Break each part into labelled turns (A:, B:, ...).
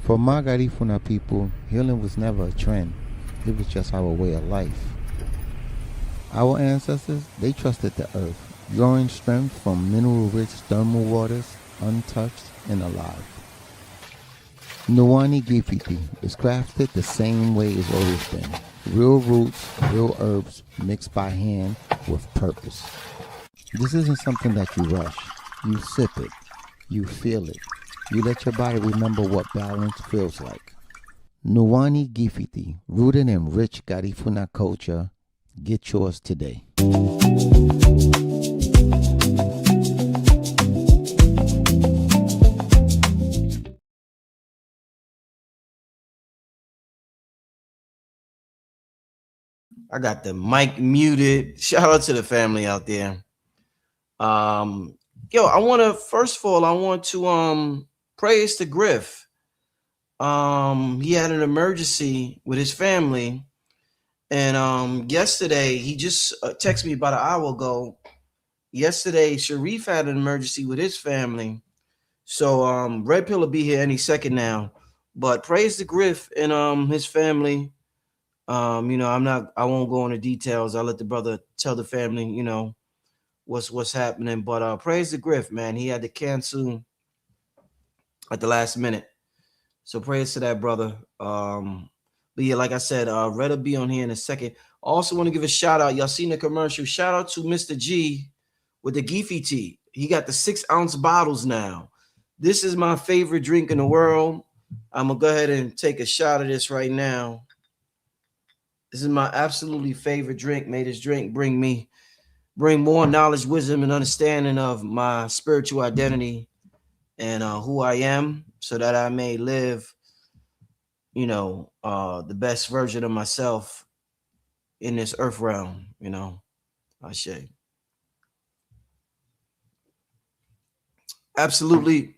A: For my Garifuna people, healing was never a trend. It was just our way of life. Our ancestors, they trusted the earth, drawing strength from mineral-rich thermal waters, untouched and alive. Nuwani Guifiti is crafted the same way it's always been. Real roots, real herbs, mixed by hand with purpose. This isn't something that you rush. You sip it. You feel it. You let your body remember what balance feels like. Nuwani Guifiti, rooted in rich Garifuna culture. Get yours today.
B: I got the mic muted. Shout out to the family out there. Yo, I want to first of all, I want to praise to Griff. He had an emergency with his family, and yesterday he just texted me about an hour ago. Yesterday, Sharif had an emergency with his family, so Red Pill will be here any second now. But praise to Griff and his family. I won't go into details. I'll let the brother tell the family, what's happening. But praise the Griff, man. He had to cancel at the last minute. So praise to that brother. But yeah, like I said, Red will be on here in a second. Also want to give a shout out. Y'all seen the commercial. Shout out to Mr. G with the Guifiti. He got the 6-ounce bottles now. This is my favorite drink in the world. I'm gonna go ahead and take a shot of this right now. This is my absolutely favorite drink. May this drink bring more knowledge, wisdom, and understanding of my spiritual identity and who I am, so that I may live, the best version of myself in this earth realm. I say. Absolutely,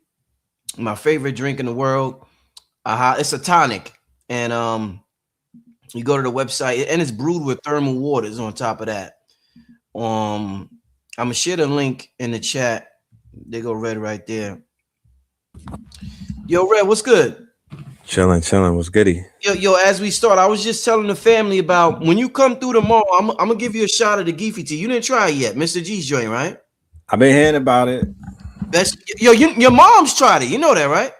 B: my favorite drink in the world. It's a tonic, and you go to the website, and it's brewed with thermal waters on top of that. I'm gonna share the link in the chat. They go Red right there. Yo, Red, what's good?
C: Chilling. What's goody?
B: Yo, as we start, I was just telling the family about when you come through tomorrow, I'm gonna give you a shot of the Guifiti. You didn't try it yet, Mr. G's joint, right?
C: I've been hearing about it.
B: Your mom's tried it. You know that, right?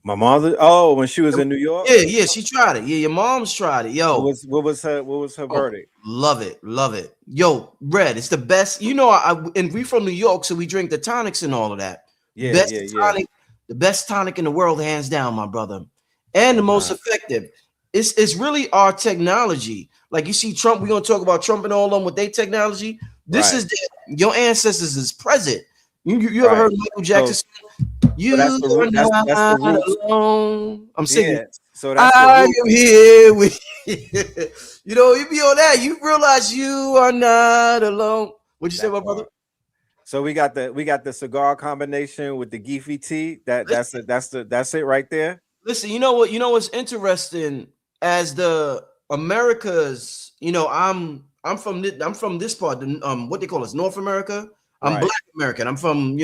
C: My mother. Oh, when she was in New York.
B: Yeah, she tried it. Yeah, your mom's tried it. Yo,
C: what was her verdict?
B: Love it. Yo, Red, it's the best. And we from New York, so we drink the tonics and all of that.
C: Yeah,
B: tonic, the best tonic in the world, hands down, my brother, and the most effective. It's really our technology. Like you see Trump, we're gonna talk about Trump and all of them with their technology. This is your ancestors is present. You ever heard of Michael Jackson? That's the alone. I'm singing. Yeah,
C: so that's
B: I am here with you. You be on that. You realize you are not alone. What'd you say, my brother?
C: So we got the cigar combination with the Guifiti. That's it right there.
B: Listen, you know what's interesting? As the Americas, I'm from this part. What they call us, North America. I'm Black American. I'm from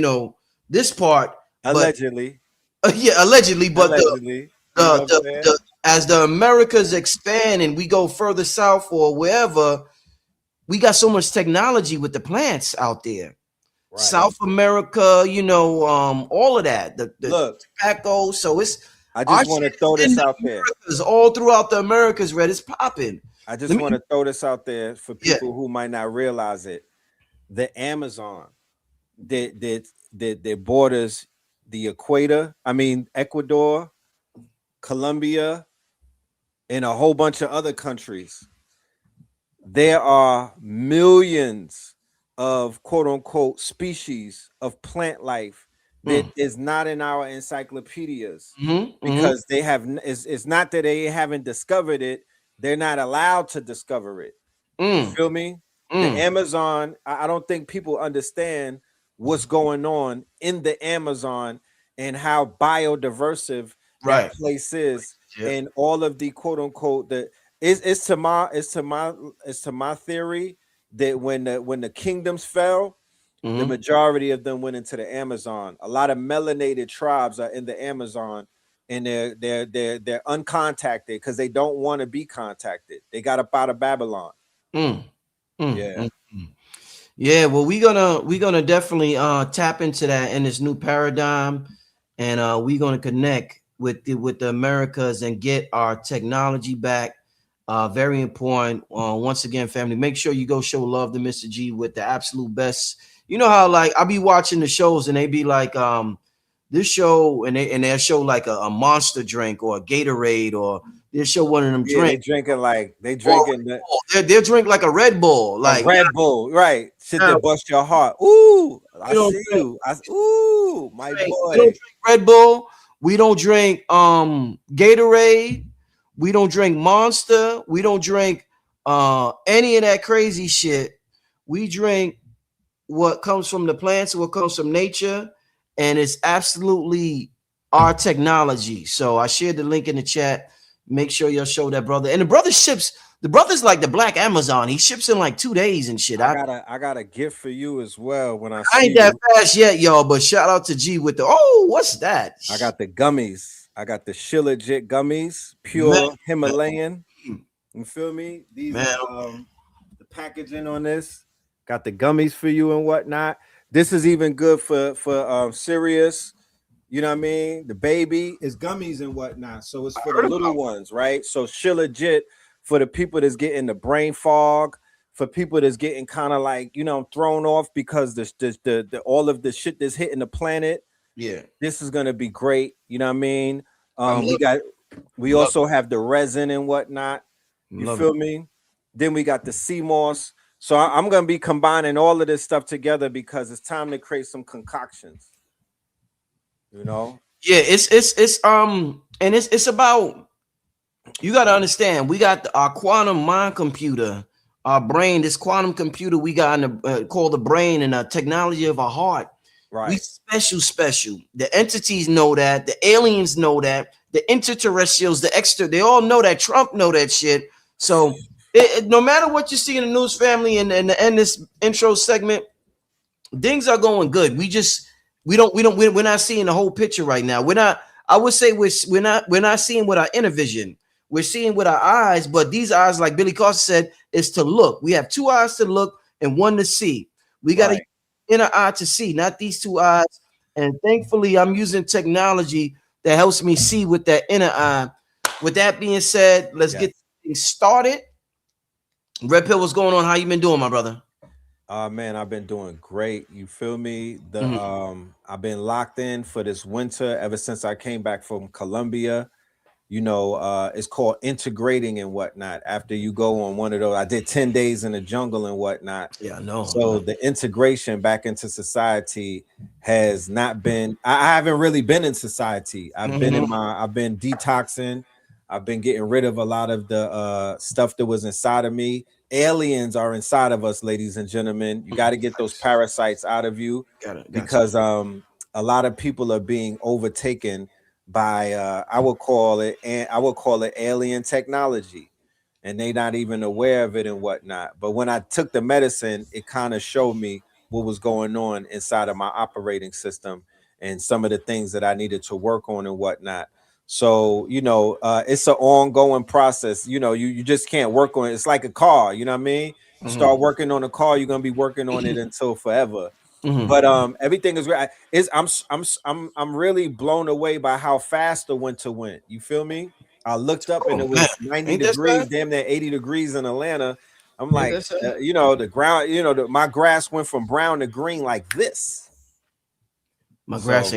B: this part.
C: Allegedly.
B: Allegedly, but
C: allegedly.
B: As the Americas expand and we go further south or wherever, we got so much technology with the plants out there. Right. South America, all of that. The tobacco. So it's.
C: I just want to throw this out there.
B: All throughout the Americas, Red, it's popping.
C: I just want to throw this out there for people who might not realize it. The Amazon, that borders the equator. I mean, Ecuador, Colombia, and a whole bunch of other countries. There are millions of quote unquote species of plant life that is not in our encyclopedias because they have. It's not that they haven't discovered it; they're not allowed to discover it. You feel me? The Amazon. I don't think people understand what's going on in the Amazon and how biodiversive that place is, and all of the quote unquote it's to my theory that when the kingdoms fell, the majority of them went into the Amazon. A lot of melanated tribes are in the Amazon, and they're uncontacted because they don't want to be contacted. They got up out of Babylon.
B: Yeah.
C: Yeah.
B: Yeah, well, we're gonna definitely tap into that in this new paradigm, and we're gonna connect with the Americas and get our technology back. Very important. Once again, family, make sure you go show love to Mr. G with the absolute best. You know how like I'll be watching the shows and they be like this show and they'll show like a Monster drink or a Gatorade, or they'll show one of them drinks.
C: They drinking
B: they'll drink like a Red Bull, like
C: a Red Bull, right? Shit that bust your heart. Ooh, I see you. Ooh, my boy.
B: We don't drink Red Bull. We don't drink Gatorade. We don't drink Monster. We don't drink any of that crazy shit. We drink what comes from the plants, what comes from nature, and it's absolutely our technology. So I shared the link in the chat. Make sure you'll show that brother. And the brother ships. The brother's like the Black Amazon. He ships in like 2 days and shit.
C: I got a gift for you as well. When I
B: ain't that fast yet, y'all. But shout out to G with the what's that?
C: I got the gummies. I got the Shilajit gummies, pure Himalayan. You feel me? These are the packaging on this. Got the gummies for you and whatnot. This is even good for Sirius. You know what I mean? The baby is gummies and whatnot. So it's for the little ones, right? So Shilajit for the people that's getting the brain fog, for people that's getting kind of like, you know, thrown off because the all of the shit that's hitting the planet.
B: Yeah,
C: this is gonna be great. You know what I mean? We also have the resin and whatnot. You feel me? Then we got the sea moss. So I'm gonna be combining all of this stuff together because it's time to create some concoctions. You know?
B: Yeah, it's about, you got to understand, we got our quantum mind computer, our brain, this quantum computer we got in called the brain, and the technology of our heart.
C: Right.
B: We special. The entities know that, the aliens know that, the extraterrestrials, they all know that. Trump know that shit. So no matter what you see in the news, family, and in this intro segment, things are going good. We're not seeing the whole picture right now. I would say we're not seeing with our inner vision. We're seeing with our eyes, but these eyes, like Billy Costa said, is to look. We have 2 eyes to look and 1 to see. We got an inner eye to see, not these 2 eyes. And thankfully, I'm using technology that helps me see with that inner eye. With that being said, let's get things started. Red Pill, what's going on? How you been doing, my brother?
C: Man, I've been doing great. You feel me? I've been locked in for this winter ever since I came back from Colombia. You know, it's called integrating and whatnot. After you go on one of those, I did 10 days in the jungle and whatnot.
B: Yeah, I know.
C: So the integration back into society has not been, I haven't really been in society. I've been detoxing. I've been getting rid of a lot of the stuff that was inside of me. Aliens are inside of us, ladies and gentlemen. You got to get those parasites out of you because a lot of people are being overtaken by I would call it alien technology, and they not even aware of it and whatnot. But when I took the medicine, it kind of showed me what was going on inside of my operating system and some of the things that I needed to work on and whatnot. So, you know, it's an ongoing process. You know, you just can't work on it. It's like a car, you know what I mean? You start working on a car, you're gonna be working on it until forever. But everything is great. I'm really blown away by how fast the winter went. You feel me? I looked up and it was 90 degrees, damn near 80 degrees in Atlanta. I'm like, you know, the ground, you know, my grass went from brown to green like this.
B: My grass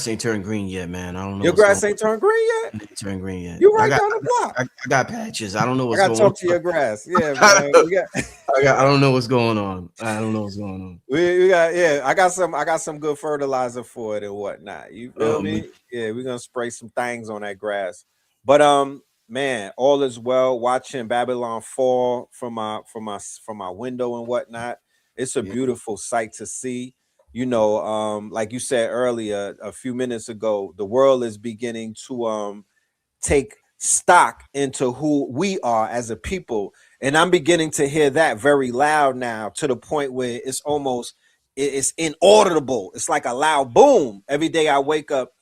B: ain't turned green yet, man. I don't know.
C: Your grass ain't turned green yet?
B: It ain't turned green yet.
C: You right down the block.
B: I got patches. I don't know what's going on.
C: I got to talk to your grass. Yeah, man.
B: I don't know what's going on. I don't know what's going on.
C: We got I got some good fertilizer for it and whatnot. You feel me? Yeah, we're gonna spray some things on that grass. But man, all is well. Watching Babylon fall from my window and whatnot. It's a beautiful sight to see. You know, like you said earlier, a few minutes ago, the world is beginning to take stock into who we are as a people. And I'm beginning to hear that very loud now, to the point where it's inaudible. It's like a loud boom. Every day I wake up,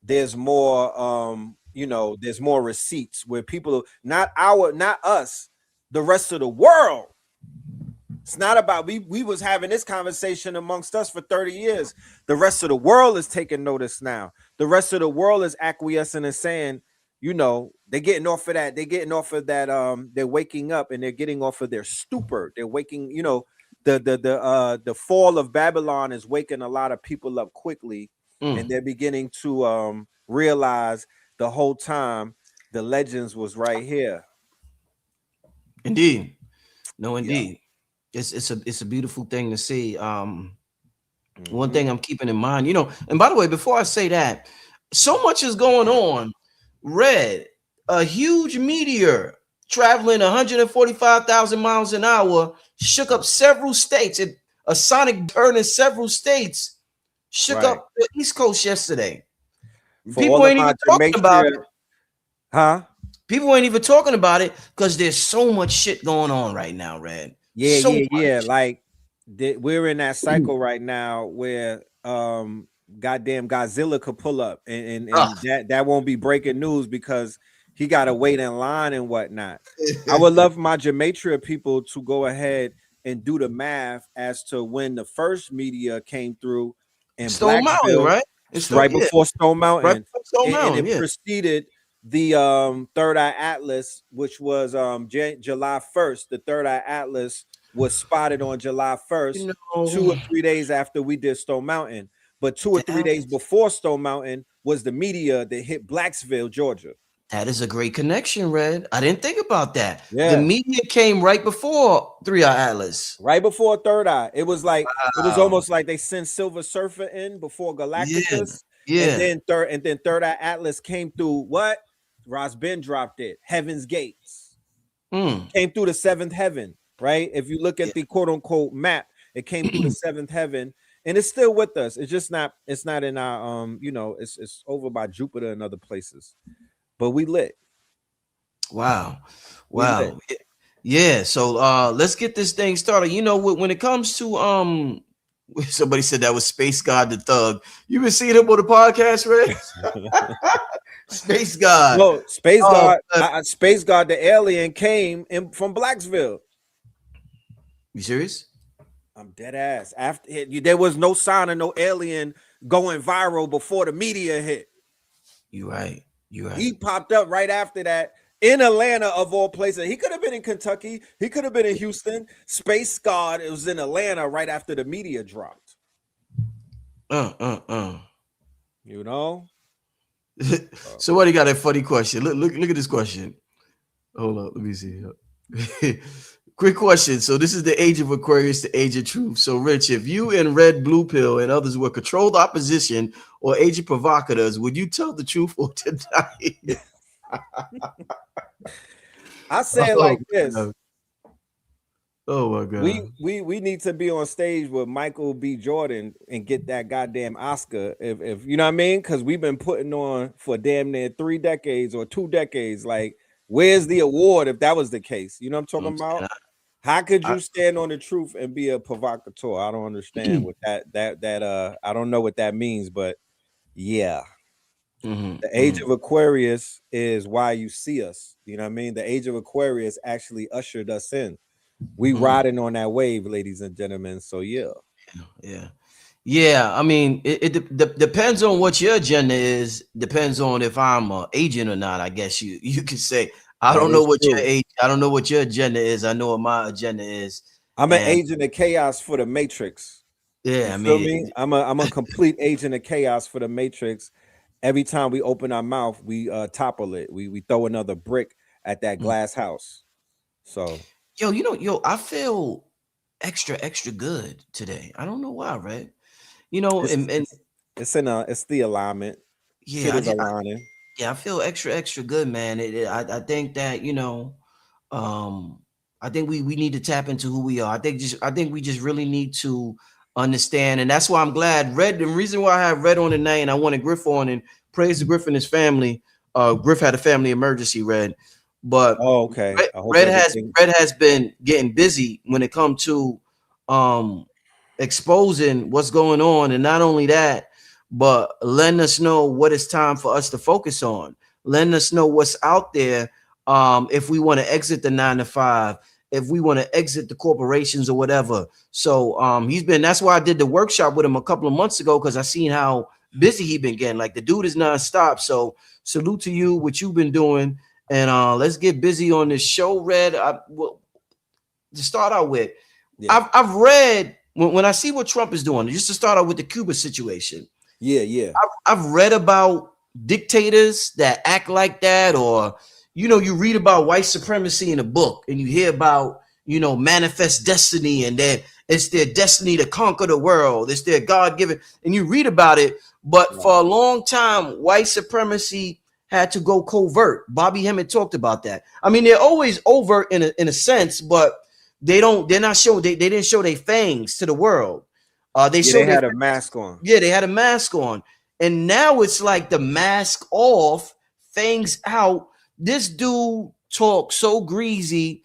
C: there's more you know, there's more receipts where people, not us, the rest of the world. It's not about we was having this conversation amongst us for 30 years. The rest of the world is taking notice now. The rest of the world is acquiescing and saying, you know, they're getting off of that. They're getting off of that. They're waking up and they're getting off of their stupor. They're waking, you know, the fall of Babylon is waking a lot of people up quickly, and they're beginning to realize the whole time the legends was right here.
B: Indeed. No, indeed. Yeah. It's a beautiful thing to see. One thing I'm keeping in mind, you know, and by the way, before I say that, so much is going on. Red, a huge meteor traveling 145,000 miles an hour shook up several states. A sonic burn in several states shook up the East Coast yesterday. People ain't even talking about it.
C: Huh?
B: People ain't even talking about it because there's so much shit going on right now, Red.
C: Yeah,
B: so
C: yeah. Like we're in that cycle right now where goddamn Godzilla could pull up and that won't be breaking news because he got to wait in line and whatnot. I would love my Gematria people to go ahead and do the math as to when the first media came through in
B: Stone Mountain, right?
C: It's right before Stone Mountain.
B: Right before Stone Mountain,
C: and it preceded the Third Eye Atlas, which was July 1st. The Third Eye Atlas was spotted on July 1st, you know, 2 or 3 days after we did Stone Mountain. But 2 or 3 days before Stone Mountain was the meteor that hit Blacksville, Georgia.
B: That is a great connection, Red. I didn't think about that.
C: Yeah.
B: The meteor came right before 3-Eye Atlas.
C: Right before Third Eye. It was like it was almost like they sent Silver Surfer in before Galacticus.
B: Yeah.
C: And then Third Eye Atlas came through what? Ross Ben dropped it. Heaven's Gates. Came through the 7th heaven, right? If you look at the quote unquote map, it came through the 7th heaven, and it's still with us. It's just not, it's not in our you know, it's over by Jupiter and other places. But we lit.
B: Wow. Yeah. So let's get this thing started. You know, when it comes to somebody said that was Space God the Thug. You been seeing him on the podcast, Red? Space God.
C: No, Space God. Space God, the alien, came in from Blacksville.
B: You serious?
C: I'm dead ass. After there was no sign of no alien going viral before the media hit.
B: You right.
C: He popped up right after that in Atlanta, of all places. He could have been in Kentucky. He could have been in Houston. Space God, it was in Atlanta right after the media dropped. You know.
B: So what, he got a funny question. Look at this question. Hold up, let me see. Quick question. So this is the age of Aquarius, the age of truth. So Rich, if you and Red Blue Pill and others were controlled opposition or agent provocateurs, would you tell the truth or deny?
C: I say it like this.
B: Oh my God.
C: We need to be on stage with Michael B. Jordan and get that goddamn Oscar. If you know what I mean? Because we've been putting on for damn near 3 decades or 2 decades. Like, where's the award if that was the case? You know what I'm talking about? How could you stand on the truth and be a provocateur? I don't understand what that I don't know what that means, but yeah. The age of Aquarius is why you see us. You know what I mean? The age of Aquarius actually ushered us in. We riding on that wave, ladies and gentlemen. So yeah.
B: I mean, it depends on what your agenda is. Depends on if I'm an agent or not. I guess you could say. I don't know what your agenda is. I know what my agenda is.
C: I'm an agent of chaos for the Matrix.
B: Yeah,
C: you feel me? I'm a complete agent of chaos for the Matrix. Every time we open our mouth, we topple it. We throw another brick at that glass house. So
B: I feel extra good today. I don't know why, right? You know,
C: it's the alignment.
B: Yeah,
C: it's aligning.
B: Yeah, I feel extra good, man. I think that, you know, I think we need to tap into who we are. I think we just really need to understand, and that's why I'm glad Red. The reason why I have Red on tonight, and I wanted Griff on, and praise to Griff and his family. Griff had a family emergency, Red, but
C: okay.
B: Red has been getting busy when it comes to exposing what's going on, and not only that, but letting us know what it's time for us to focus on, letting us know what's out there. If we want to exit the 9 to 5, if we want to exit the corporations or whatever. So that's why I did the workshop with him a couple of months ago, because I seen how busy he been getting. Like, the dude is nonstop. So salute to you, what you've been doing. And let's get busy on this show. Red, to start out with, I've read, when I see what Trump is doing, just to start out with the Cuba situation. I've read about dictators that act like that, or you read about white supremacy in a book, and you hear about manifest destiny, and that it's their destiny to conquer the world, it's their God-given, and you read about it. But for a long time, white supremacy had to go covert. Bobby Hemmett talked about that. I mean, they're always overt in a sense, but they didn't show their fangs to the world. They
C: had a mask on.
B: Yeah, they had a mask on. And now it's like the mask off, fangs out. This dude talks so greasy.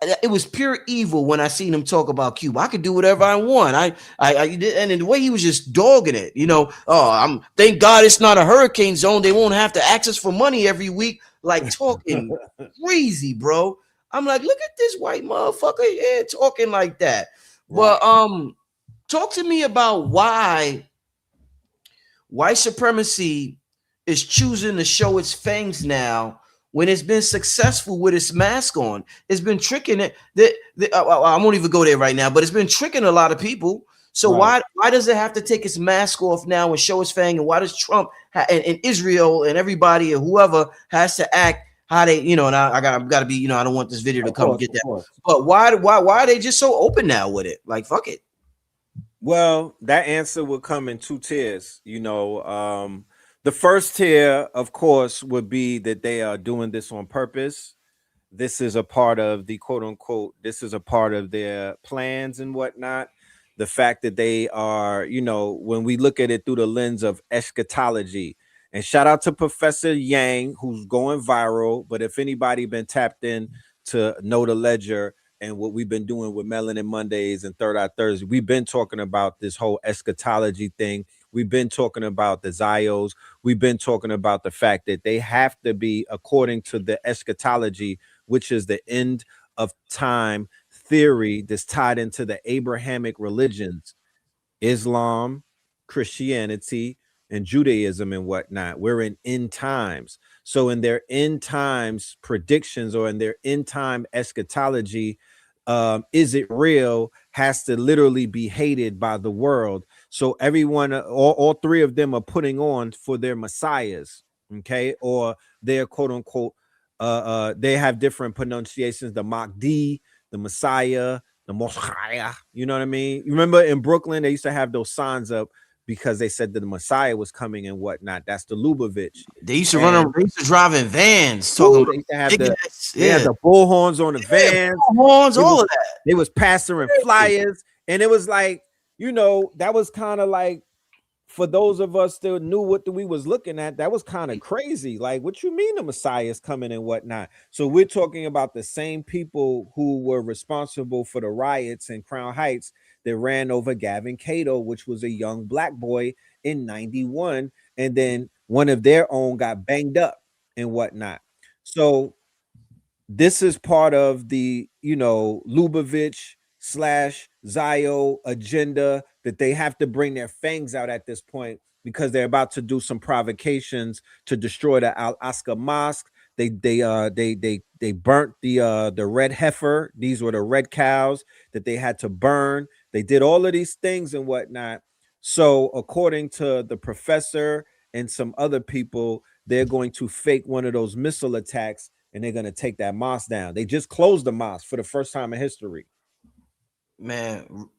B: It was pure evil when I seen him talk about Cuba. I could do whatever I want. And the way he was just dogging it, thank God it's not a hurricane zone. They won't have to ask us for money every week. Like, talking crazy, bro. I'm like, look at this white motherfucker here talking like that. Right. But talk to me about why white supremacy is choosing to show its fangs now when it's been successful with its mask on. It's been tricking it. I won't even go there right now, but it's been tricking a lot of people. So why does it have to take its mask off now and show its fang? And why does Trump and Israel and everybody or whoever has to act how they, and I got to be, I don't want this video to come get that. But why are they just so open now with it? Like, fuck it.
C: Well, that answer will come in 2 tiers. The first tier, of course, would be that they are doing this on purpose. This is a part of the quote unquote, this is a part of their plans and whatnot. The fact that they are, when we look at it through the lens of eschatology, and shout out to Professor Yang, who's going viral. But if anybody been tapped in to Know the Ledger and what we've been doing with Melanin Mondays and Third Eye Thursday, we've been talking about this whole eschatology thing. We've been talking about the Zios. We've been talking about the fact that they have to be according to the eschatology, which is the end of time theory that's tied into the Abrahamic religions, Islam, Christianity, and Judaism and whatnot. We're in end times. So in their end times predictions, or in their end time eschatology, is it real, has to literally be hated by the world. So everyone, all 3 of them are putting on for their messiahs, okay, or their quote unquote, they have different pronunciations, the Mahdi, the Messiah, the Moshiach, you know what I mean? You remember in Brooklyn, they used to have those signs up because they said that the Messiah was coming and whatnot. That's the Lubavitch.
B: They used to they used to drive in vans. Talking about
C: they had the bullhorns on the vans.
B: Bullhorns, all of that.
C: They was passing flyers. And it was like, that was kind of like, for those of us that knew what we was looking at, that was kind of crazy. Like, what you mean the Messiah is coming and whatnot? So we're talking about the same people who were responsible for the riots in Crown Heights that ran over Gavin Cato, which was a young black boy in 91. And then one of their own got banged up and whatnot. So this is part of the, Lubavitch / Zio agenda, that they have to bring their fangs out at this point because they're about to do some provocations to destroy the Al-Aqsa Mosque. They burnt the red heifer. These were the red cows that they had to burn. They did all of these things and whatnot. So according to the professor and some other people, they're going to fake one of those missile attacks and they're going to take that mosque down. They just closed the mosque for the first time in history.
B: Man,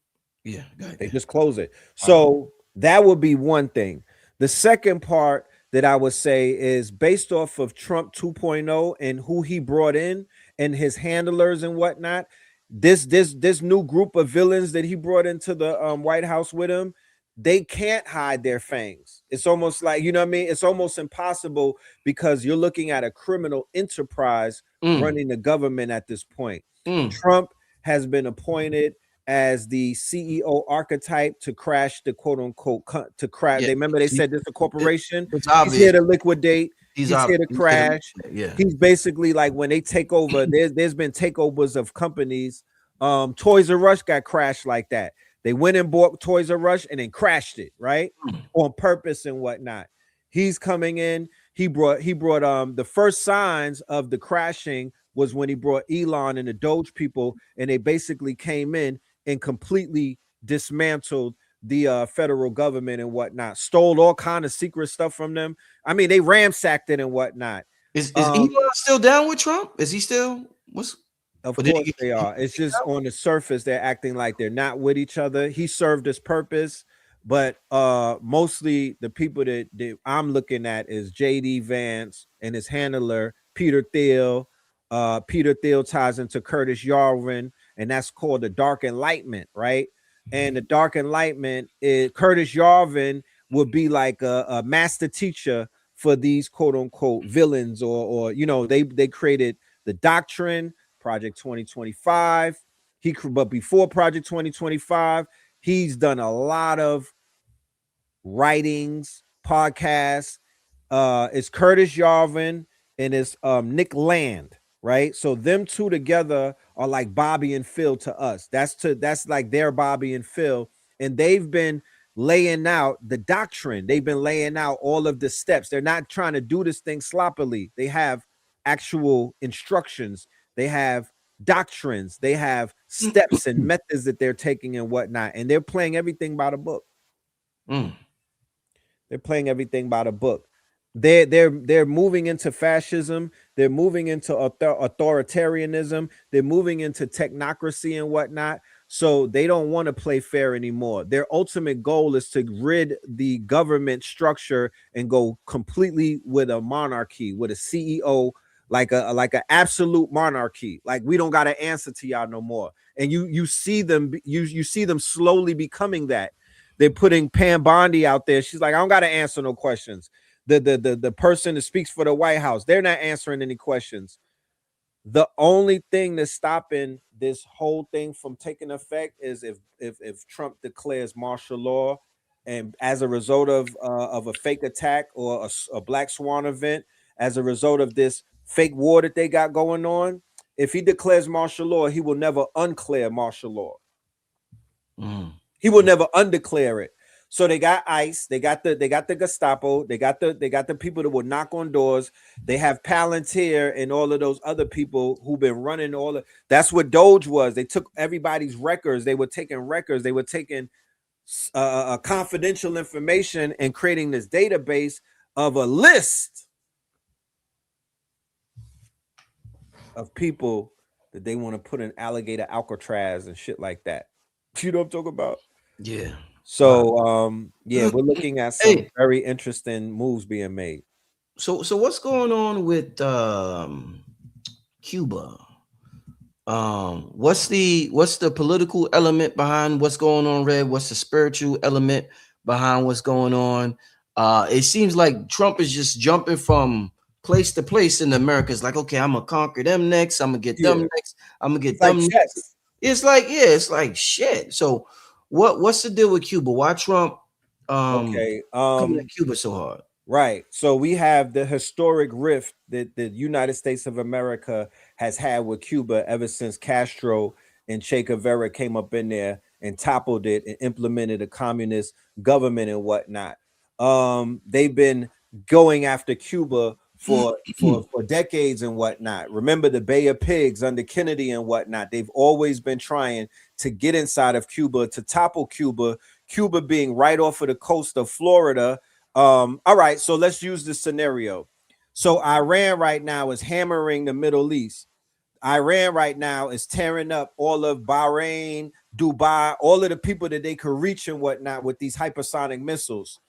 B: yeah,
C: they just close it. So that would be one thing. The second part that I would say is based off of Trump 2.0 and who he brought in and his handlers and whatnot. This new group of villains that he brought into the White House with him, they can't hide their fangs. It's almost like, you know what I mean? It's almost impossible because you're looking at a criminal enterprise running the government at this point. Trump has been appointed as the CEO archetype to crash the quote unquote to crash.
B: Yeah,
C: They remember they said this a corporation.
B: it's
C: He's
B: obvious.
C: here to liquidate. He's here to
B: He's
C: crash.
B: yeah.
C: He's basically like when they take over. There's been takeovers of companies. Toys R Us got crashed like that. They went and bought Toys R Us and then crashed it, right? On purpose and whatnot. He's coming in. He brought the first signs of the crashing was when he brought Elon and the Doge people, and they basically came in and completely dismantled the federal government and whatnot, stole all kind of secret stuff from them. I mean, they ransacked it and whatnot.
B: Is Elon still down with Trump? Is he still
C: Of course they are. It's just on the surface they're acting like they're not with each other. He served his purpose, but mostly the people that I'm looking at is JD Vance and his handler Peter Thiel. Peter Thiel ties into Curtis Yarvin, and that's called the Dark Enlightenment, right? And the Dark Enlightenment is Curtis Yarvin would be like a master teacher for these quote unquote villains, or you know, they created the doctrine, Project 2025. But before Project 2025, he's done a lot of writings, podcasts. It's Curtis Yarvin and it's Nick Land, right? So them two together are like Bobby and Phil to us. That's like their Bobby and Phil, and they've been laying out the doctrine. They've been laying out all of the steps. They're not trying to do this thing sloppily. They have actual instructions. They have doctrines. They have steps and methods that they're taking and whatnot, and they're playing everything by the book. They're playing everything by the book. They're moving into fascism. They're moving into authoritarianism. They're moving into technocracy and whatnot. So they don't want to play fair anymore. Their ultimate goal is to rid the government structure and go completely with a monarchy, with a CEO, like an absolute monarchy. Like, we don't got to answer to y'all no more. And you see them slowly becoming that. They're putting Pam Bondi out there. She's like, I don't got to answer no questions. The person that speaks for the White House, they're not answering any questions. The only thing that's stopping this whole thing from taking effect is if Trump declares martial law, and as a result of a fake attack or a black swan event, as a result of this fake war that they got going on, if he declares martial law, he will never unclear martial law. He will never undeclare it. So they got ICE, they got the Gestapo, they got the people that will knock on doors. They have Palantir and all of those other people who've been running all of. That's what Doge was. They took everybody's records. They were taking records. They were taking confidential information and creating this database of a list of people that they want to put in alligator Alcatraz and shit like that. You know what I'm talking about?
B: Yeah.
C: So yeah, we're looking at some very interesting moves being made.
B: So what's going on with Cuba? What's the political element behind what's going on, Red? What's the spiritual element behind what's going on? It seems like Trump is just jumping from place to place in America. It's like, okay, I'm gonna conquer them next. I'm gonna get them next. I'm gonna get them next. It's like shit. So what's the deal with Cuba? Why Trump coming to Cuba so hard?
C: Right. So we have the historic rift that the United States of America has had with Cuba ever since Castro and Che Guevara came up in there and toppled it and implemented a communist government and whatnot. They've been going after Cuba for decades and whatnot. Remember the Bay of Pigs under Kennedy and whatnot. They've always been trying to get inside of Cuba, to topple Cuba, Cuba being right off of the coast of Florida. All right, so let's use this scenario. So Iran right now is hammering the Middle East. Iran right now is tearing up all of Bahrain, Dubai, all of the people that they could reach and whatnot with these hypersonic missiles.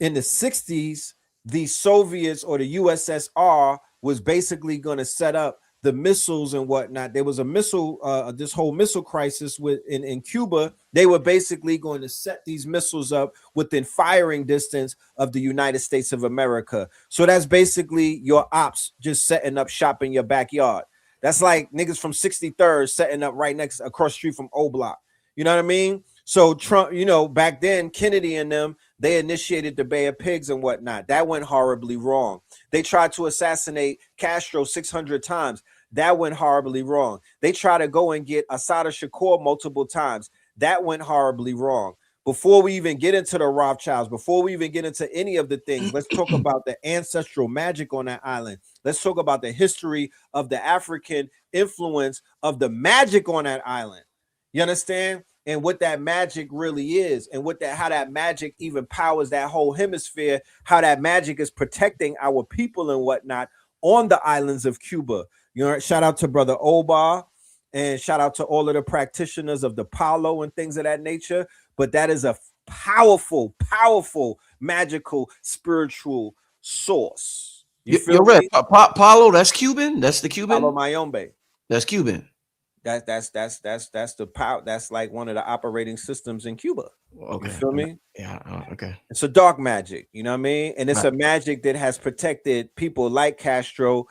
C: In the 60s, the Soviets or the USSR was basically going to set up the missiles and whatnot. There was a missile, this whole missile crisis in Cuba. They were basically going to set these missiles up within firing distance of the United States of America. So that's basically your ops just setting up shop in your backyard. That's like niggas from 63rd setting up right next across the street from O Block. You know what I mean? So Trump, you know, back then, Kennedy and them, they initiated the Bay of Pigs and whatnot. That went horribly wrong. They tried to assassinate Castro 600 times. That went horribly wrong. They tried to go and get Assata Shakur multiple times. That went horribly wrong. Before we even get into the Rothschilds, before we even get into any of the things, let's talk about the ancestral magic on that island. Let's talk about the history of the African influence of the magic on that island. You understand? And what that magic really is, and what that, how that magic even powers that whole hemisphere, how that magic is protecting our people and whatnot on the islands of Cuba. You know, shout out to Brother Obar, and shout out to all of the practitioners of the Palo and things of that nature. But that is a powerful, powerful, magical, spiritual source.
B: You're right. Paulo, that's Cuban. That's the Cuban.
C: Palo Mayombe.
B: That's Cuban.
C: That's the power. That's like one of the operating systems in Cuba.
B: Okay.
C: You feel me?
B: Yeah. Okay.
C: It's a dark magic. You know what I mean? And it's a magic that has protected people like Castro,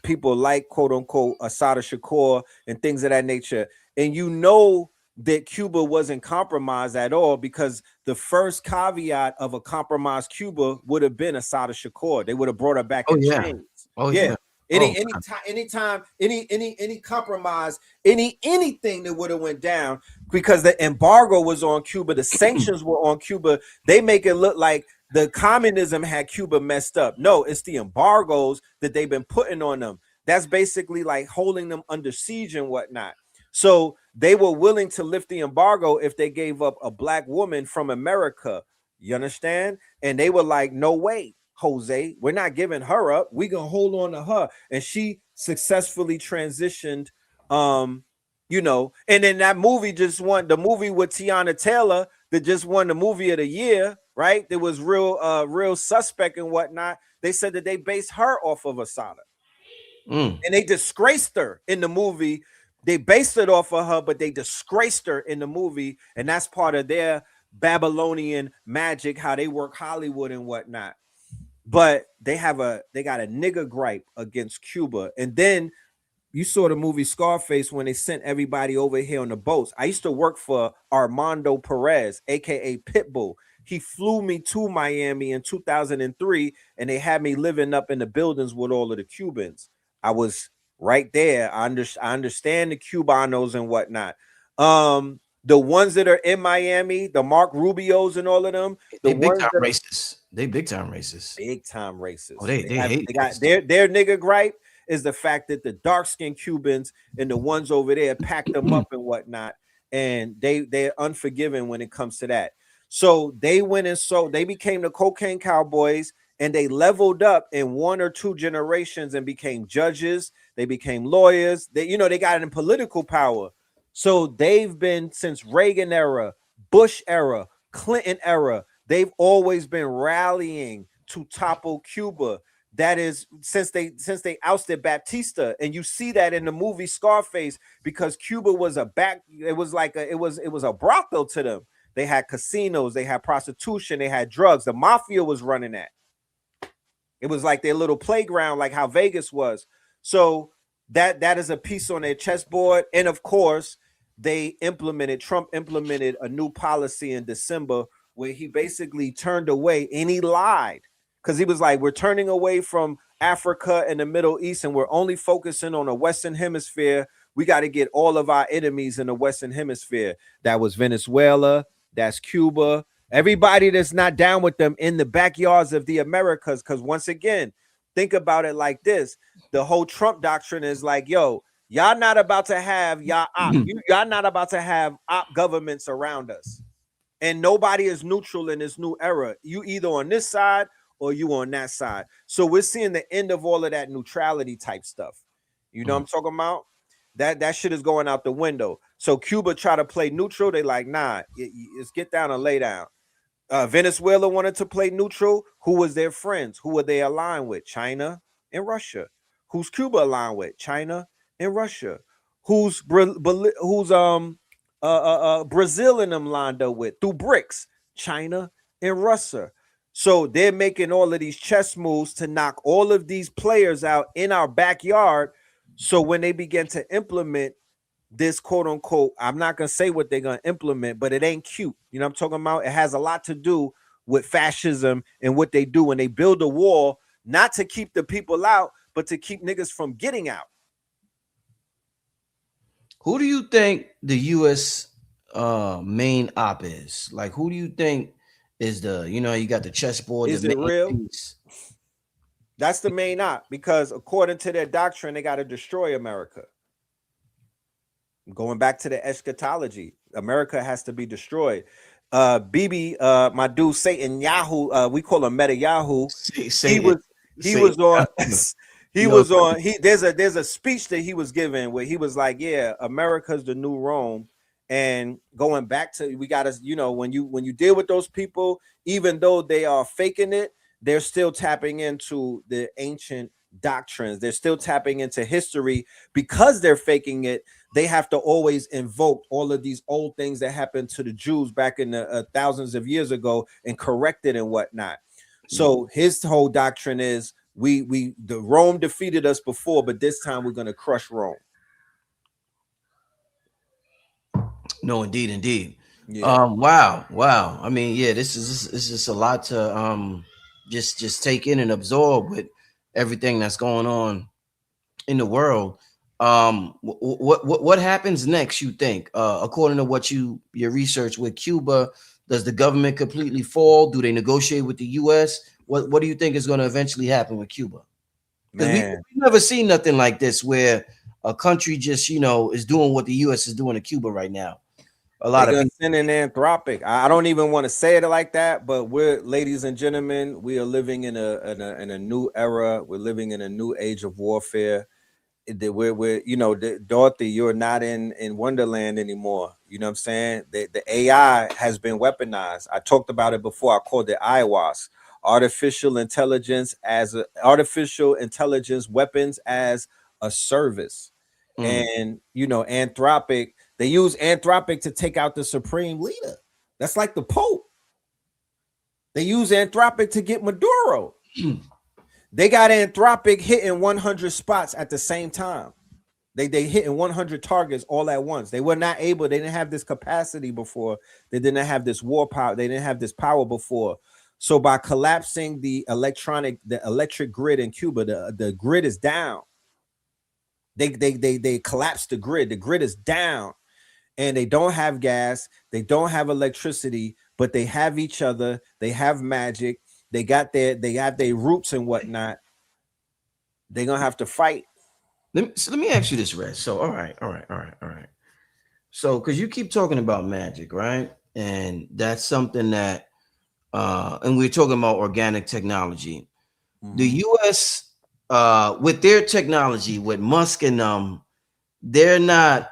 C: people like quote unquote Assata Shakur and things of that nature. And you know that Cuba wasn't compromised at all, because the first caveat of a compromised Cuba would have been Assata Shakur. They would have brought her back in chains.
B: Oh yeah.
C: Anytime, any compromise, anything that would have went down, because the embargo was on Cuba, the sanctions were on Cuba. They make it look like the communism had Cuba messed up. No, it's the embargoes that they've been putting on them. That's basically like holding them under siege and whatnot. So they were willing to lift the embargo if they gave up a black woman from America. You understand? And they were like, no way, Jose, we're not giving her up. We're gonna hold on to her. And she successfully transitioned, you know, and then that movie just won, the movie with Tiana Taylor that just won the movie of the year, right? There was real suspect and whatnot. They said that they based her off of Assata. And they disgraced her in the movie. They based it off of her, but they disgraced her in the movie. And that's part of their Babylonian magic, how they work Hollywood and whatnot. But they got a nigger gripe against Cuba. And then you saw the movie Scarface when they sent everybody over here on the boats. I used to work for Armando Perez, aka Pitbull. He flew me to Miami in 2003, and they had me living up in the buildings with all of the Cubans. I was right there. I understand the Cubanos and whatnot. The ones that are in Miami, the Mark Rubios and all of them,
B: they big time racist. They big time racist.
C: Big time racist.
B: Oh, they
C: got their nigga gripe is the fact that the dark-skinned Cubans and the ones over there packed them up and whatnot, and they're unforgiving when it comes to that. So they went and they became the cocaine cowboys, and they leveled up in 1 or 2 generations and became judges. They became lawyers. They got in political power. So they've been, since Reagan era, Bush era, Clinton era, they've always been rallying to topple Cuba. That is since they ousted Baptista, and you see that in the movie Scarface, because Cuba was a brothel to them. They had casinos, they had prostitution, they had drugs. The mafia was running that. It was like their little playground, like how Vegas was. So that is a piece on their chessboard. And of course, Trump implemented a new policy in December where he basically turned away, and he lied, because he was like, we're turning away from Africa and the Middle East, and we're only focusing on the Western Hemisphere. We got to get all of our enemies in the Western Hemisphere. That was Venezuela, that's Cuba, everybody that's not down with them in the backyards of the Americas. Because once again, think about it like this. The whole Trump doctrine is like, yo, y'all not about to have y'all not about to have op governments around us. And nobody is neutral in this new era. You either on this side or you on that side. So we're seeing the end of all of that neutrality type stuff. You know what I'm talking about? That shit is going out the window. So Cuba try to play neutral. They like, nah, it's get down and lay down. Venezuela wanted to play neutral. Who was their friends? Who were they aligned with? China and Russia. Who's Cuba aligned with? China and Russia. Who's Brazil and them lined up with through BRICS? China and Russia. So they're making all of these chess moves to knock all of these players out in our backyard, So when they begin to implement this quote unquote, I'm not gonna say what they're gonna implement, but it ain't cute. You know what I'm talking about? It has a lot to do with fascism and what they do when they build a wall, not to keep the people out, but to keep niggas from getting out.
B: Who do you think the U.S. Main op is? Like, who do you think is the, you got the chessboard,
C: Is
B: the
C: it
B: main
C: real?
B: piece?
C: That's the main op, because according to their doctrine, they got to destroy America. Going back to the eschatology, America has to be destroyed. BB, my dude Satan Yahoo, we call him Meta Yahoo.
B: Satan.
C: He was on
B: You know,
C: there's a speech that he was giving where he was like, yeah, America's the new Rome. And going back to, we gotta, when you deal with those people, even though they are faking it, they're still tapping into the ancient doctrines. They're still tapping into history. Because they're faking it, they have to always invoke all of these old things that happened to the Jews back in the thousands of years ago and correct it and whatnot. So his whole doctrine is the Rome defeated us before, but this time we're going to crush Rome.
B: No, indeed.
C: Yeah.
B: Wow. I mean, yeah, this is a lot to just take in and absorb with everything that's going on in the world. What happens next, you think, according to what your research with Cuba? Does the government completely fall? Do they negotiate with the U.S.? What do you think is going to eventually happen with Cuba? Because we've never seen nothing like this, where a country just is doing what the U.S. is doing to Cuba right now. A lot of people
C: sending Anthropic. I don't even want to say it like that, but we're, ladies and gentlemen, we are living in a new era. We're living in a new age of warfare. We're Dorothy, you're not in Wonderland anymore. You know what I'm saying? The AI has been weaponized. I talked about it before. I called it IWAS, artificial intelligence weapons as a service. And Anthropic, they use Anthropic to take out the supreme leader. That's like the Pope. They use Anthropic to get Maduro. They got Anthropic hitting 100 spots at the same time. They hitting 100 targets all at once. They were not able. They didn't have this capacity before. They didn't have this war power. They didn't have this power before. So by collapsing the electric grid in Cuba, the grid is down. They collapsed the grid. The grid is down, and they don't have gas. They don't have electricity, but they have each other. They have magic. They have their roots and whatnot. They're gonna have to fight.
B: Let me ask you this, Red. So, all right. So, because you keep talking about magic, right? And that's something that, and we're talking about organic technology. The U.S. With their technology, with Musk and they're not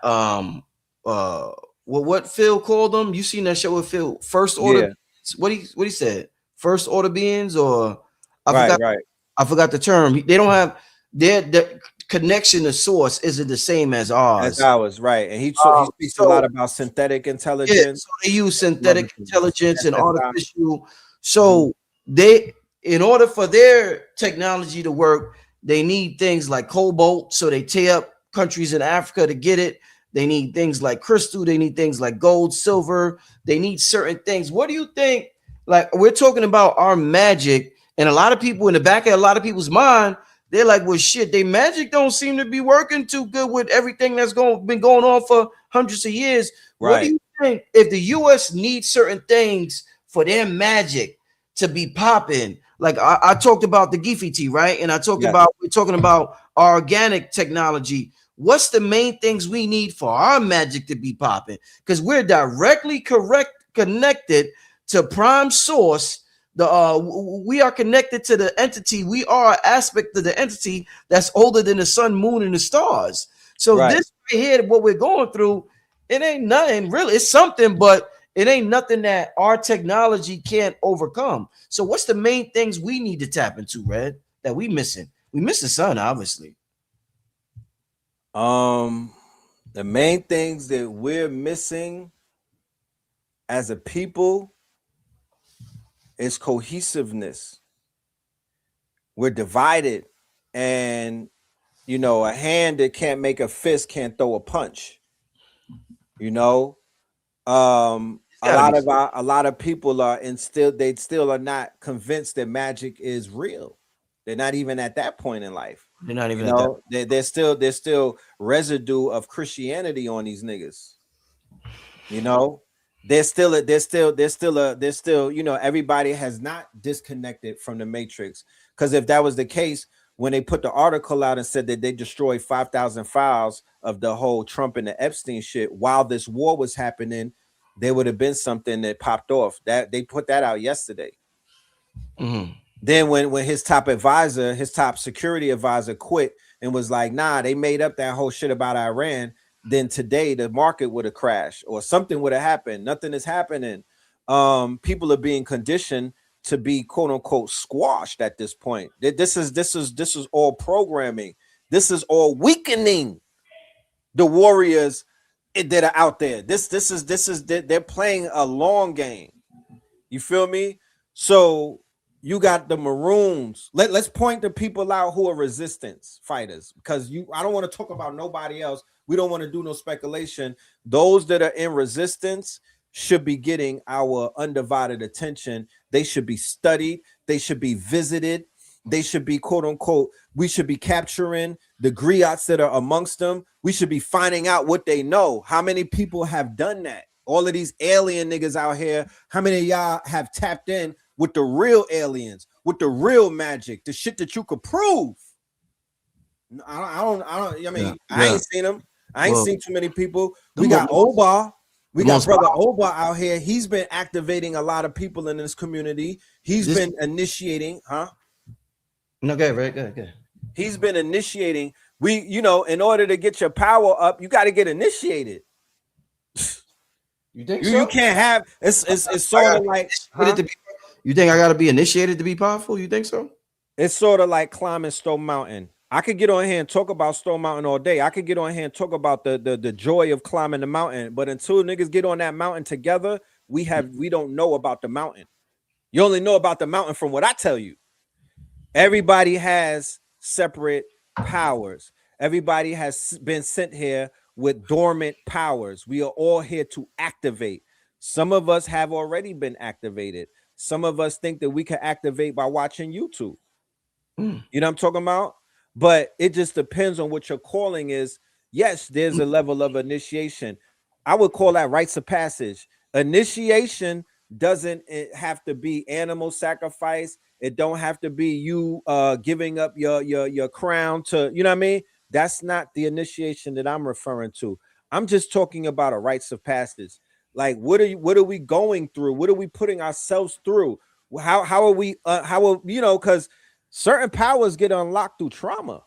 B: what Phil called them. You seen that show with Phil? First order.
C: Yeah.
B: What he said? First order beings, or
C: Right.
B: I forgot the term. They don't have their connection to source isn't the same as ours.
C: Right. And he speaks a lot about synthetic intelligence.
B: Yeah, so they use synthetic intelligence and artificial. So they, in order for their technology to work, they need things like cobalt. So they tear up countries in Africa to get it. They need things like crystal. They need things like gold, silver. They need certain things. What do you think? Like, we're talking about our magic, and a lot of people, in the back of a lot of people's mind, they're like, well, shit, they magic don't seem to be working too good with everything that's been going on for hundreds of years. Right. What do you think, if the U.S. needs certain things for their magic to be popping? Like I talked about the Guifiti, right? And I talked about, we're talking about our organic technology. What's the main things we need for our magic to be popping? Because we're directly connected to prime source. We are connected to the entity. We are an aspect of the entity that's older than the sun, moon, and the stars. So this right here, what we're going through, it ain't nothing really. It's something, but it ain't nothing that our technology can't overcome. So what's the main things we need to tap into, Red, that we missing? We miss the sun, obviously.
C: The main things that we're missing as a people is cohesiveness. We're divided, and you know, a hand that can't make a fist can't throw a punch. You know, a lot of people are they still are not convinced that magic is real. They're not even at that point in life.
B: They're not even
C: You
B: at that.
C: know, there's still residue of Christianity on these niggas. You know, there's still, you know, everybody has not disconnected from the matrix. Because if that was the case, when they put the article out and said that they destroyed 5,000 files of the whole Trump and the Epstein shit while this war was happening, there would have been something that popped off. That they put that out yesterday. Then when his top security advisor quit and was like, nah, they made up that whole shit about Iran, then today the market would have crashed or something would have happened. Nothing is happening. People are being conditioned to be quote unquote squashed at this point. This is all programming. This is all weakening the warriors that are out there. They're playing a long game. You feel me? So you got the Maroons. Let's point the people out who are resistance fighters, because I don't want to talk about nobody else. We don't want to do no speculation. Those that are in resistance should be getting our undivided attention. They should be studied. They should be visited. They should be quote unquote, we should be capturing the griots that are amongst them. We should be finding out what they know. How many people have done that? All of these alien niggas out here, how many of y'all have tapped in with the real aliens, with the real magic, the shit that you could prove? I ain't seen them. I ain't seen too many people. We got Oba. We got brother Oba out here. He's been activating a lot of people in this community. He's been initiating,
B: No, go ahead.
C: He's been initiating. In order to get your power up, you got to get initiated.
B: You think
C: you can't have it's sort of like
B: you think I gotta be initiated to be powerful? You think so?
C: It's sort of like climbing Stone Mountain. I could get on here and talk about Stone Mountain all day. I could get on here and talk about the joy of climbing the mountain. But until niggas get on that mountain together, we don't know about the mountain. You only know about the mountain from what I tell you. Everybody has separate powers. Everybody has been sent here with dormant powers. We are all here to activate. Some of us have already been activated. Some of us think that we can activate by watching YouTube. You know what I'm talking about? But it just depends on what your calling is. Yes, there's a level of initiation. I would call that rites of passage. Initiation doesn't have to be animal sacrifice. It don't have to be you giving up your crown to, you know what I mean? That's not the initiation that I'm referring to. I'm just talking about a rites of passage. Like, what are we going through? What are we putting ourselves through? How are we because certain powers get unlocked through trauma.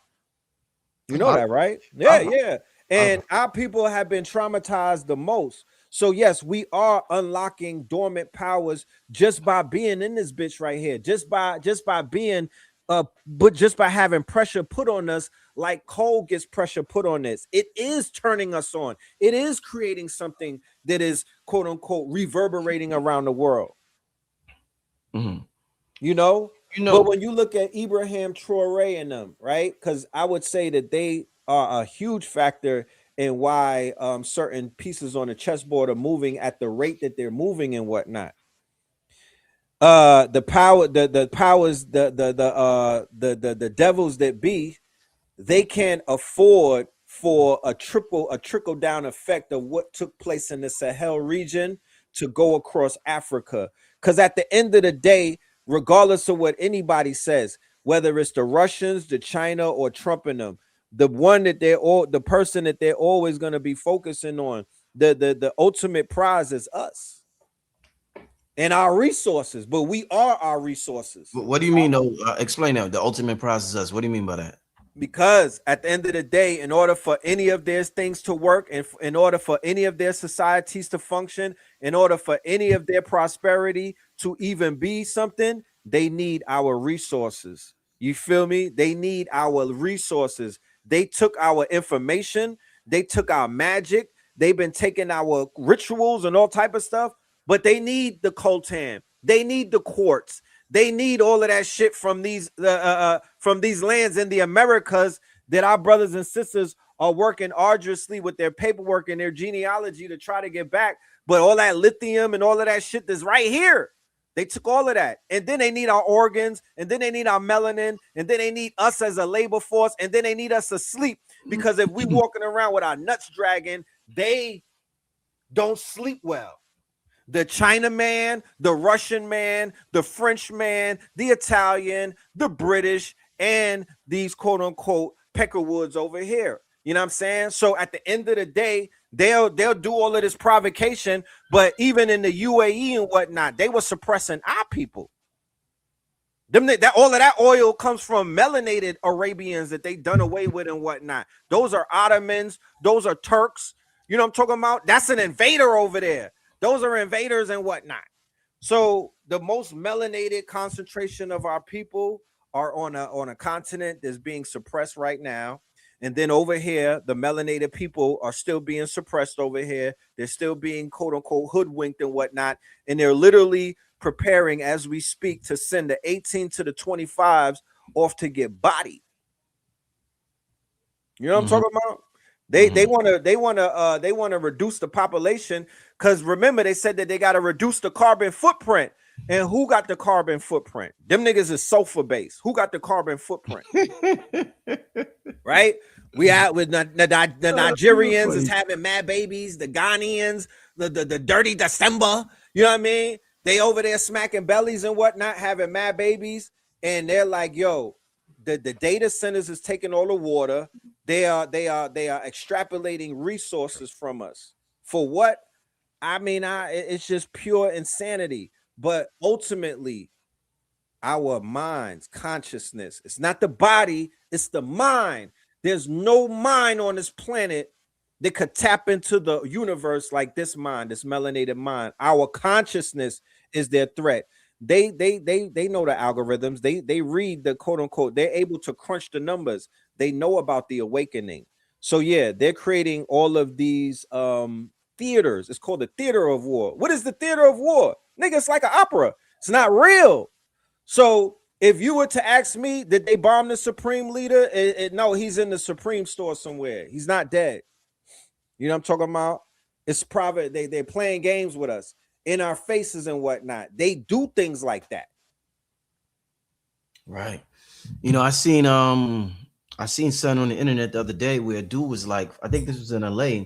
C: You know that, right? Yeah. And our people have been traumatized the most. So yes, we are unlocking dormant powers just by being in this bitch right here, just by being but just by having pressure put on us, like coal gets pressure put on this. It is turning us on. It is creating something that is quote unquote reverberating around the world. You know, but when you look at Ibrahim Traore and them, right? Because I would say that they are a huge factor in why certain pieces on the chessboard are moving at the rate that they're moving and whatnot. The powers, the devils that be, they can't afford for a trickle down effect of what took place in the Sahel region to go across Africa. Because at the end of the day, regardless of what anybody says, whether it's the Russians, the China, or Trump and them, the person that they're always going to be focusing on, the ultimate prize is us and our resources. But we are our resources.
B: What do you mean? though? Explain that. The ultimate prize is us. What do you mean by that?
C: Because at the end of the day, in order for any of their things to work, and in order for any of their societies to function, in order for any of their prosperity to even be something, they need our resources. You feel me? They need our resources. They took our information. They took our magic. They've been taking our rituals and all type of stuff, but they need the coltan. They need the quartz. They need all of that shit from these lands in the Americas that our brothers and sisters are working arduously with their paperwork and their genealogy to try to get back. But all that lithium and all of that shit that's right here, they took all of that. And then they need our organs, and then they need our melanin, and then they need us as a labor force, and then they need us to sleep. Because if we walking around with our nuts dragging, they don't sleep well. The China man, the Russian man, the French man, the Italian, the British, and these quote unquote peckerwoods over here. You know what I'm saying? So at the end of the day, they'll do all of this provocation, but even in the UAE and whatnot, they were suppressing our people. That all of that oil comes from melanated Arabians that they done away with and whatnot. Those are Ottomans, those are Turks. You know what I'm talking about? That's an invader over there. Those are invaders and whatnot. So the most melanated concentration of our people are on a continent that's being suppressed right now. And then over here, the melanated people are still being suppressed over here. They're still being quote unquote hoodwinked and whatnot. And they're literally preparing as we speak to send the 18 to the 25s off to get bodied. You know what I'm talking about? They want to reduce the population, because remember they said that they got to reduce the carbon footprint. And who got the carbon footprint? Them niggas is sulfur based. Who got the carbon footprint? Right? We out with the Nigerians is having mad babies, the Ghanaians, the dirty December. You know what I mean? They over there smacking bellies and whatnot, having mad babies, and they're like, yo, the data centers is taking all the water. They are extrapolating resources from us. For what? I mean, it's just pure insanity. But ultimately, our minds, consciousness, it's not the body, it's the mind. There's no mind on this planet that could tap into the universe like this mind, this melanated mind. Our consciousness is their threat. They know the algorithms. They read the quote unquote. They're able to crunch the numbers. They know about the awakening. So yeah, they're creating all of these theaters. It's called the theater of war. What is the theater of war? Nigga, it's like an opera. It's not real. So if you were to ask me, did they bomb the supreme leader? No, he's in the supreme store somewhere. He's not dead. You know what I'm talking about? It's private. They're playing games with us in our faces and whatnot. They do things like that.
B: Right. You know, I seen something on the internet the other day where a dude was like, I think this was in LA,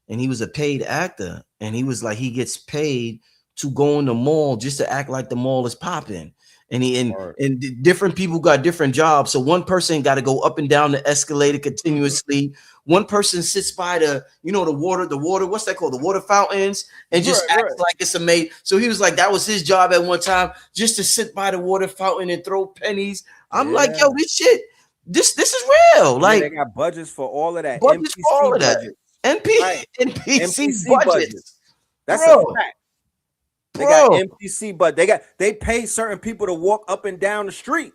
B: and he was a paid actor, and he was like, he gets paid to go in the mall just to act like the mall is popping. And different people got different jobs. So one person got to go up and down the escalator continuously. One person sits by the water, what's that called? The water fountains, and just acts like it's amazing. So he was like, that was his job at one time, just to sit by the water fountain and throw pennies. I'm like, yo, this shit, this is real. Like,
C: they got budgets for all of that.
B: Budgets for all of that. NPC budgets.
C: That's a fact. They got NPC, but they pay certain people to walk up and down the street.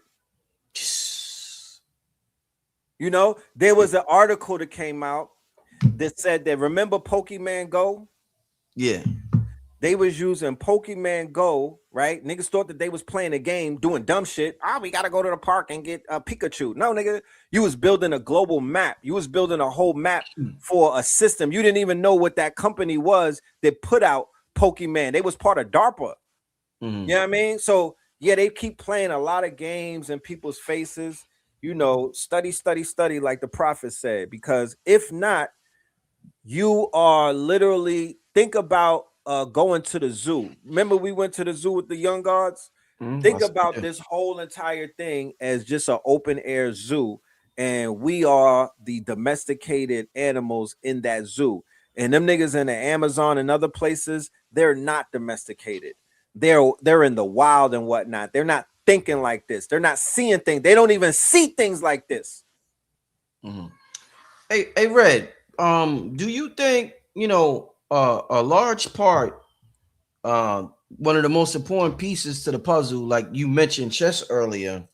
C: You know, there was an article that came out that said that, remember Pokemon Go?
B: Yeah.
C: They was using Pokemon Go, right? Niggas thought that they was playing a game, doing dumb shit. We gotta go to the park and get a Pikachu. No, nigga, you was building a global map. You was building a whole map for a system. You didn't even know what that company was that put out Pokemon. They was part of DARPA. You know what I mean? So yeah, they keep playing a lot of games in people's faces. You know, study, like the prophet said, because if not, you are literally, think about going to the zoo. Remember we went to the zoo with the young guards? Think about this whole entire thing as just an open air zoo, and we are the domesticated animals in that zoo. And them niggas in the Amazon and other places, they're not domesticated. They're in the wild and whatnot. They're not thinking like this. They're not seeing things. They don't even see things like this.
B: Hey, Red, do you think, a large part, one of the most important pieces to the puzzle, like you mentioned chess earlier,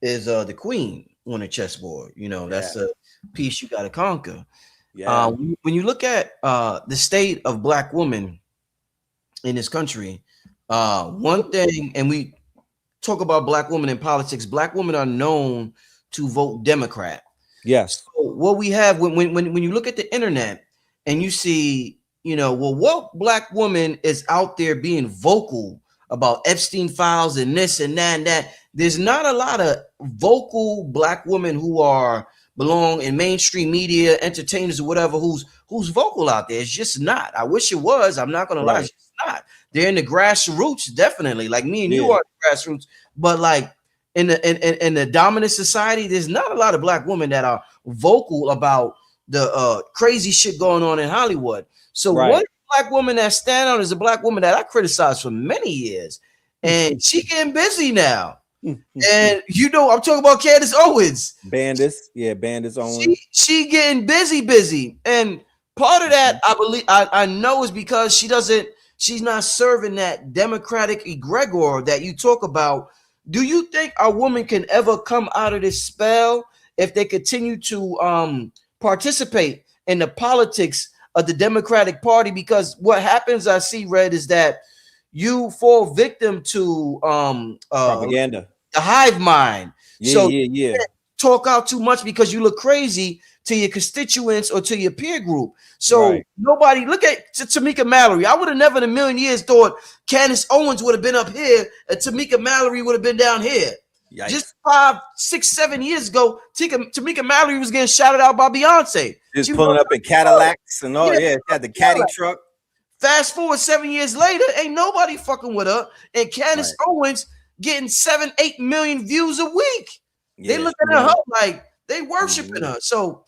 B: is the queen on the chessboard? That's the piece you got to conquer. When you look at the state of Black women in this country, one thing, and we talk about Black women in politics, Black women are known to vote Democrat.
C: Yes.
B: So what we have when you look at the internet and you see, well, what black woman is out there being vocal about Epstein files and this and that and that? There's not a lot of vocal black women who belong in mainstream media, entertainers or whatever, who's vocal out there. It's just not. I wish it was. I'm not gonna lie, it's just not. They're in the grassroots, definitely. Like me and you are the grassroots, but like in the dominant society, there's not a lot of black women that are vocal about the crazy shit going on in Hollywood. So one black woman that stand out is a black woman that I criticized for many years, and she getting busy now. And I'm talking about Candace Owens.
C: Bandis Owens.
B: She getting busy, and part of that I know is because she's not serving that democratic egregor that you talk about. Do you think a woman can ever come out of this spell if they continue to participate in the politics of the Democratic Party? Because what happens, I see, Red, is that you fall victim to
C: propaganda,
B: the hive mind. You can't talk out too much because you look crazy to your constituents or to your peer group. So nobody, look at Tamika Mallory. I would have never in a million years thought Candace Owens would have been up here and Tamika Mallory would have been down here. Yikes. Just 5, 6, 7 years ago, Tamika Mallory was getting shouted out by Beyonce.
C: She was pulling up in Cadillacs and all. She had the caddy truck.
B: Fast forward 7 years later, ain't nobody fucking with her. And Candace Owens getting 7, 8 million views a week. They looking at her like they worshiping her. So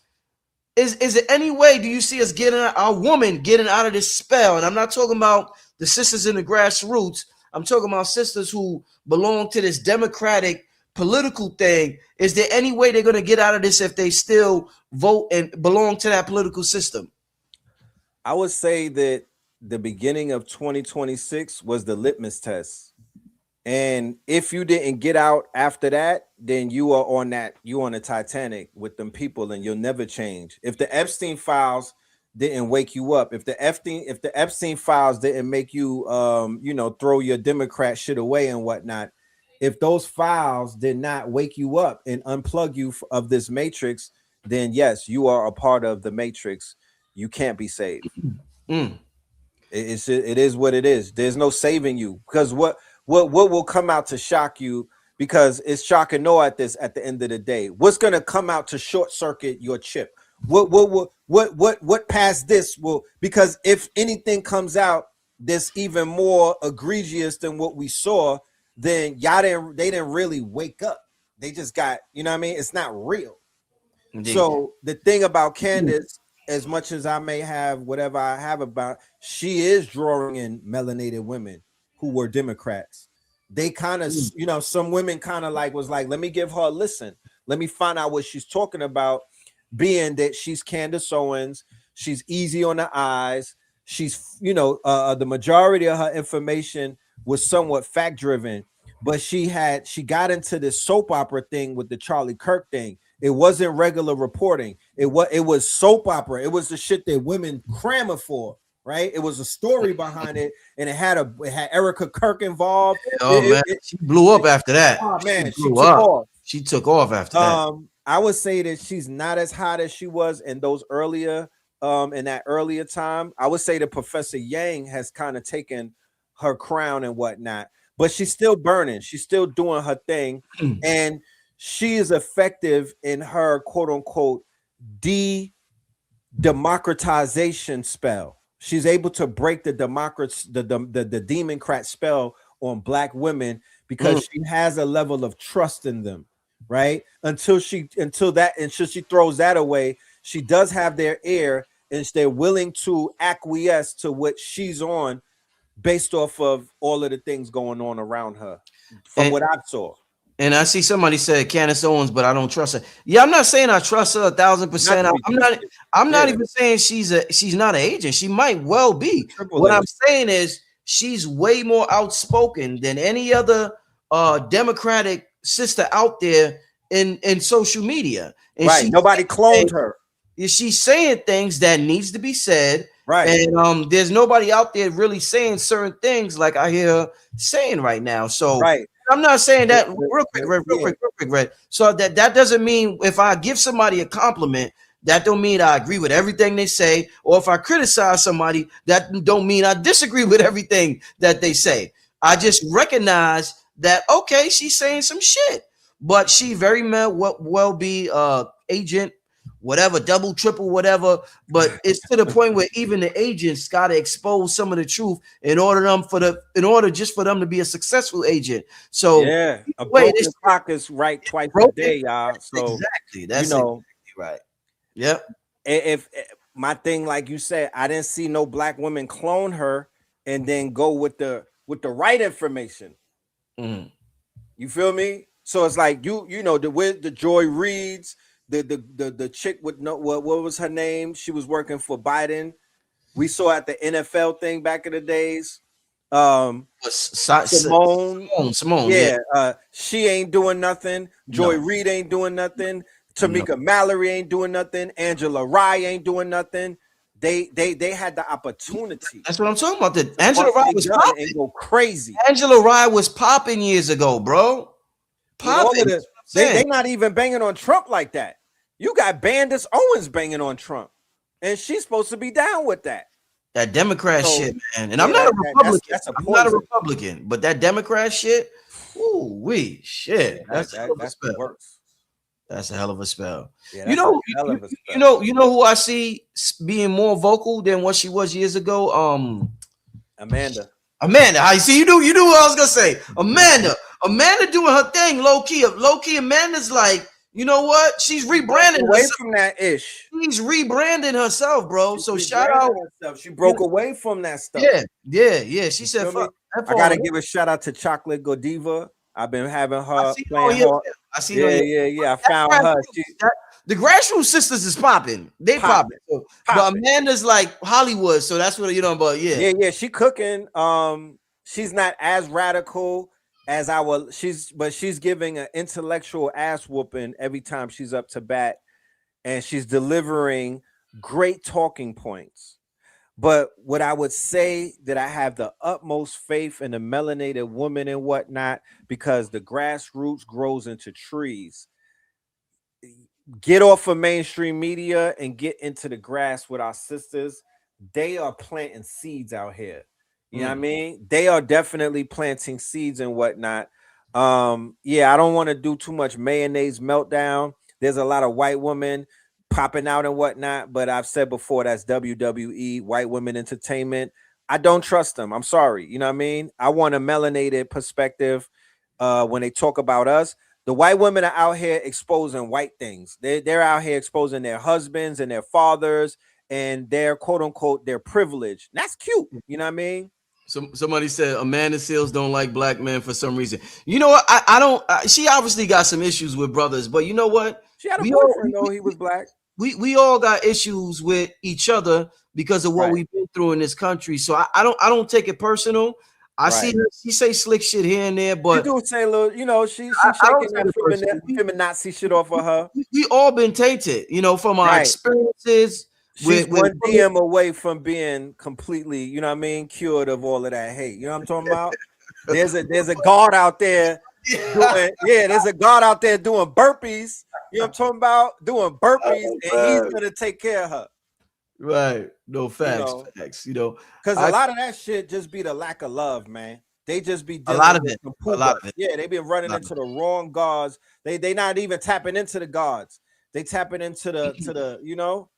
B: is it any way do you see us getting our woman getting out of this spell? And I'm not talking about the sisters in the grassroots. I'm talking about sisters who belong to this democratic political thing. Is there any way they're going to get out of this if they still vote and belong to that political system?
C: I would say that the beginning of 2026 was the litmus test. And if you didn't get out after that, then you are on the Titanic with them people and you'll never change. If the Epstein files didn't wake you up, if the Epstein files didn't make you throw your Democrat shit away and whatnot, if those files did not wake you up and unplug you of this matrix, then yes, you are a part of the matrix. You can't be saved. It is what it is. There's no saving you, because what will come out to shock you, because it's shock and awe at the end of the day. What's gonna come out to short circuit your chip? What past this will, because if anything comes out that's even more egregious than what we saw, then they didn't really wake up. They just got, it's not real. Indeed. So the thing about Candace, as much as I may have whatever I have about, she is drawing in melanated women who were Democrats. They kind of, some women kind of was like, let me give her a listen. Let me find out what she's talking about, being that she's Candace Owens. She's easy on the eyes. She's, the majority of her information was somewhat fact driven, but she got into this soap opera thing with the Charlie Kirk thing. It wasn't regular reporting. It was soap opera. It was the shit that women clamor for. Right, it was a story behind it, and it had Erica Kirk involved.
B: She blew up after that.
C: Oh man,
B: she took off after that.
C: I would say that she's not as hot as she was in those earlier, in that earlier time. I would say that Professor Yang has kind of taken her crown and whatnot, but she's still burning. She's still doing her thing, and she is effective in her quote unquote democratization spell. She's able to break the democrat spell on black women because she has a level of trust in them, right? Until she throws that away, she does have their ear, and they're willing to acquiesce to what she's on based off of all of the things going on around her, from what I saw.
B: And I see somebody said Candace Owens, but I don't trust her. Yeah, I'm not saying I trust her 1,000%. I'm not even saying she's not an agent. She might well be. What I'm saying is she's way more outspoken than any other Democratic sister out there in social media. And
C: nobody cloned her.
B: She's saying things that needs to be said.
C: Right.
B: And there's nobody out there really saying certain things like I hear her saying right now. So I'm not saying that real quick, Red. So that doesn't mean if I give somebody a compliment, that don't mean I agree with everything they say, or if I criticize somebody, that don't mean I disagree with everything that they say. I just recognize that okay, she's saying some shit, but she very well be agent, whatever, double, triple, whatever. But it's to the point where even the agents got to expose some of the truth in order just for them to be a successful agent. So
C: yeah, a broken clock is right twice a day, y'all. So
B: exactly, that's exactly right. Yep.
C: If my thing, like you said, I didn't see no black women clone her and then go with the right information. You feel me? So it's like you know the Joy Reids, the chick with no what was her name? She was working for Biden. We saw at the NFL thing back in the days. Simone. Yeah. She ain't doing nothing. Joy Reid ain't doing nothing. Tamika Mallory ain't doing nothing. Angela Rye ain't doing nothing. They had the opportunity.
B: That's what I'm talking about. That Angela Rye was popping.
C: And go crazy.
B: Angela Rye was popping years ago, bro. Popping.
C: They not even banging on Trump like that. You got Bandis Owens banging on Trump, and she's supposed to be down with that.
B: That Democrat shit, man. And I'm not a Republican. I'm not a Republican, but that Democrat shit, ooh, shit. That's the worst. That's a hell of a spell. Yeah, you know who I see being more vocal than what she was years ago?
C: Amanda.
B: I see you knew what I was gonna say. Amanda doing her thing low key. Amanda's like, you know what? She's rebranding
C: away from that ish.
B: She's rebranding herself, bro. So shout out.
C: She broke away from that stuff.
B: Yeah. She said, "Fuck."
C: I gotta give a shout out to Chocolate Godiva. I've been having her playing her. I see. Yeah. I found her.
B: The Grassroots sisters is popping. They popping. But Amanda's like Hollywood, so that's what you know. But
C: yeah. She cooking. She's not as radical as I was. She's giving an intellectual ass whooping every time she's up to bat, and she's delivering great talking points. But what I would say that I have the utmost faith in the melanated woman and whatnot, because the grassroots grows into trees. Get off of mainstream media and get into the grass with our sisters. They are planting seeds out here. You know what I mean? They are definitely planting seeds and whatnot. I don't want to do too much mayonnaise meltdown. There's a lot of white women popping out and whatnot, but I've said before, that's WWE, white women entertainment. I don't trust them. I'm sorry. You know what I mean? I want a melanated perspective when they talk about us. The white women are out here exposing white things. They're out here exposing their husbands and their fathers and their quote unquote their privilege. That's cute. You know what I mean?
B: Somebody said Amanda Seals don't like black men for some reason. You know what? I don't. She obviously got some issues with brothers, but you know what?
C: She had a boyfriend though. He was black.
B: We all got issues with each other because of what we've been through in this country. So I don't take it personal. I see her, she say slick shit here and there, but
C: she do say a little, you know, she's shaking that feminazi shit off of her.
B: We all been tainted, you know, from our experiences.
C: She's one DM away from being completely, you know what I mean, cured of all of that hate. You know what I'm talking about? There's a God out there doing, there's a God out there doing burpees. You know what I'm talking about? Doing burpees, and he's gonna take care of her.
B: Right. No facts. Facts. You know,
C: because a lot of that shit just be the lack of love, man. They just be
B: a lot of it.
C: Yeah, they been running into the wrong gods. They not even tapping into the gods. They tapping into the you know.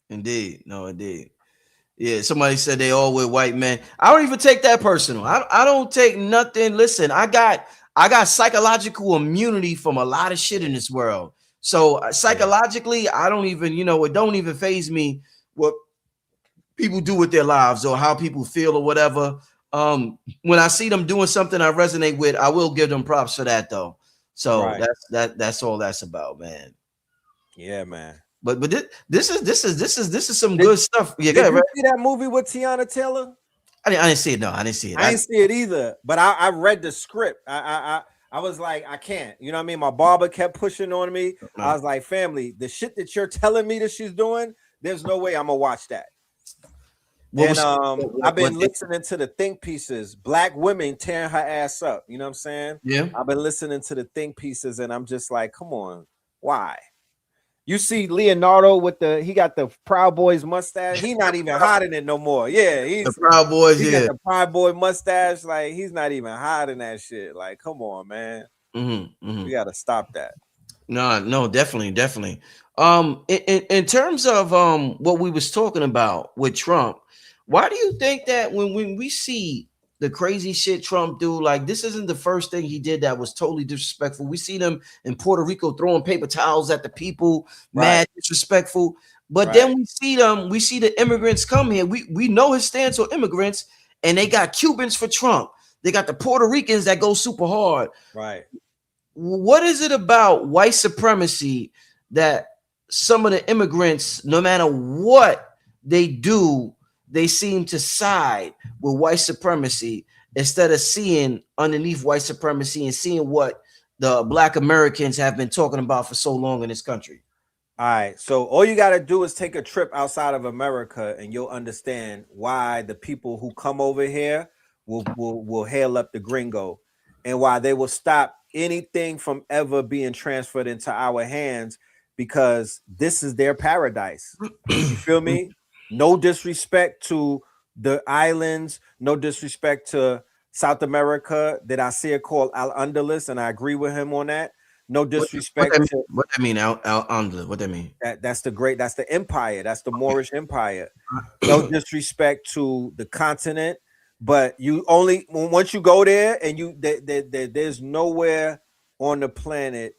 B: Indeed. No, indeed. Yeah, somebody said they all with white men. I don't even take that personal. I don't take nothing. Listen, I got psychological immunity from a lot of shit in this world. So psychologically, I don't even, it don't even faze me what people do with their lives or how people feel or whatever. When I see them doing something I resonate with, I will give them props for that though. So that's all that's about, man.
C: Yeah, man.
B: But this is some good stuff. Yeah,
C: did you see that movie with Tiana Taylor?
B: I didn't see it. No, I didn't see it.
C: I didn't see it either. But I read the script. I was like, I can't. You know what I mean? My barber kept pushing on me. I was like, family, the shit that you're telling me that she's doing, there's no way I'm gonna watch that.
B: What
C: And
B: was
C: I've been listening to the think pieces, black women tearing her ass up. You know what I'm saying?
B: Yeah.
C: I've been listening to the think pieces, and I'm just like, come on, why? You see Leonardo with he got the Proud Boys mustache. He's not even hiding it no more. Yeah,
B: the Proud Boys.
C: he
B: Yeah.
C: got the Proud Boy mustache. Like, he's not even hiding that shit. Like, come on, man. We gotta stop that.
B: No, definitely. In terms of what we was talking about with Trump, why do you think that when we see the crazy shit Trump do, like this isn't the first thing he did that was totally disrespectful? We see them in Puerto Rico throwing paper towels at the people, mad disrespectful. But then we see the immigrants come here. We know his stance on immigrants, and they got Cubans for Trump. They got the Puerto Ricans that go super hard.
C: Right.
B: What is it about white supremacy that some of the immigrants, no matter what they do, they seem to side with white supremacy instead of seeing underneath white supremacy and seeing what the Black Americans have been talking about for so long in this country?
C: All right. So all you got to do is take a trip outside of America, and you'll understand why the people who come over here will hail up the gringo, and why they will stop anything from ever being transferred into our hands, because this is their paradise. You feel me? No disrespect to the islands, no disrespect to South America, that I see it called Al Andalus, and I agree with him on that. No disrespect.
B: What that mean? Al Andalus? What that mean?
C: That's the empire. That's the Moorish empire. No disrespect to the continent, but you only once you go there, and there's nowhere on the planet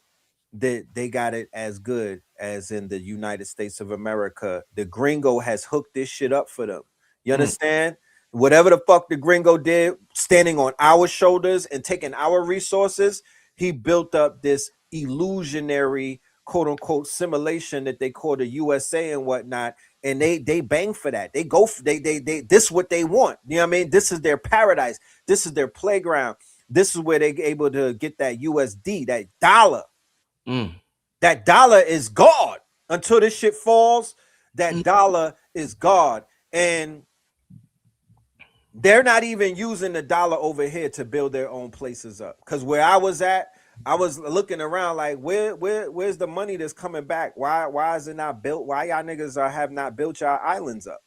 C: that they got it as good as in the United States of America. The gringo has hooked this shit up for them. You understand? Whatever the fuck the gringo did, standing on our shoulders and taking our resources, he built up this illusionary, quote unquote, simulation that they call the USA and whatnot. And they bang for that. They go, they this is what they want. You know what I mean? This is their paradise. This is their playground. This is where they're able to get that USD, that dollar. That dollar is God. Until this shit falls, that dollar is God. And they're not even using the dollar over here to build their own places up. Because where I was at, I was looking around like, where's the money that's coming back? Why is it not built? Why y'all niggas have not built y'all islands up?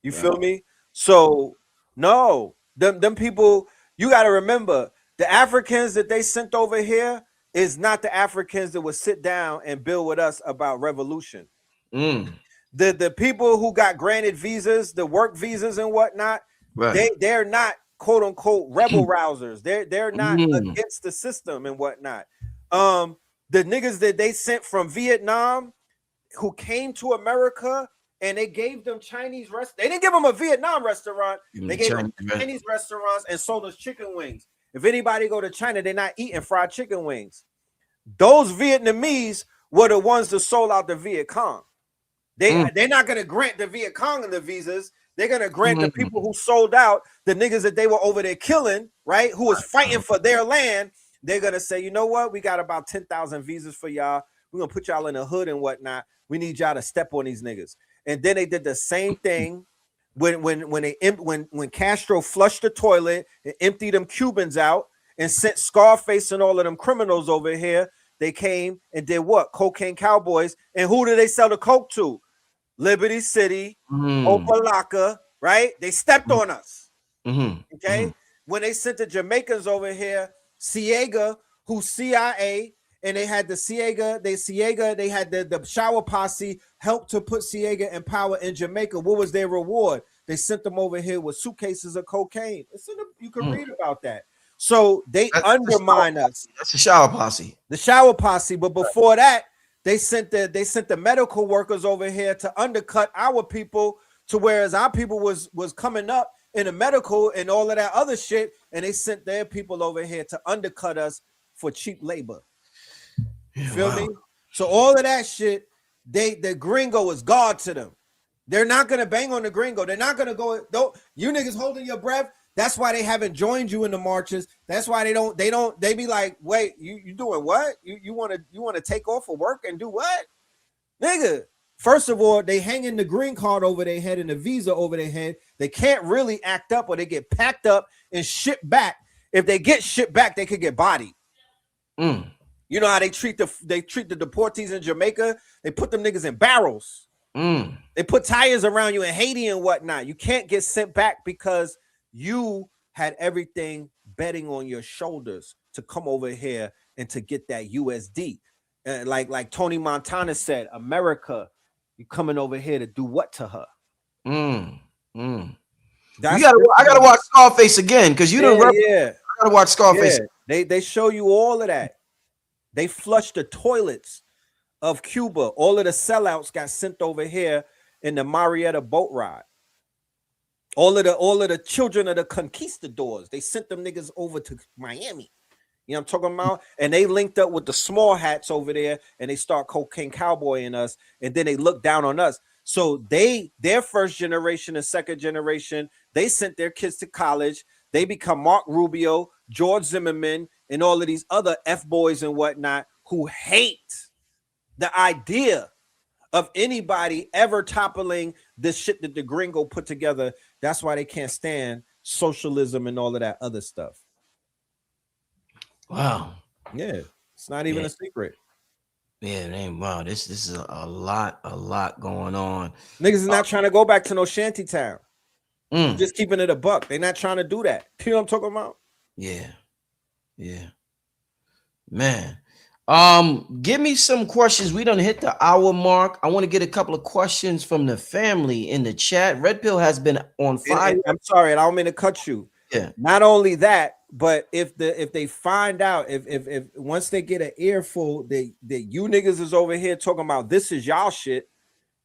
C: You feel me? So no, them people, you got to remember, the Africans that they sent over here is not the Africans that would sit down and build with us about revolution. The people who got granted visas, the work visas and whatnot, they're not quote unquote rebel rousers. They're not against the system and whatnot. The niggas that they sent from Vietnam who came to America, and they gave them Chinese they didn't give them a Vietnam restaurant. They gave them Chinese restaurants and sold us chicken wings. If anybody go to China, they're not eating fried chicken wings. Those Vietnamese were the ones that sold out the Viet Cong. They're not going to grant the Viet Cong and the visas. They're going to grant the people who sold out, the niggas that they were over there killing, right, who was fighting for their land. They're going to say, you know what? We got about 10,000 visas for y'all. We're going to put y'all in the hood and whatnot. We need y'all to step on these niggas. And then they did the same thing when Castro flushed the toilet and emptied them Cubans out and sent Scarface and all of them criminals over here. They came and did what? Cocaine Cowboys. And who did they sell the coke to? Liberty City, Opalaka, right? They stepped on us. Okay. When they sent the Jamaicans over here, Ciega, who's CIA, and they had the Ciega, they had the shower posse help to put Ciega in power in Jamaica. What was their reward? They sent them over here with suitcases of cocaine. You can read about that. So that's undermine us.
B: That's the shower posse.
C: The shower posse. But before that, they sent the medical workers over here to undercut our people, to whereas our people was coming up in the medical and all of that other shit, and they sent their people over here to undercut us for cheap labor. You feel me? So all of that shit, the gringo is God to them. They're not gonna bang on the gringo. They're not gonna go. Don't you niggas holding your breath? That's why they haven't joined you in the marches. That's why they be like, wait, you doing what? You want to take off for work and do what? Nigga, First of all, they hanging the green card over their head and the visa over their head. They can't really act up, or they get packed up and shipped back. If they get shipped back, they could get bodied. You know how they treat the deportees in Jamaica? They put them niggas in barrels. They put tires around you in Haiti and whatnot. You can't get sent back because you had everything betting on your shoulders to come over here and to get that USD. Like Tony Montana said, America, you coming over here to do what to her? I
B: gotta watch Scarface again, because you don't.
C: Yeah,
B: I gotta watch Scarface.
C: Yeah. They show you all of that. They flushed the toilets of Cuba. All of the sellouts got sent over here in the Marietta boat ride. All of the children of the conquistadors, they sent them niggas over to Miami. You know what I'm talking about? And they linked up with the small hats over there, and they start cocaine cowboying us, and then they look down on us. So their first generation and second generation, they sent their kids to college. They become Mark Rubio, George Zimmerman, and all of these other F-boys and whatnot who hate the idea of anybody ever toppling this shit that the gringo put together. That's why they can't stand socialism and all of that other stuff.
B: Wow.
C: Yeah, it's not even a secret.
B: Yeah, man. Wow, this is a lot going on.
C: Niggas is not trying to go back to no shanty town. Just keeping it a buck. They're not trying to do that. You know what I'm talking about?
B: Yeah. Man. Give me some questions. We done hit the hour mark. I want to get a couple of questions from the family in the chat. Red Pill has been on fire.
C: I'm sorry, I don't mean to cut you.
B: Yeah.
C: Not only that, but if they find out, if once they get an earful that you niggas is over here talking about this is y'all shit,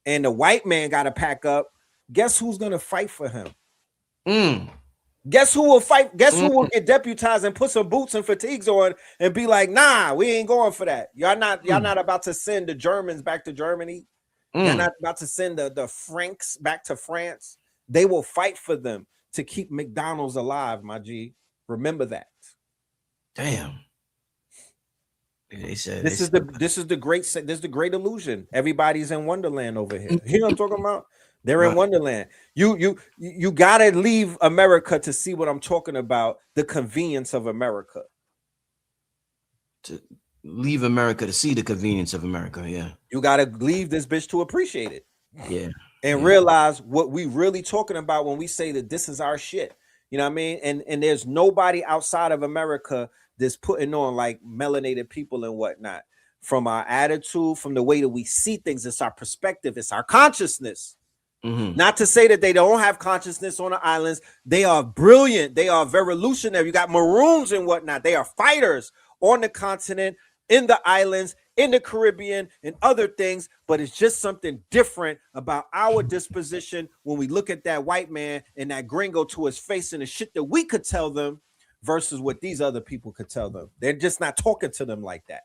C: and the white man got to pack up, guess who's gonna fight for him? Guess who will fight? Guess who will get deputized and put some boots and fatigues on and be like, nah, we ain't going for that. Y'all not about to send the Germans back to Germany. You're not about to send the Franks back to France. They will fight for them to keep McDonald's alive, my G. Remember that.
B: Damn. They said
C: this is the great illusion. Everybody's in Wonderland over here. You know what I'm talking about? They're in Wonderland. You gotta leave America to see what I'm talking about. The convenience of America.
B: To leave America to see the convenience of America. Yeah.
C: You gotta leave this bitch to appreciate it.
B: Yeah.
C: And realize what we really talking about when we say that this is our shit. You know what I mean? And there's nobody outside of America that's putting on like melanated people and whatnot. From our attitude, from the way that we see things, it's our perspective, it's our consciousness. Not to say that they don't have consciousness on the islands. They are brilliant. They are revolutionary. You got Maroons and whatnot. They are fighters on the continent, in the islands, in the Caribbean, and other things. But it's just something different about our disposition when we look at that white man and that gringo to his face and the shit that we could tell them versus what these other people could tell them. They're just not talking to them like that.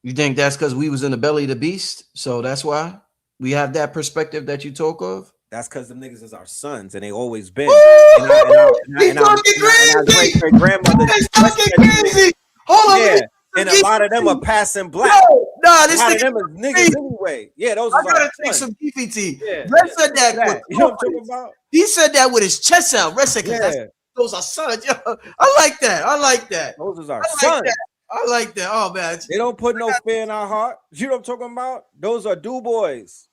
B: You think that's because we was in the belly of the beast? So that's why we have that perspective that you talk of?
C: That's because them niggas is our sons, and they always been. And our great-great-grandmother.
B: Hold on.
C: Yeah, and a lot of them are passing black.
B: Nah,
C: this a lot of them are niggas anyway. Yeah, those are. I
B: gotta take some Guifiti.
C: Yeah,
B: Red said that.
C: You know what I'm talking about?
B: He said that with his chest out. Red said, those are sons. I like that.
C: Those is our sons.
B: I like that. Oh man,
C: they don't put no fear in our heart. You know what I'm talking about? Those are do boys.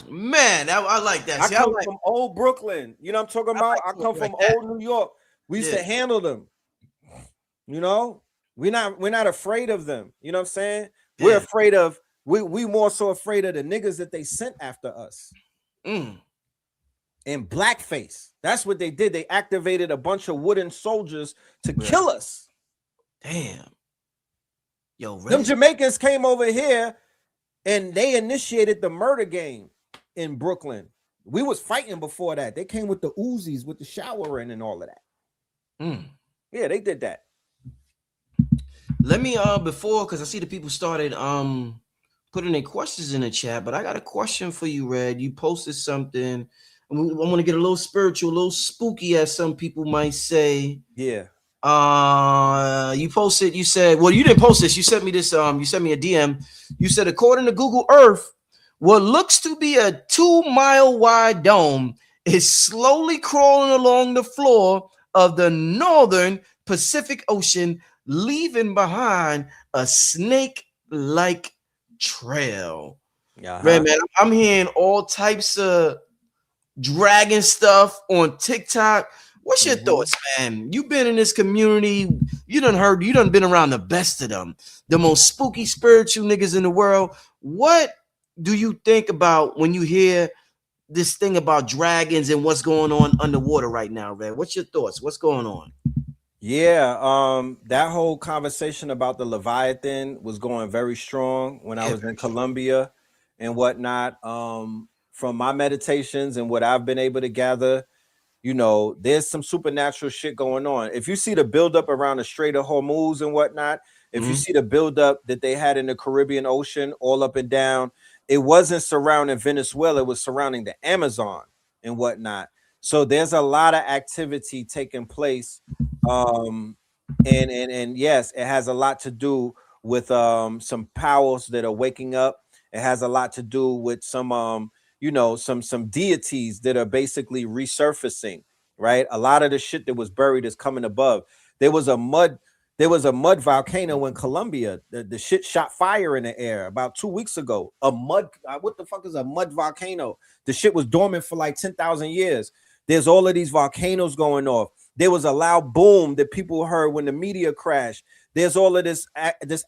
B: Man, I like that.
C: I come from old Brooklyn. You know what I'm talking about? I come from old New York. We used to handle them. You know, we're not afraid of them. You know what I'm saying? We're afraid of we more so afraid of the niggas that they sent after us. In blackface. That's what they did. They activated a bunch of wooden soldiers to kill us.
B: Damn. Yo,
C: them Jamaicans came over here and they initiated the murder game in Brooklyn. We was fighting before that. They came with the Uzis, with the showering and all of that. Yeah, they did that.
B: Let me before, because I see the people started putting their questions in the chat, but I got a question for you, Red. You posted something. I want to get a little spiritual, a little spooky, as some people might say.
C: Yeah.
B: You posted, you said, well, you didn't post this. You sent me this, you sent me a DM. You said, according to Google Earth, What looks to be a 2-mile wide dome is slowly crawling along the floor of the northern Pacific Ocean, leaving behind a snake-like trail. Right, man. I'm hearing all types of dragon stuff on TikTok. What's your thoughts, man? You've been in this community. You done been around the best of them, the most spooky spiritual niggas in the world. What do you think about when you hear this thing about dragons and what's going on underwater right now, Red? What's your thoughts? What's going on?
C: Yeah, that whole conversation about the Leviathan was going very strong when I was in Colombia and whatnot. From my meditations and what I've been able to gather, you know, there's some supernatural shit going on. If you see the buildup around the Strait of Hormuz and whatnot, if you see the buildup that they had in the Caribbean Ocean all up and down, it wasn't surrounding Venezuela, it was surrounding the Amazon and whatnot. So there's a lot of activity taking place. And yes, it has a lot to do with some powers that are waking up. It has a lot to do with some you know, some deities that are basically resurfacing, right? A lot of the shit that was buried is coming above. There was a mud volcano in Colombia. The shit shot fire in the air about 2 weeks ago. What the fuck is a mud volcano? The shit was dormant for like 10,000 years. There's all of these volcanoes going off. There was a loud boom that people heard when the meteor crashed. There's all of this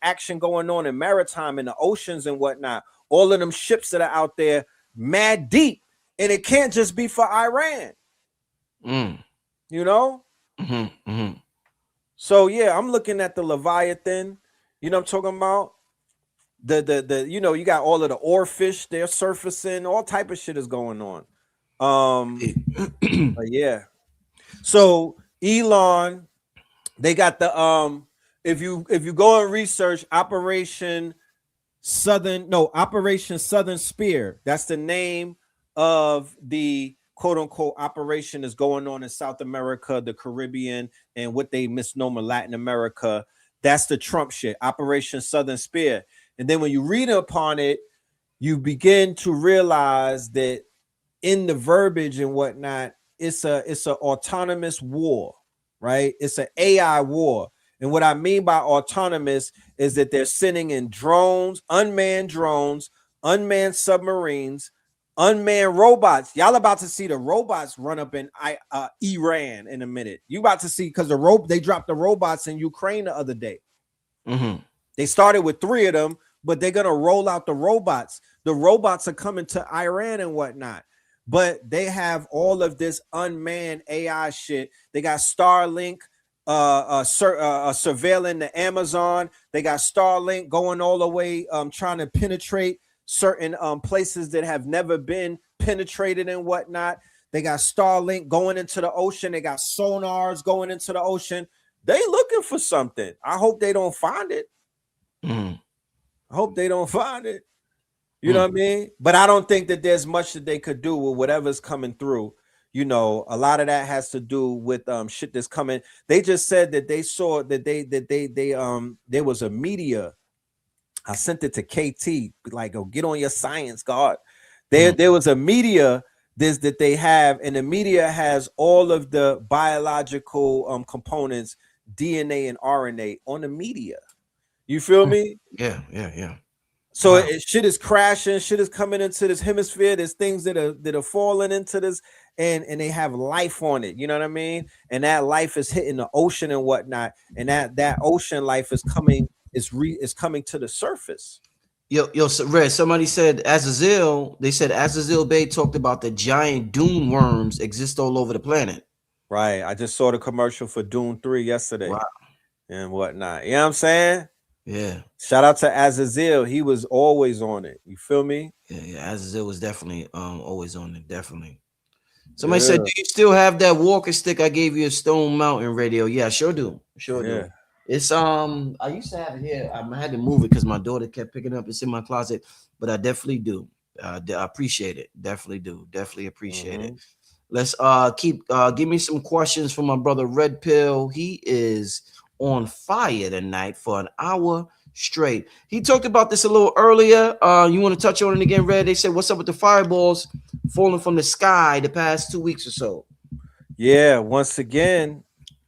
C: action going on in maritime, in the oceans and whatnot. All of them ships that are out there mad deep, and it can't just be for Iran. You know? So yeah, I'm looking at the Leviathan. You know what I'm talking about? The you know, you got all of the oarfish, they're surfacing, all type of shit is going on. But yeah. So Elon, they got the if you go and research Operation Southern Spear, that's the name of the quote unquote operation is going on in South America, the Caribbean, and what they misnomer Latin America. That's the Trump shit, Operation Southern Spear. And then when you read upon it, you begin to realize that in the verbiage and whatnot, it's a autonomous war, right? It's an AI war. And what I mean by autonomous is that they're sending in drones, unmanned submarines, unmanned robots. Y'all about to see the robots run up in Iran in a minute. You about to see, because they dropped the robots in Ukraine the other day. They started with 3 of them, but they're gonna roll out the robots. The robots are coming to Iran and whatnot. But they have all of this unmanned AI shit. They got Starlink surveilling the Amazon. They got Starlink going all the way, trying to penetrate certain places that have never been penetrated and whatnot. They got Starlink going into the ocean. They got sonars going into the ocean. They looking for something. I hope they don't find it. I hope they don't find it. You know what I mean? But I don't think that there's much that they could do with whatever's coming through. You know, a lot of that has to do with shit that's coming. They just said that they saw that there was a meteor. I sent it to KT, like, go get on your science, God. There was a meteor that they have, and the meteor has all of the biological components, DNA and RNA on the meteor. You feel me?
B: Yeah.
C: So shit is crashing, shit is coming into this hemisphere. There's things that are falling into this, and they have life on it. You know what I mean? And that life is hitting the ocean and whatnot, and that ocean life is coming to the surface.
B: Yo, Red, somebody said Azazel. They said Azazel Bay talked about the giant dune worms exist all over the planet.
C: Right. I just saw the commercial for Dune 3 yesterday.
B: Wow.
C: And whatnot. You know what I'm saying?
B: Yeah.
C: Shout out to Azazel. He was always on it. You feel me?
B: Yeah. Azazel was definitely always on it. Definitely. Somebody said, "Do you still have that walking stick I gave you at Stone Mountain Radio?" Yeah, I sure do. Do. It's I used to have it here. I had to move it because my daughter kept picking it up. It's in my closet, but I definitely do. I appreciate it. Definitely do. Definitely appreciate it. Let's give me some questions from my brother Red Pill. He is on fire tonight for an hour straight. He talked about this a little earlier. You want to touch on it again, Red? They said, what's up with the fireballs falling from the sky the past 2 weeks or so?
C: Yeah, once again,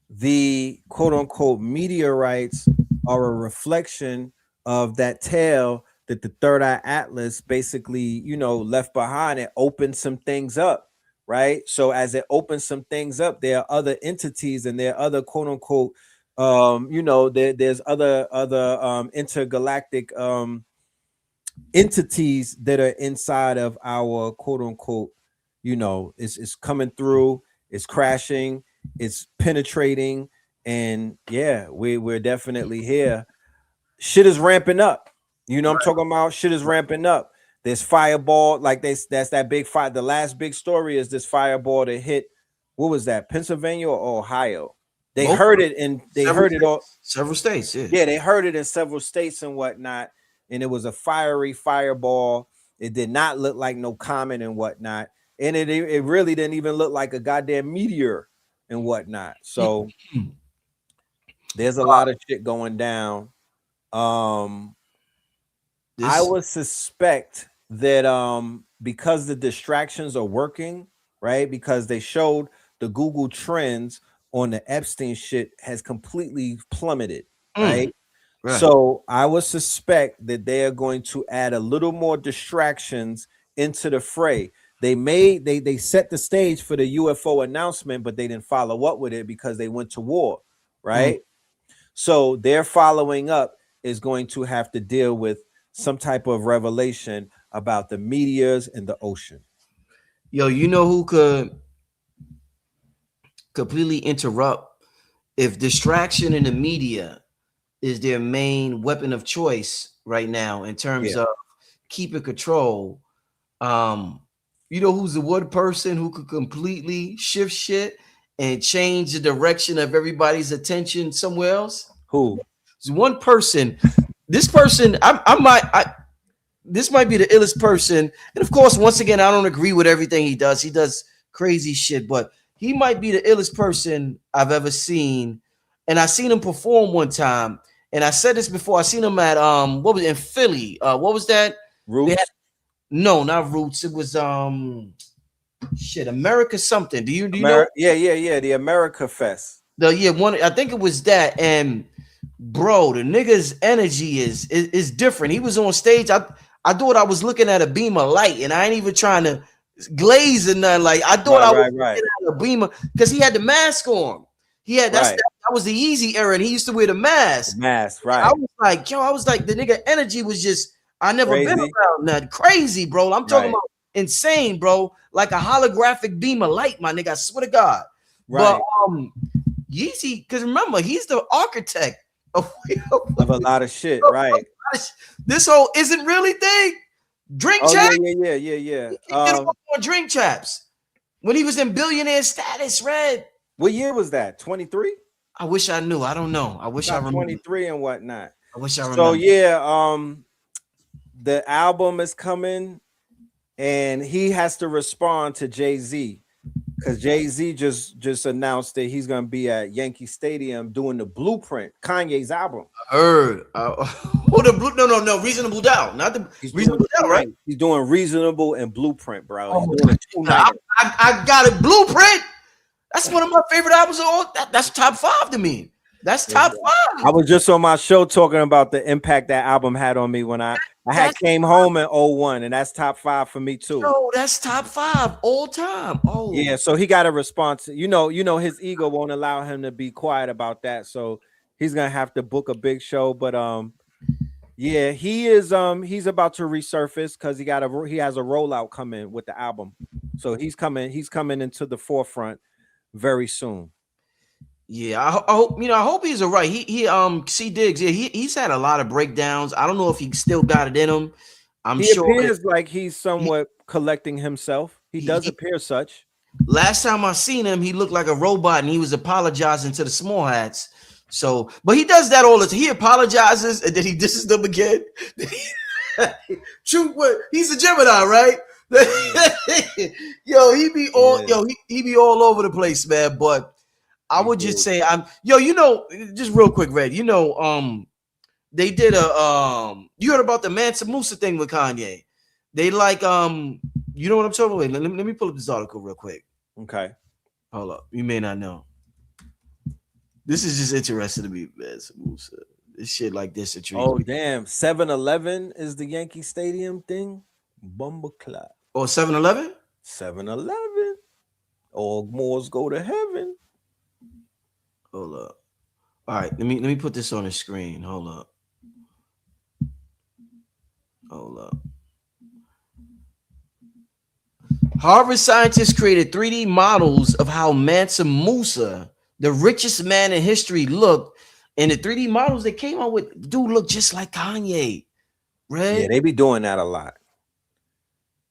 C: the quote unquote meteorites are a reflection of that tail that the Third Eye Atlas basically, left behind. It opened some things up, right? So as it opens some things up, there are other entities and there are other quote unquote, there's other intergalactic entities that are inside of our quote unquote, it's coming through, it's crashing, it's penetrating, and yeah, we're definitely here. Shit is ramping up. I'm talking about. Shit is ramping up. There's fireball, like that's that big fire. The last big story is this fireball that hit. What was that? Pennsylvania or Ohio? They heard it, and they heard it all
B: several states.
C: Yeah, they heard it in several states and whatnot. And it was a fiery fireball. It did not look like no comet and whatnot, and it really didn't even look like a goddamn meteor and whatnot. So there's a lot of shit going down. I would suspect that because the distractions are working, right? Because they showed the Google trends on the Epstein shit has completely plummeted, right? So I would suspect that they are going to add a little more distractions into the fray. They set the stage for the UFO announcement, but they didn't follow up with it because they went to war, right? So their following up is going to have to deal with some type of revelation about the meteors in the ocean.
B: Yo, you know who could completely interrupt if distraction in the media is their main weapon of choice right now in terms of keeping control. You know who's the one person who could completely shift shit and change the direction of everybody's attention somewhere else?
C: Who?
B: There's one person. This person, this might be the illest person. And of course, once again, I don't agree with everything he does. He does crazy shit, but he might be the illest person I've ever seen. And I seen him perform one time. And I said this before. I seen him at what was it, in Philly? What was that?
C: Roots?
B: No, not Roots. It was America something. Do you know?
C: Yeah. The America Fest.
B: I think it was that. And bro, the nigga's energy is different. He was on stage. I thought I was looking at a beam of light, and I ain't even trying to glaze or nothing. Like I thought I was looking at a beam because he had the mask on. He had that was the easy era, and he used to wear the mask.
C: Right.
B: I was like, the nigga energy was just, I never been around that. Crazy, bro. I'm talking about insane, bro. Like a holographic beam of light, my nigga. I swear to God. Right. But Yeezy, because remember, he's the architect of
C: a lot of shit, right?
B: This whole isn't really thing. Drink chaps.
C: Yeah.
B: He did on drink chaps when he was in billionaire status. Red.
C: What year was that? 23?
B: I wish I knew. I don't know. I wish I remember.
C: 23 and whatnot.
B: I wish I remember.
C: So yeah, the album is coming, and he has to respond to Jay-Z because Jay-Z just announced that he's gonna be at Yankee Stadium doing the Blueprint, Kanye's album.
B: I heard. No, Reasonable Doubt, not the Reasonable Doubt, right?
C: He's doing Reasonable and Blueprint, bro.
B: I got it. Blueprint. That's one of my favorite albums of all. That's top 5 to me. That's top 5.
C: I was just on my show talking about the impact that album had on me when I came home in 01, and that's top 5 for me too.
B: No, that's top 5 all time. Oh
C: yeah, so he got a response. You know, his ego won't allow him to be quiet about that, so he's gonna have to book a big show. But yeah, he is he's about to resurface because he has a rollout coming with the album, so he's coming into the forefront very soon.
B: Yeah, I hope he's all right. He C Diggs, yeah, he's had a lot of breakdowns. I don't know if he still got it in him.
C: He appears like he's somewhat collecting himself. He does appear such.
B: Last time I seen him, he looked like a robot and he was apologizing to the small hats. So, but he does that all the time. He apologizes and then he disses them again. He's a Gemini, right? He be all over the place, man. But I would just say just real quick, Red. they did a you heard about the Mansa Musa thing with Kanye. They like you know what I'm talking about? Wait, let me pull up this article real quick.
C: Okay.
B: Hold up. You may not know. This is just interesting to me, Mansa Musa. This shit like this intrigues
C: Oh
B: me.
C: damn, 7-Eleven is the Yankee Stadium thing. Bumbleclap.
B: Oh, 7-Eleven?
C: 7-Eleven. All Moors go to heaven.
B: Hold up. All right, let me put this on the screen. Hold up. Harvard scientists created 3D models of how Mansa Musa, the richest man in history, looked. And the 3D models they came out with, dude, look just like Kanye. Right?
C: Yeah, they be doing that a lot.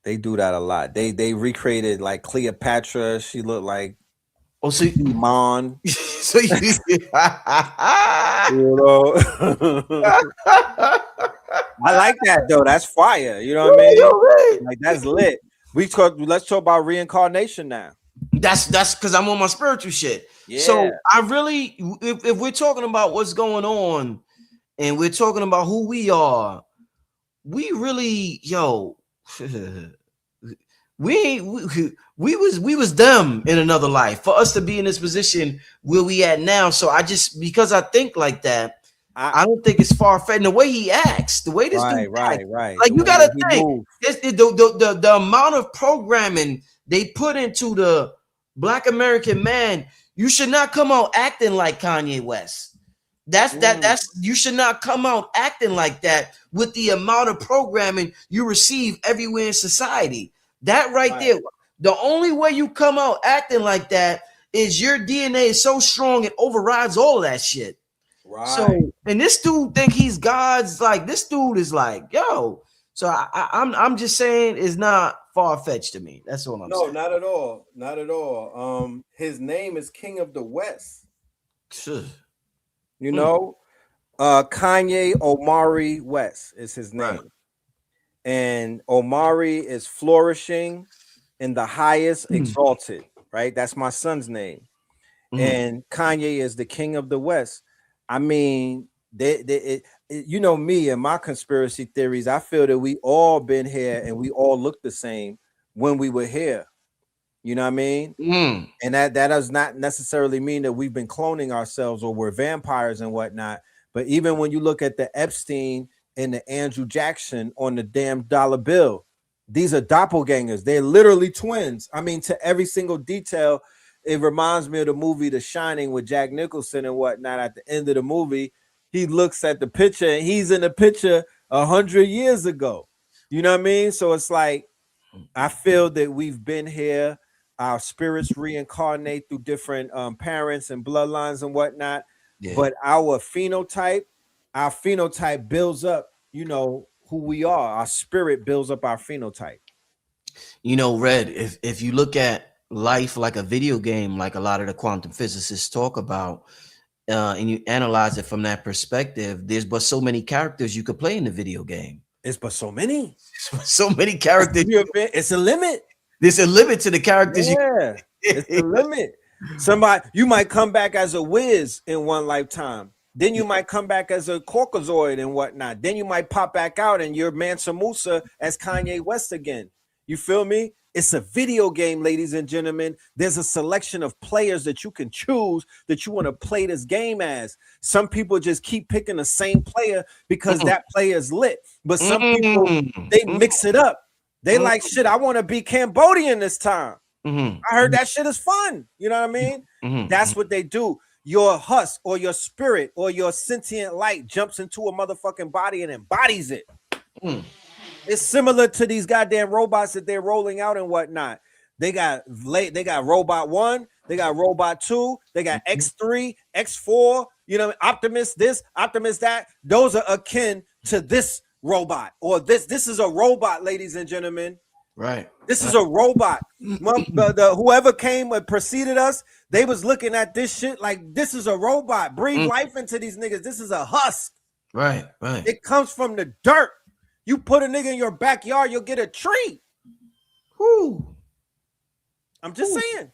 C: They do that a lot. They recreated like Cleopatra. She looked like Iman.
B: So you
C: know. I like that though. That's fire. You know what I mean? Like that's lit. Let's talk about reincarnation now.
B: That's because I'm on my spiritual shit.
C: Yeah.
B: So I really, if we're talking about what's going on and we're talking about who we are, we really, we was them in another life for us to be in this position where we at now. So because I think like that, I don't think it's far-fetched. The way he acts, the way this dude acts, like you gotta think the amount of programming they put into the Black American man. You should not come out acting like Kanye West. That's you should not come out acting like that with the amount of programming you receive everywhere in society. That right there, the only way you come out acting like that is your DNA is so strong it overrides all of that shit.
C: Right.
B: So, and this dude think he's God's, like this dude is like, yo. So I'm just saying it's not far-fetched to me. That's all I'm saying.
C: No, not at all. Not at all. His name is King of the West. You know, Kanye Omari West is his name. Right. And Omari is flourishing in the highest exalted, right? That's my son's name. And Kanye is the King of the West. I mean, you know me and my conspiracy theories. I feel that we all been here and we all look the same when we were here. You know what I mean? And that does not necessarily mean that we've been cloning ourselves or we're vampires and whatnot. But even when you look at the Epstein and the Andrew Jackson on the damn dollar bill, these are doppelgangers. They're literally twins. I mean, to every single detail. It reminds me of the movie The Shining with Jack Nicholson and whatnot. At the end of the movie, he looks at the picture and he's in the picture 100 years ago. You know what I mean? So it's like, I feel that we've been here. Our spirits reincarnate through different parents and bloodlines and whatnot. Yeah. But our phenotype builds up, you know, who we are. Our spirit builds up our phenotype.
B: You know, Red, if you look at life like a video game, like a lot of the quantum physicists talk about, and you analyze it from that perspective, there's but so many characters you could play in the video game.
C: It's but so many.
B: So many characters.
C: It's a limit.
B: There's a limit to the characters.
C: Yeah, it's a limit. You might come back as a whiz in one lifetime. Then you might come back as a Caucasoid and whatnot. Then you might pop back out and you're Mansa Musa as Kanye West again. You feel me? It's a video game, ladies and gentlemen. There's a selection of players that you can choose that you want to play this game as. Some people just keep picking the same player because that player is lit. But some people, they mix it up. They like, shit, I want to be Cambodian this time. I heard that shit is fun. You know what I mean? That's what they do. Your husk or your spirit or your sentient light jumps into a motherfucking body and embodies it. It's similar to these goddamn robots that they're rolling out and whatnot. They got Robot 1, they got Robot 2, they got X3, X4, you know, Optimus this, Optimus that. Those are akin to this robot or this. This is a robot, ladies and gentlemen.
B: Right.
C: This is a robot. Whoever came and preceded us, they was looking at this shit like this is a robot. Breathe life into these niggas. This is a husk.
B: Right, right.
C: It comes from the dirt. You put a nigga in your backyard, you'll get a tree.
B: Whoo.
C: I'm just saying.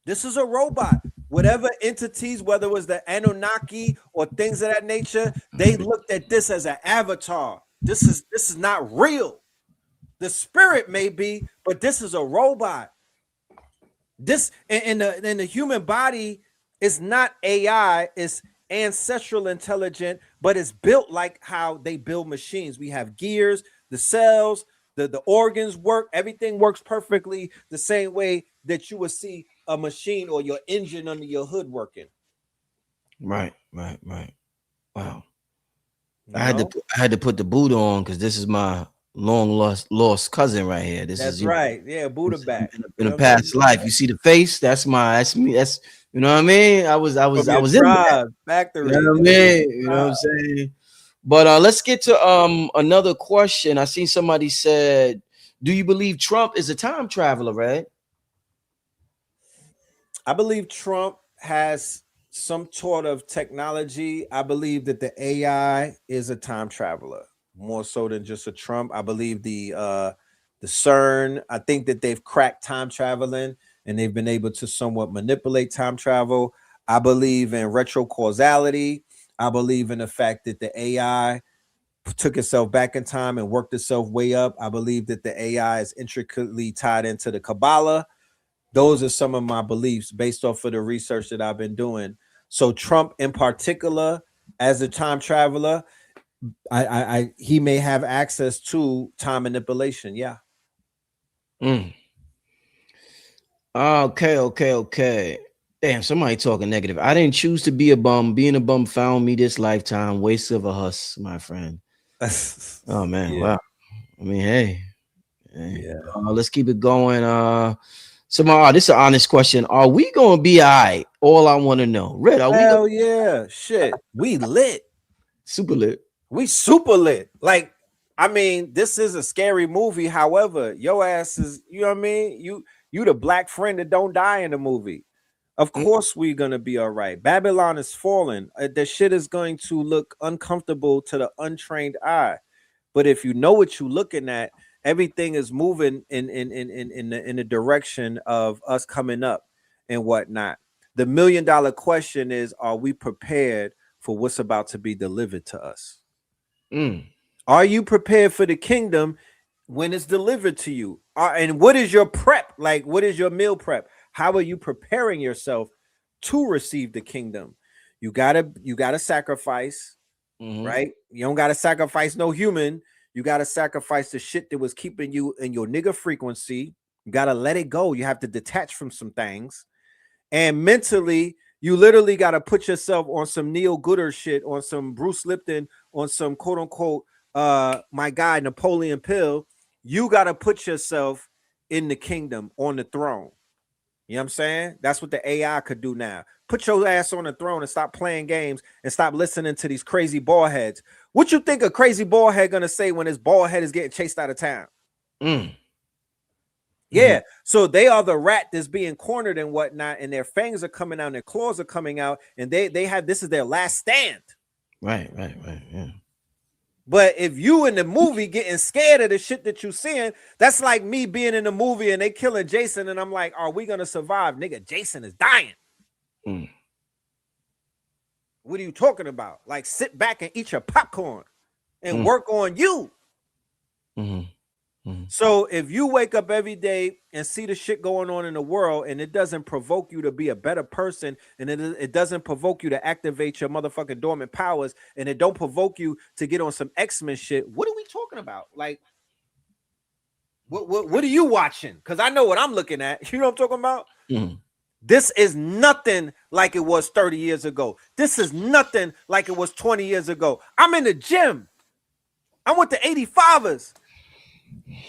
C: This is a robot. whatever entities, whether it was the Anunnaki or things of that nature, they looked at this as an avatar. This is not real. The spirit may be, but this is a robot. This in the human body is not AI, it's ancestral intelligent, but it's built like how they build machines. We have gears, the cells, the organs work, everything works perfectly the same way that you would see a machine or your engine under your hood working.
B: Right. Wow. I had to put the Buddha on because this is my long lost cousin right here.
C: That's right. Yeah, Buddha back
B: in a past life. You see the face? That's me. That's you know what I mean. I was in that
C: factory.
B: You know what I mean? You know what I'm saying? But let's get to another question. I seen somebody said, "Do you believe Trump is a time traveler?" Right?
C: I believe Trump has some sort of technology. I believe that the AI is a time traveler more so than just a Trump. I believe the CERN. I think that they've cracked time traveling and they've been able to somewhat manipulate time travel. I believe in retrocausality. I believe in the fact that the AI took itself back in time and worked itself way up. I believe that the AI is intricately tied into the Kabbalah. Those are some of my beliefs based off of the research that I've been doing. So Trump in particular, as a time traveler, he may have access to time manipulation. Yeah.
B: Okay. Damn, somebody talking negative. I didn't choose to be a bum. Being a bum found me this lifetime. Waste of a huss, my friend. Oh man, yeah. Wow. I mean, hey. Yeah. Let's keep it going. This is an honest question. Are we gonna be all right? All I want to know. Red, are
C: Hell yeah. Shit. We lit.
B: Super lit.
C: We super lit. Like, I mean, this is a scary movie. However, your ass is, you know what I mean? You the black friend that don't die in the movie. Of course we're gonna be all right. Babylon is falling. The shit is going to look uncomfortable to the untrained eye. But if you know what you're looking at, everything is moving in the direction of us coming up and whatnot. The $1 million question is, are we prepared for what's about to be delivered to us? Are you prepared for the kingdom when it's delivered to you? And what is your prep? Like, what is your meal prep? How are you preparing yourself to receive the kingdom? You gotta sacrifice, right? You don't gotta sacrifice no human. You gotta sacrifice the shit that was keeping you in your nigga frequency. You gotta let it go. You have to detach from some things. And mentally, you literally gotta put yourself on some Neil Gooder shit, on some Bruce Lipton, on some quote unquote my guy Napoleon Pill. You gotta put yourself in the kingdom, on the throne. You know what I'm saying? That's what the AI could do now. Put your ass on the throne and stop playing games and stop listening to these crazy bald heads. What you think a crazy bald head gonna say when his bald head is getting chased out of town? Yeah, so they are the rat that's being cornered and whatnot, and their fangs are coming out, and their claws are coming out, and they have, this is their last stand.
B: Right, yeah.
C: But if you in the movie getting scared of the shit that you seeing, that's like me being in the movie and they killing Jason, and I'm like, are we gonna survive? Nigga, Jason is dying. What are you talking about? Like, sit back and eat your popcorn and work on you. So if you wake up every day and see the shit going on in the world and it doesn't provoke you to be a better person, and it doesn't provoke you to activate your motherfucking dormant powers, and it don't provoke you to get on some X-Men shit, what are we talking about? Like, what are you watching? Because I know what I'm looking at. You know what I'm talking about? This is nothing like it was 30 years ago. This is nothing like it was 20 years ago. I'm in the gym. I'm with the 85ers.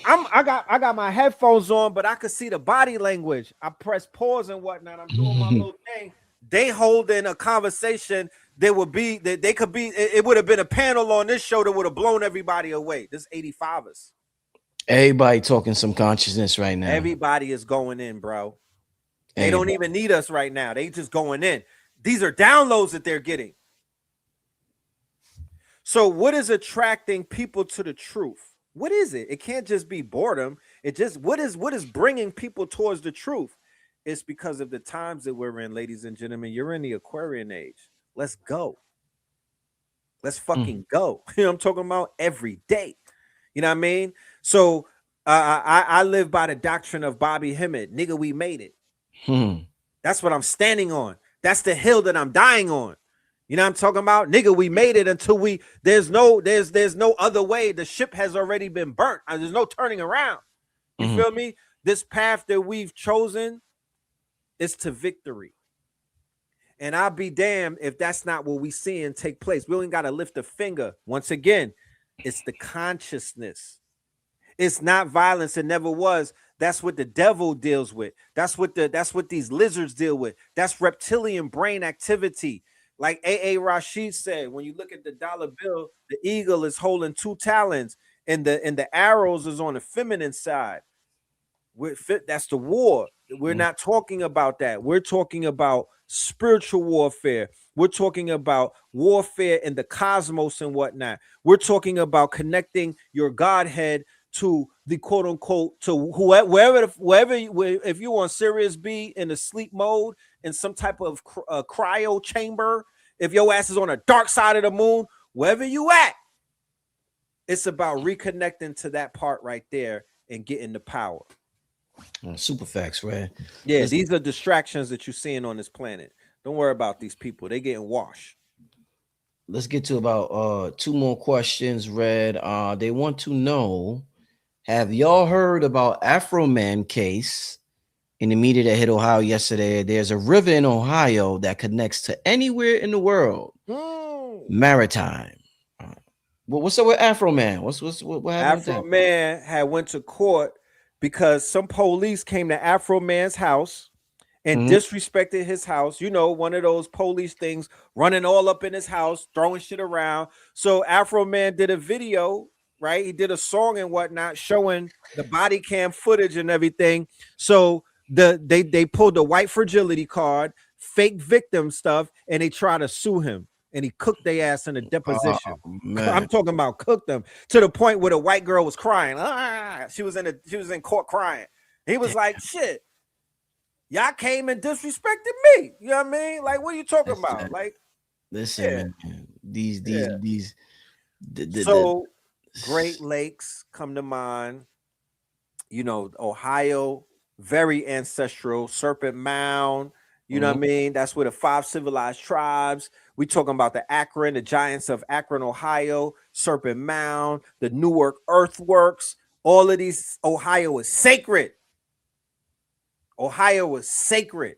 C: I got my headphones on, but I could see the body language. I press pause and whatnot. I'm doing my little thing. They holding a conversation that would be that they could be. It would have been a panel on this show that would have blown everybody away. This 85ers.
B: Everybody talking some consciousness right now.
C: Everybody is going in, bro. They don't even need us right now. They just going in. These are downloads that they're getting. So what is attracting people to the truth? What is it? It can't just be boredom. It just, what is bringing people towards the truth? It's because of the times that we're in, ladies and gentlemen. You're in the Aquarian age. Let's go. Let's fucking go. You know what I'm talking about? Every day. You know what I mean? So I live by the doctrine of Bobby Hemmett. Nigga, we made it. That's what I'm standing on. That's the hill that I'm dying on. You know what I'm talking about? Nigga, we made it until there's no other way. The ship has already been burnt. There's no turning around. You feel me? This path that we've chosen is to victory. And I'll be damned if that's not what we seeing take place. We ain't got to lift a finger. Once again, it's the consciousness. It's not violence. It never was. That's what the devil deals with. That's what these lizards deal with. That's reptilian brain activity. Like A.A. Rashid said, when you look at the dollar bill, the eagle is holding 2 talons, and the arrows is on the feminine side. That's the war. We're not talking about that. We're talking about spiritual warfare. We're talking about warfare in the cosmos and whatnot. We're talking about connecting your Godhead to the quote unquote to wherever if you're on Sirius B in the sleep mode in some type of cryo chamber, if your ass is on a dark side of the moon, wherever you at, it's about reconnecting to that part right there and getting the power.
B: Super facts, right?
C: Yeah, these are distractions that you're seeing on this planet. Don't worry about these people. They getting washed.
B: Let's get to about 2 more questions, Red. They want to know, have y'all heard about Afro Man case in the media that hit Ohio yesterday? There's a river in Ohio that connects to anywhere in the world. Maritime. What's up with Afro Man? What happened?
C: Afro Man had went to court because some police came to Afro Man's house and disrespected his house. You know, one of those police things, running all up in his house, throwing shit around. So Afro Man did a video, right? He did a song and whatnot, showing the body cam footage and everything. So they pulled the white fragility card, fake victim stuff, and they try to sue him. And he cooked their ass in a deposition. I'm talking about cooked them to the point where the white girl was crying. She was in court crying. He was like, shit, y'all came and disrespected me. You know what I mean? Like, what are you talking about? Like,
B: listen, man,
C: so Great Lakes come to mind. You know, Ohio, very ancestral, Serpent Mound. You know what I mean? That's where the 5 civilized tribes. We talking about the Akron, the giants of Akron, Ohio, Serpent Mound, the Newark earthworks. All of these, Ohio is sacred. Ohio is sacred.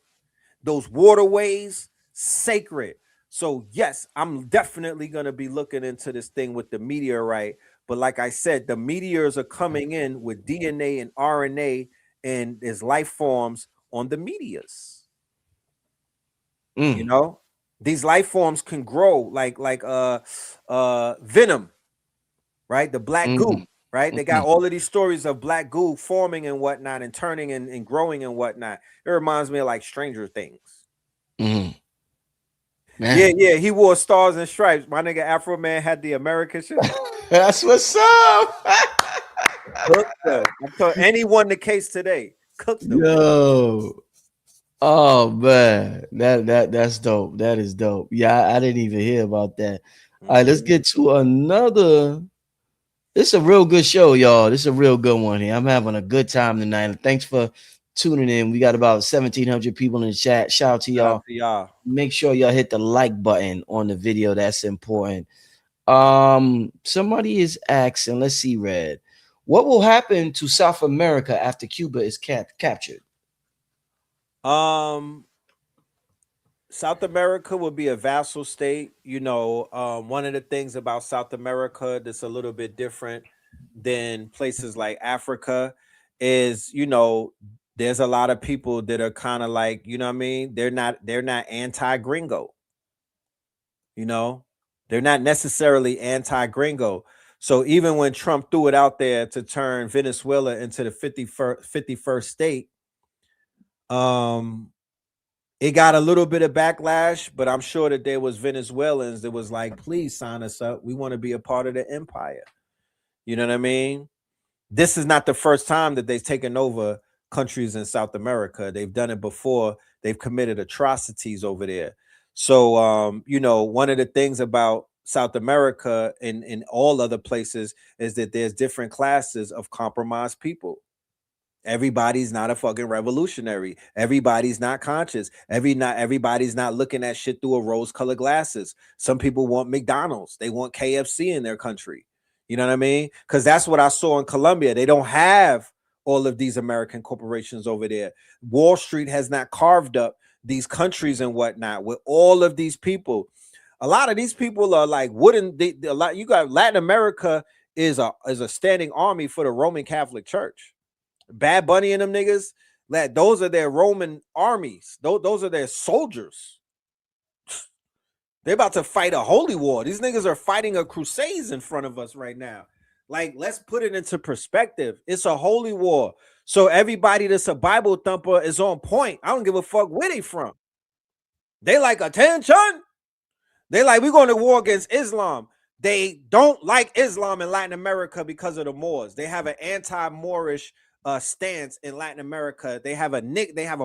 C: Those waterways, sacred. So yes, I'm definitely going to be looking into this thing with the meteorite. But like I said, the meteors are coming in with DNA and RNA, and there's life forms on the meteors. You know, these life forms can grow like venom, right? The black goo, right? They got all of these stories of black goo forming and whatnot, and turning and growing and whatnot. It reminds me of like Stranger Things. Yeah, he wore stars and stripes. My nigga Afro Man had the American shit.
B: That's what's up.
C: And he won the case today. Cooked them.
B: Yo. Oh man, that's dope. That is dope. Yeah, I didn't even hear about that. All right, let's get to another. This is a real good show, y'all. This is a real good one here. I'm having a good time tonight. Thanks for tuning in. We got about 1,700 people in the chat. Shout out to y'all. Make sure y'all hit the like button on the video. That's important. Somebody is asking, let's see, Red. What will happen to South America after Cuba is captured?
C: South America will be a vassal state. You know, one of the things about South America that's a little bit different than places like Africa is, you know, there's a lot of people that are kind of like, you know what I mean? They're not anti-gringo. You know, they're not necessarily anti-gringo. So even when Trump threw it out there to turn Venezuela into the 51st state, it got a little bit of backlash, but I'm sure that there was Venezuelans that was like, please sign us up. We want to be a part of the empire. You know what I mean? This is not the first time that they've taken over countries in South America. They've done it before. They've committed atrocities over there. So, you know, one of the things about South America and in all other places is that there's different classes of compromised people. Everybody's not a fucking revolutionary. Everybody's not conscious. Everybody's not looking at shit through a rose-colored glasses. Some people want McDonald's. They want KFC in their country. You know what I mean? Because that's what I saw in Colombia. They don't have all of these American corporations over there. Wall Street has not carved up these countries and whatnot with all of these people. A lot of these people are like a lot. You got Latin America is a standing army for the Roman Catholic Church. Bad Bunny and them niggas, those are their Roman armies. Those are their soldiers. They're about to fight a holy war. These niggas are fighting a crusade in front of us right now. Like, let's put it into perspective. It's a holy war. So everybody that's a Bible thumper is on point. I don't give a fuck where they from. They like, attention. They like, we're going to war against Islam. They don't like Islam in Latin America because of the Moors. They have an anti-Moorish stance in Latin America. They have a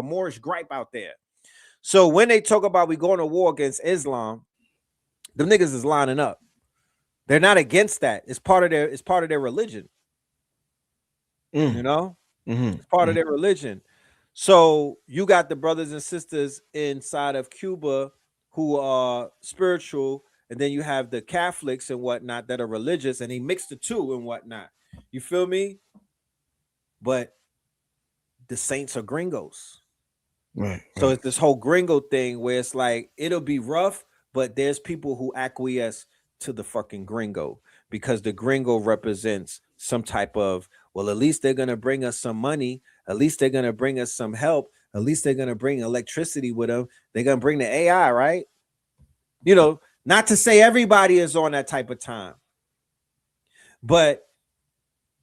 C: Moorish gripe out there. So when they talk about we going to war against Islam, them niggas is lining up. They're not against that. It's part of their religion. You know, it's part of their religion. So you got the brothers and sisters inside of Cuba who are spiritual, and then you have the Catholics and whatnot that are religious, and he mixed the two and whatnot. You feel me? But the saints are gringos.
B: Right.
C: So it's this whole gringo thing where it's like, it'll be rough, but there's people who acquiesce to the fucking gringo because the gringo represents some type of, well, at least they're going to bring us some money. At least they're going to bring us some help. At least they're going to bring electricity with them. They're going to bring the AI, right? You know, not to say everybody is on that type of time, but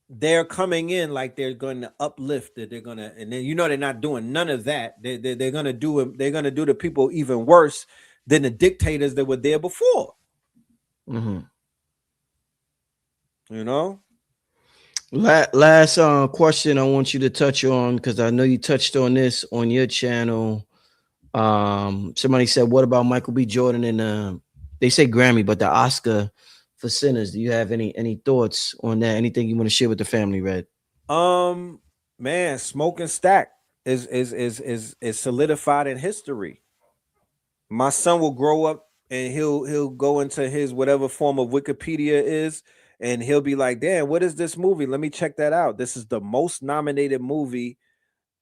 C: they're coming in like they're going to uplift it. They're going to, and then, you know, they're not doing none of that. They're going to do the people even worse than the dictators that were there before. You know?
B: Last question I want you to touch on, because I know you touched on this on your channel. Somebody said, what about Michael B. Jordan and they say Grammy, but the Oscar for Sinners? Do you have any thoughts on that? Anything you want to share with the family, Red?
C: Man, Smoke and Stack is solidified in history. My son will grow up and he'll go into his whatever form of Wikipedia is, and he'll be like, damn, what is this movie? Let me check that out. This is the most nominated movie.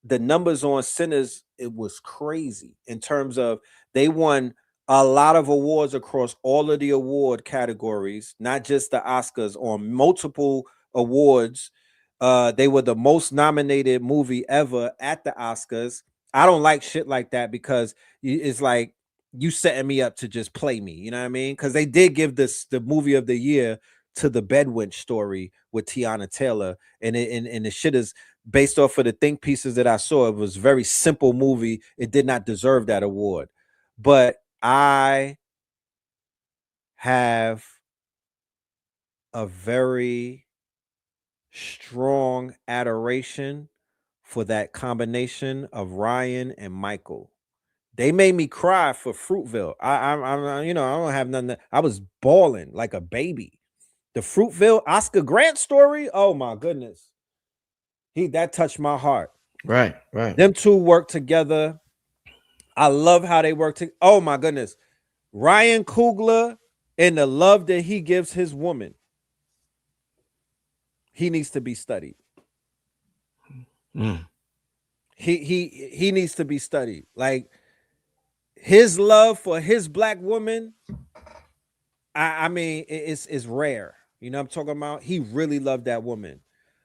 C: The numbers on Sinners, it was crazy in terms of they won a lot of awards across all of the award categories, not just the Oscars, on multiple awards. They were the most nominated movie ever at the Oscars. I don't like shit like that because it's like you setting me up to just play me. You know what I mean? Because they did give the movie of the year to the Bedouin Story with Tiana Taylor, and the shit is based off of the think pieces that I saw. It was a very simple movie. It did not deserve that award, but I have a very strong adoration for that combination of Ryan and Michael. They made me cry for Fruitville. I'm you know, I don't have nothing. I was bawling like a baby. The Fruitville Oscar Grant story. Oh my goodness. That touched my heart.
B: Right.
C: Them two work together. I love how they work together. Oh my goodness. Ryan Coogler and the love that he gives his woman. He needs to be studied. He needs to be studied. Like his love for his black woman. I mean, it's rare. You know what I'm talking about? He really loved that woman.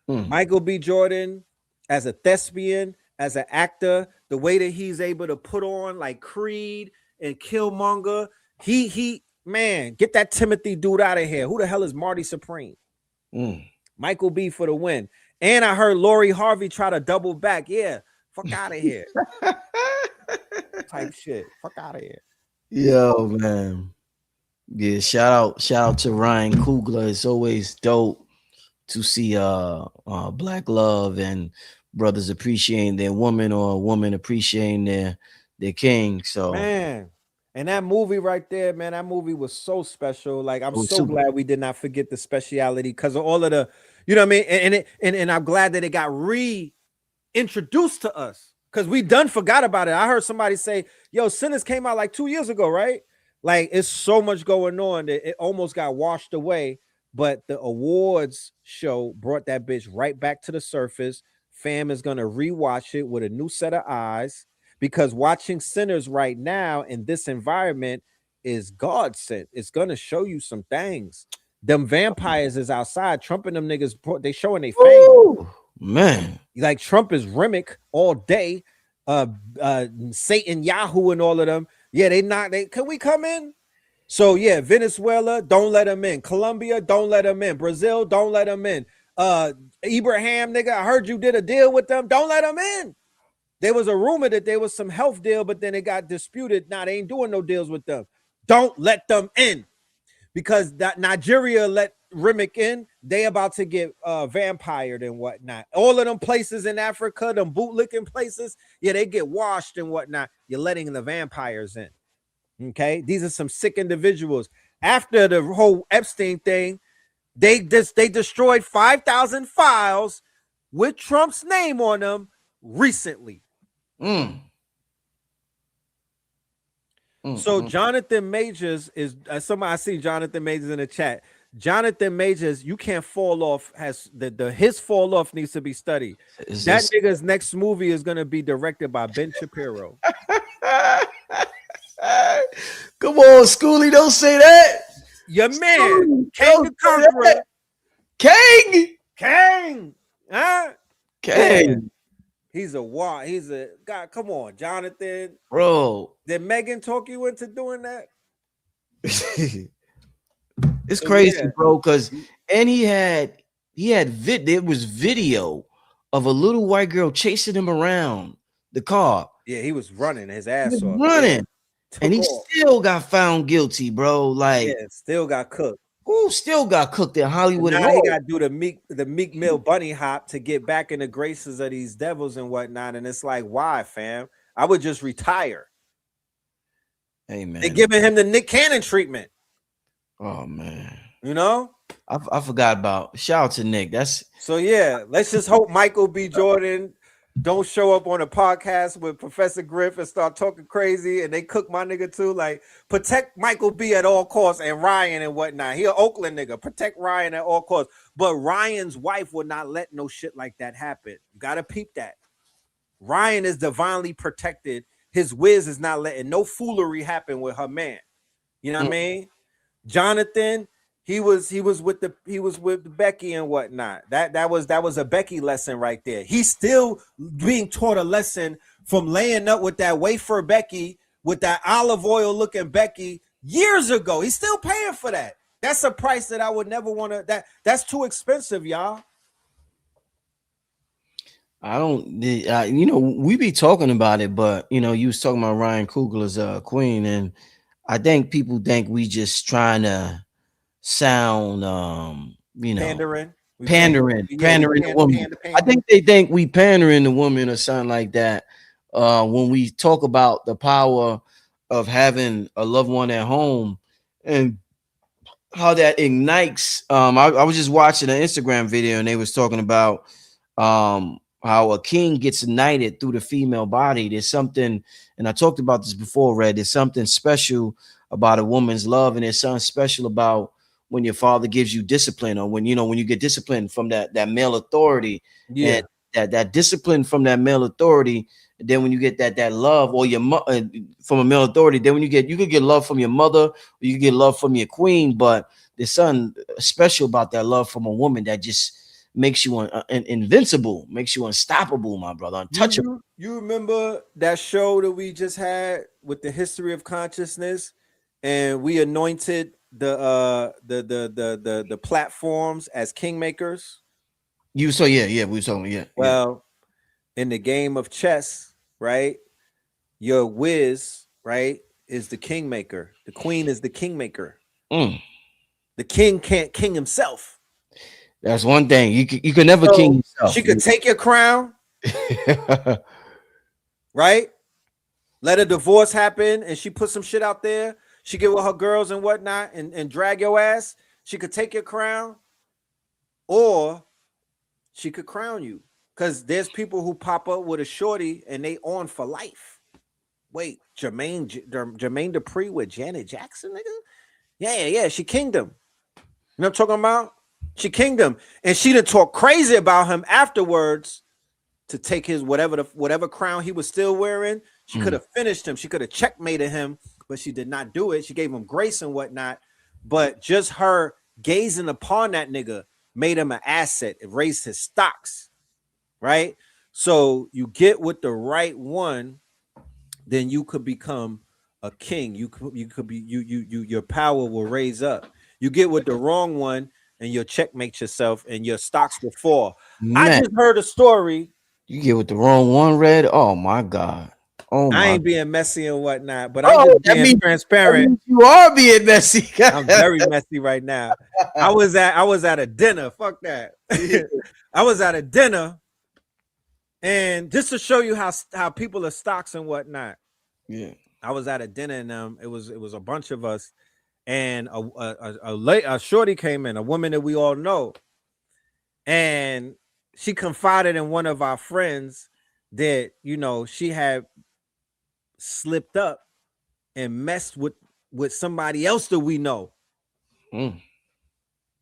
C: Michael B. Jordan, as a thespian, as an actor, the way that he's able to put on like Creed and Killmonger, man, get that Timothy dude out of here. Who the hell is Marty Supreme? Michael B. for the win. And I heard Lori Harvey try to double back. Yeah, fuck out of here. Type shit. Fuck out of here.
B: Yo, man. Yeah, shout out to Ryan Coogler. It's always dope to see black love and brothers appreciating their woman or a woman appreciating their king. So
C: Man, and that movie right there, man, that movie was so special. Like, I'm
B: it was
C: so
B: super.
C: glad we did not forget the speciality because of all of the, you know what I mean? And I'm glad that it got reintroduced to us because we done forgot about it. I heard somebody say, yo, Sinners came out like 2 years ago, right? Like, it's so much going on that it almost got washed away. But the awards show brought that bitch right back to the surface. Fam is gonna rewatch it with a new set of eyes because watching Sinners right now in this environment is God sent. It's gonna show you some things. Them vampires is outside. Trump and them niggas, they showing their fangs.
B: Ooh, man.
C: Like Trump is Remick all day. Satan, Yahoo, and all of them. Yeah, can we come in? So yeah, Venezuela, don't let them in. Colombia, don't let them in. Brazil, don't let them in. Ibrahim, nigga, I heard you did a deal with them. Don't let them in. There was a rumor that there was some health deal, but then it got disputed. Nah, they ain't doing no deals with them. Don't let them in. Because that Nigeria let Remick in, they about to get vampired and whatnot. All of them places in Africa, them bootlicking places, yeah, they get washed and whatnot. You're letting the vampires in. Okay, these are some sick individuals. After the whole Epstein thing, they destroyed 5,000 files with Trump's name on them recently. So Jonathan Majors is somebody. I see Jonathan Majors in the chat. Jonathan Majors, you can't fall off. Has his fall off needs to be studied. That nigga's next movie is gonna be directed by Ben Shapiro.
B: Come on, Schoolie, don't say that.
C: Your man, King the Conqueror. King, huh?
B: King.
C: Yeah. He's a God. Come on, Jonathan.
B: Bro.
C: Did Megan talk you into doing that?
B: It's crazy, bro. Because there was video of a little white girl chasing him around the car.
C: Yeah, he was running his ass off.
B: Running.
C: Yeah.
B: And he still got found guilty, bro. Like,
C: yeah, still got cooked.
B: Who still got cooked in Hollywood?
C: Now he got to do the Meek Mill bunny hop to get back in the graces of these devils and whatnot. And it's like, why, fam? I would just retire.
B: Hey, man.
C: They're giving him the Nick Cannon treatment.
B: Oh, man.
C: You know?
B: I forgot about. Shout out to Nick.
C: So, yeah, let's just hope Michael B. Jordan don't show up on a podcast with Professor Griff and start talking crazy and they cook my nigga too. Like, protect Michael B at all costs and Ryan and whatnot. He an Oakland nigga. Protect Ryan at all costs. But Ryan's wife would not let no shit like that happen. You gotta peep that. Ryan is divinely protected. His whiz is not letting no foolery happen with her man. You know what I mean? Jonathan, he was with Becky and whatnot. That was a Becky lesson right there. He's still being taught a lesson from laying up with that wafer Becky, with that olive oil looking Becky years ago. He's still paying for that. That's a price that I would never want to. That's too expensive, y'all.
B: I don't, we be talking about it, but you was talking about Ryan Coogler's queen, and I think people think we just trying to sound, pandering the woman. I think they think we pandering the woman or something like that. When we talk about the power of having a loved one at home and how that ignites. I was just watching an Instagram video and they was talking about how a king gets ignited through the female body. There's something, and I talked about this before, Red. There's something special about a woman's love, and there's something special about when your father gives you discipline, or when you get disciplined from that male authority.
C: Yeah,
B: and that discipline from that male authority. And then when you get that love, or from a male authority, then you could get love from your mother, or you could get love from your queen. But there's something special about that love from a woman that just makes you invincible, makes you unstoppable, my brother, untouchable.
C: You remember that show that we just had with the history of consciousness, and we anointed the platforms as kingmakers?
B: We were talking,
C: Well, in the game of chess, right? Your whiz, right, is the kingmaker. The queen is the kingmaker. The king can't king himself.
B: That's one thing. You could never king yourself.
C: She could take your crown, Right? Let a divorce happen and she put some shit out there. She get with her girls and whatnot and drag your ass. She could take your crown, or she could crown you. Because there's people who pop up with a shorty and they on for life. Wait, Jermaine Dupri with Janet Jackson, nigga? Yeah, she kingdom. You know what I'm talking about? She kingdom. And she done talk crazy about him afterwards to take his whatever crown he was still wearing. She could have finished him. She could have checkmated him, but she did not do it. She gave him grace and whatnot. But just her gazing upon that nigga made him an asset. It raised his stocks, right? So you get with the right one, then you could become a king. You could be your power will raise up. You get with the wrong one, and you'll checkmate yourself, and your stocks will fall.
D: Man,
C: I just heard a story.
D: you get with the wrong one, Red. Oh my God. Oh my.
C: I ain't being messy and whatnot, but I'm just being transparent.
D: You are being messy.
C: I'm very messy right now. I was at a dinner. Fuck that. I was at a dinner, and just to show you how people are stocks and whatnot.
D: Yeah.
C: I was at a dinner, and it was a bunch of us, and a shorty came in, a woman that we all know, and she confided in one of our friends that, you know, she had slipped up and messed with somebody else that we know. And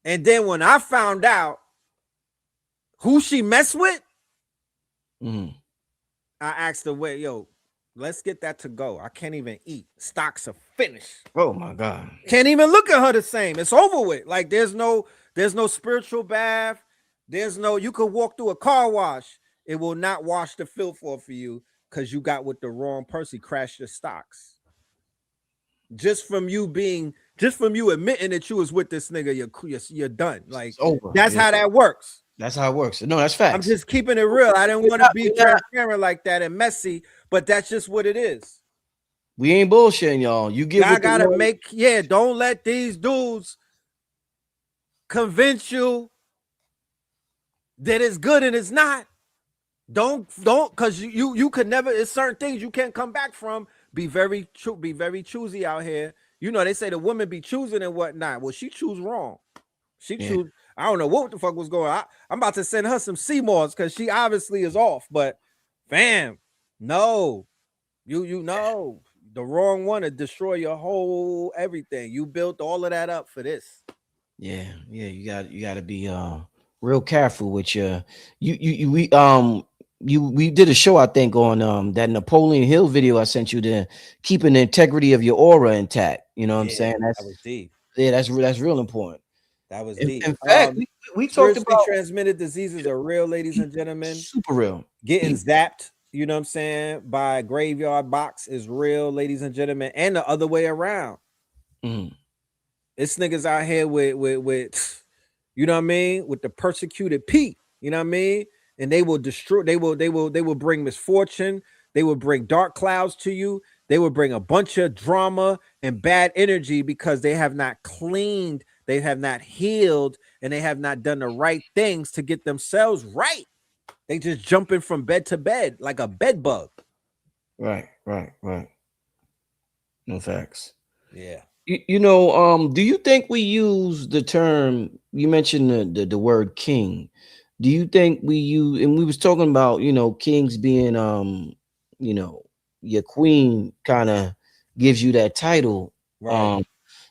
C: then when I found out who she messed with, I asked her, wait, yo, let's get that to go. I can't even eat. Stocks are finished.
D: Oh my God.
C: Can't even look at her the same. It's over with. Like there's no spiritual bath. There's no, you could walk through a car wash. It will not wash the filth off for you because you got with the wrong person, crashed your stocks. Just from you admitting that you was with this nigga, you're done. Like that's how that works.
D: That's how it works. No, that's facts.
C: I'm just keeping it real. I didn't want to be transparent like that and messy, but that's just what it is.
D: We ain't bullshitting, y'all. You get.
C: I gotta don't let these dudes convince you that it's good and it's not. Don't because you could never. It's certain things you can't come back from. Be very choosy out here. You know, they say the women be choosing and whatnot. Well, she choose wrong. She choose. I don't know what the fuck was going on. I'm about to send her some Seymours because she obviously is off. But fam, no, you know the wrong one to destroy your whole everything. You built all of that up for this.
D: Yeah. You got to be real careful with your. We did a show, I think, on that Napoleon Hill video I sent you, to keeping the integrity of your aura intact. You know what I'm saying? That
C: was deep.
D: Yeah, that's real important.
C: That was deep.
D: In fact, we talked about
C: transmitted diseases are real, ladies and gentlemen.
D: Super real.
C: Getting zapped, you know what I'm saying, by graveyard box is real, ladies and gentlemen, and the other way around. It's niggas out here with you know what I mean, with the persecuted Pete, you know what I mean? And they will destroy, they will bring misfortune, they will bring dark clouds to you, they will bring a bunch of drama and bad energy because they have not cleaned, they have not healed, and they have not done the right things to get themselves right. They just jumping from bed to bed like a bed bug.
D: Right. No facts.
C: Yeah.
D: You know, do you think we use the term, you mentioned the word king? Do you think we use, and we was talking about, you know, kings being, you know, your queen kind of gives you that title.
C: Right.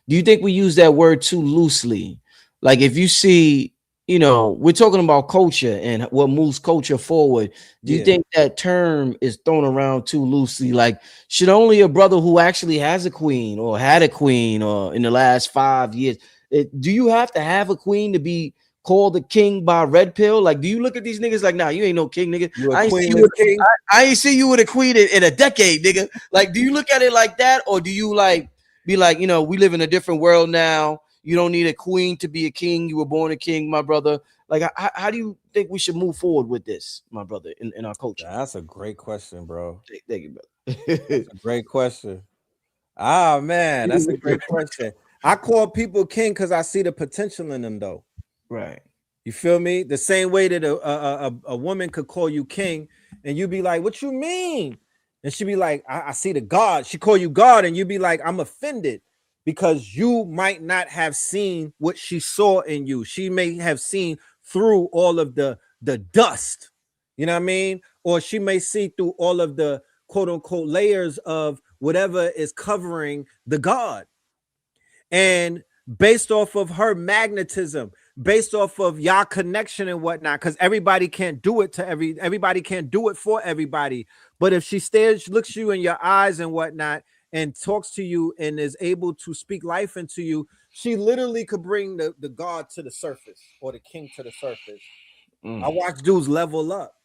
D: Do you think we use that word too loosely? Like if you see, you know, we're talking about culture and what moves culture forward. Do you think that term is thrown around too loosely? Like, should only a brother who actually has a queen or had a queen or in the last 5 years, do you have to have a queen to be called the king by red pill? Like, do you look at these niggas like, nah, you ain't no king, nigga. I ain't see you with a queen in a decade, nigga. Like, do you look at it like that? Or do you like be like, you know, we live in a different world now. You don't need a queen to be a king. You were born a king, my brother. Like, how do you think we should move forward with this, my brother, in our culture?
C: That's a great question, bro.
D: Thank you, brother.
C: That's a great question. Ah, man, that's a great question. I call people king because I see the potential in them, though.
D: Right.
C: You feel me? The same way that a woman could call you king, and you be like, "What you mean?" And she be like, I see the God." She call you God, and you be like, "I'm offended," because you might not have seen what she saw in you. She may have seen through all of the dust, you know what I mean? Or she may see through all of the quote unquote layers of whatever is covering the God. And based off of her magnetism, based off of y'all connection and whatnot, because everybody can't do it to everybody can't do it for everybody. But if she looks you in your eyes and whatnot, and talks to you and is able to speak life into you, she literally could bring the God to the surface or the king to the surface. I watch dudes level up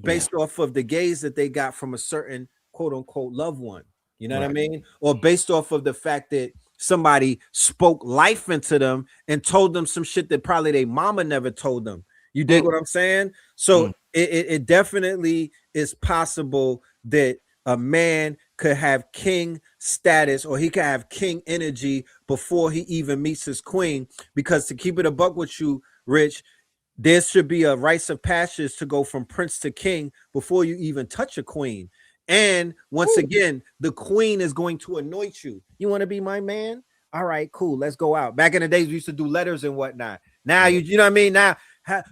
C: based off of the gaze that they got from a certain quote unquote loved one. You know what I mean? Or based off of the fact that somebody spoke life into them and told them some shit that probably their mama never told them. You dig what I'm saying? So it definitely is possible that a man could have king status, or he could have king energy before he even meets his queen. Because to keep it a buck with you, Rich, there should be a rites of passage to go from prince to king before you even touch a queen. And once again, the queen is going to anoint you. You want to be my man? All right, cool. Let's go out. Back in the days, we used to do letters and whatnot. Now you know what I mean? Now,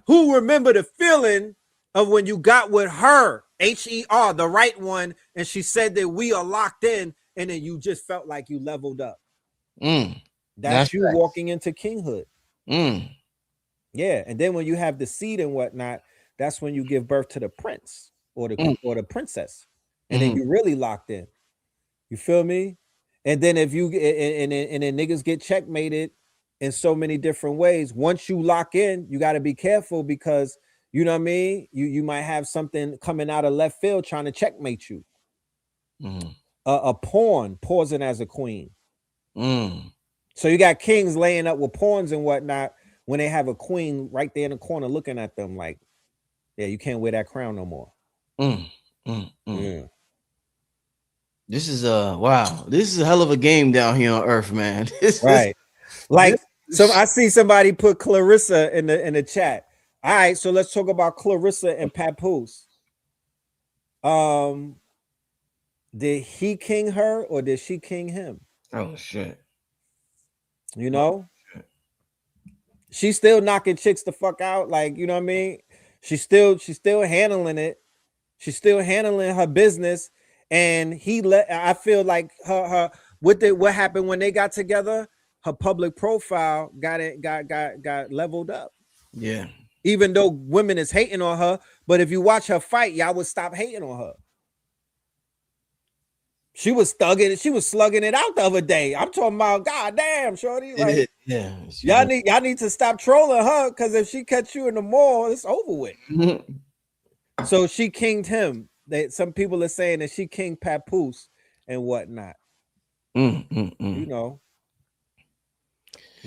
C: who remember the feeling of when you got with her, HER, the right one, and she said that we are locked in, and then you just felt like you leveled up. That's you walking into kinghood. Yeah, and then when you have the seed and whatnot, that's when you give birth to the prince or the princess. And then you really locked in. You feel me? And then if you and then niggas get checkmated in so many different ways. Once you lock in, you got to be careful, because you know what I mean? You might have something coming out of left field trying to checkmate you. A pawn pausing as a queen. So you got kings laying up with pawns and whatnot when they have a queen right there in the corner looking at them like, yeah, you can't wear that crown no more. Yeah.
D: This is wow. This is a hell of a game down here on Earth, man.
C: Right. Like I see somebody put Clarissa in the chat. All right, so let's talk about Clarissa and Papoose. Did he king her or did she king him?
D: Oh shit.
C: You know? She's still knocking chicks the fuck out, like, you know what I mean? She's still handling it. She's still handling her business. And I feel like her what happened when they got together, her public profile got leveled up.
D: Yeah.
C: Even though women is hating on her, but if you watch her fight, y'all would stop hating on her. She was slugging it out the other day. I'm talking about, goddamn, shorty. Like,
D: yeah.
C: Y'all need to stop trolling her, because if she catch you in the mall, it's over with. So she kinged him. Some people are saying that she kinged Papoose and whatnot. You know.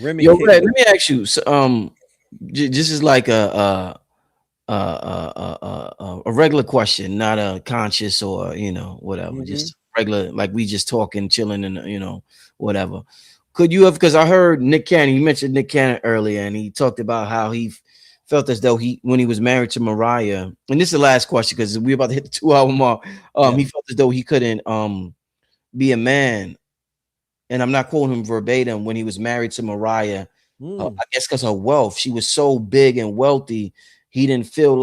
C: Remy.
D: Yo, Red, let me ask you. This is like a regular question, not a conscious or whatever. Just regular, like we just talking, chilling, and whatever. Could you have? Because I heard Nick Cannon. You mentioned Nick Cannon earlier, and he talked about how he felt as though when he was married to Mariah, and this is the last question because we're about to hit the 2-hour mark. He felt as though he couldn't be a man, and I'm not quoting him verbatim, when he was married to Mariah. I guess because her wealth, she was so big and wealthy, he didn't feel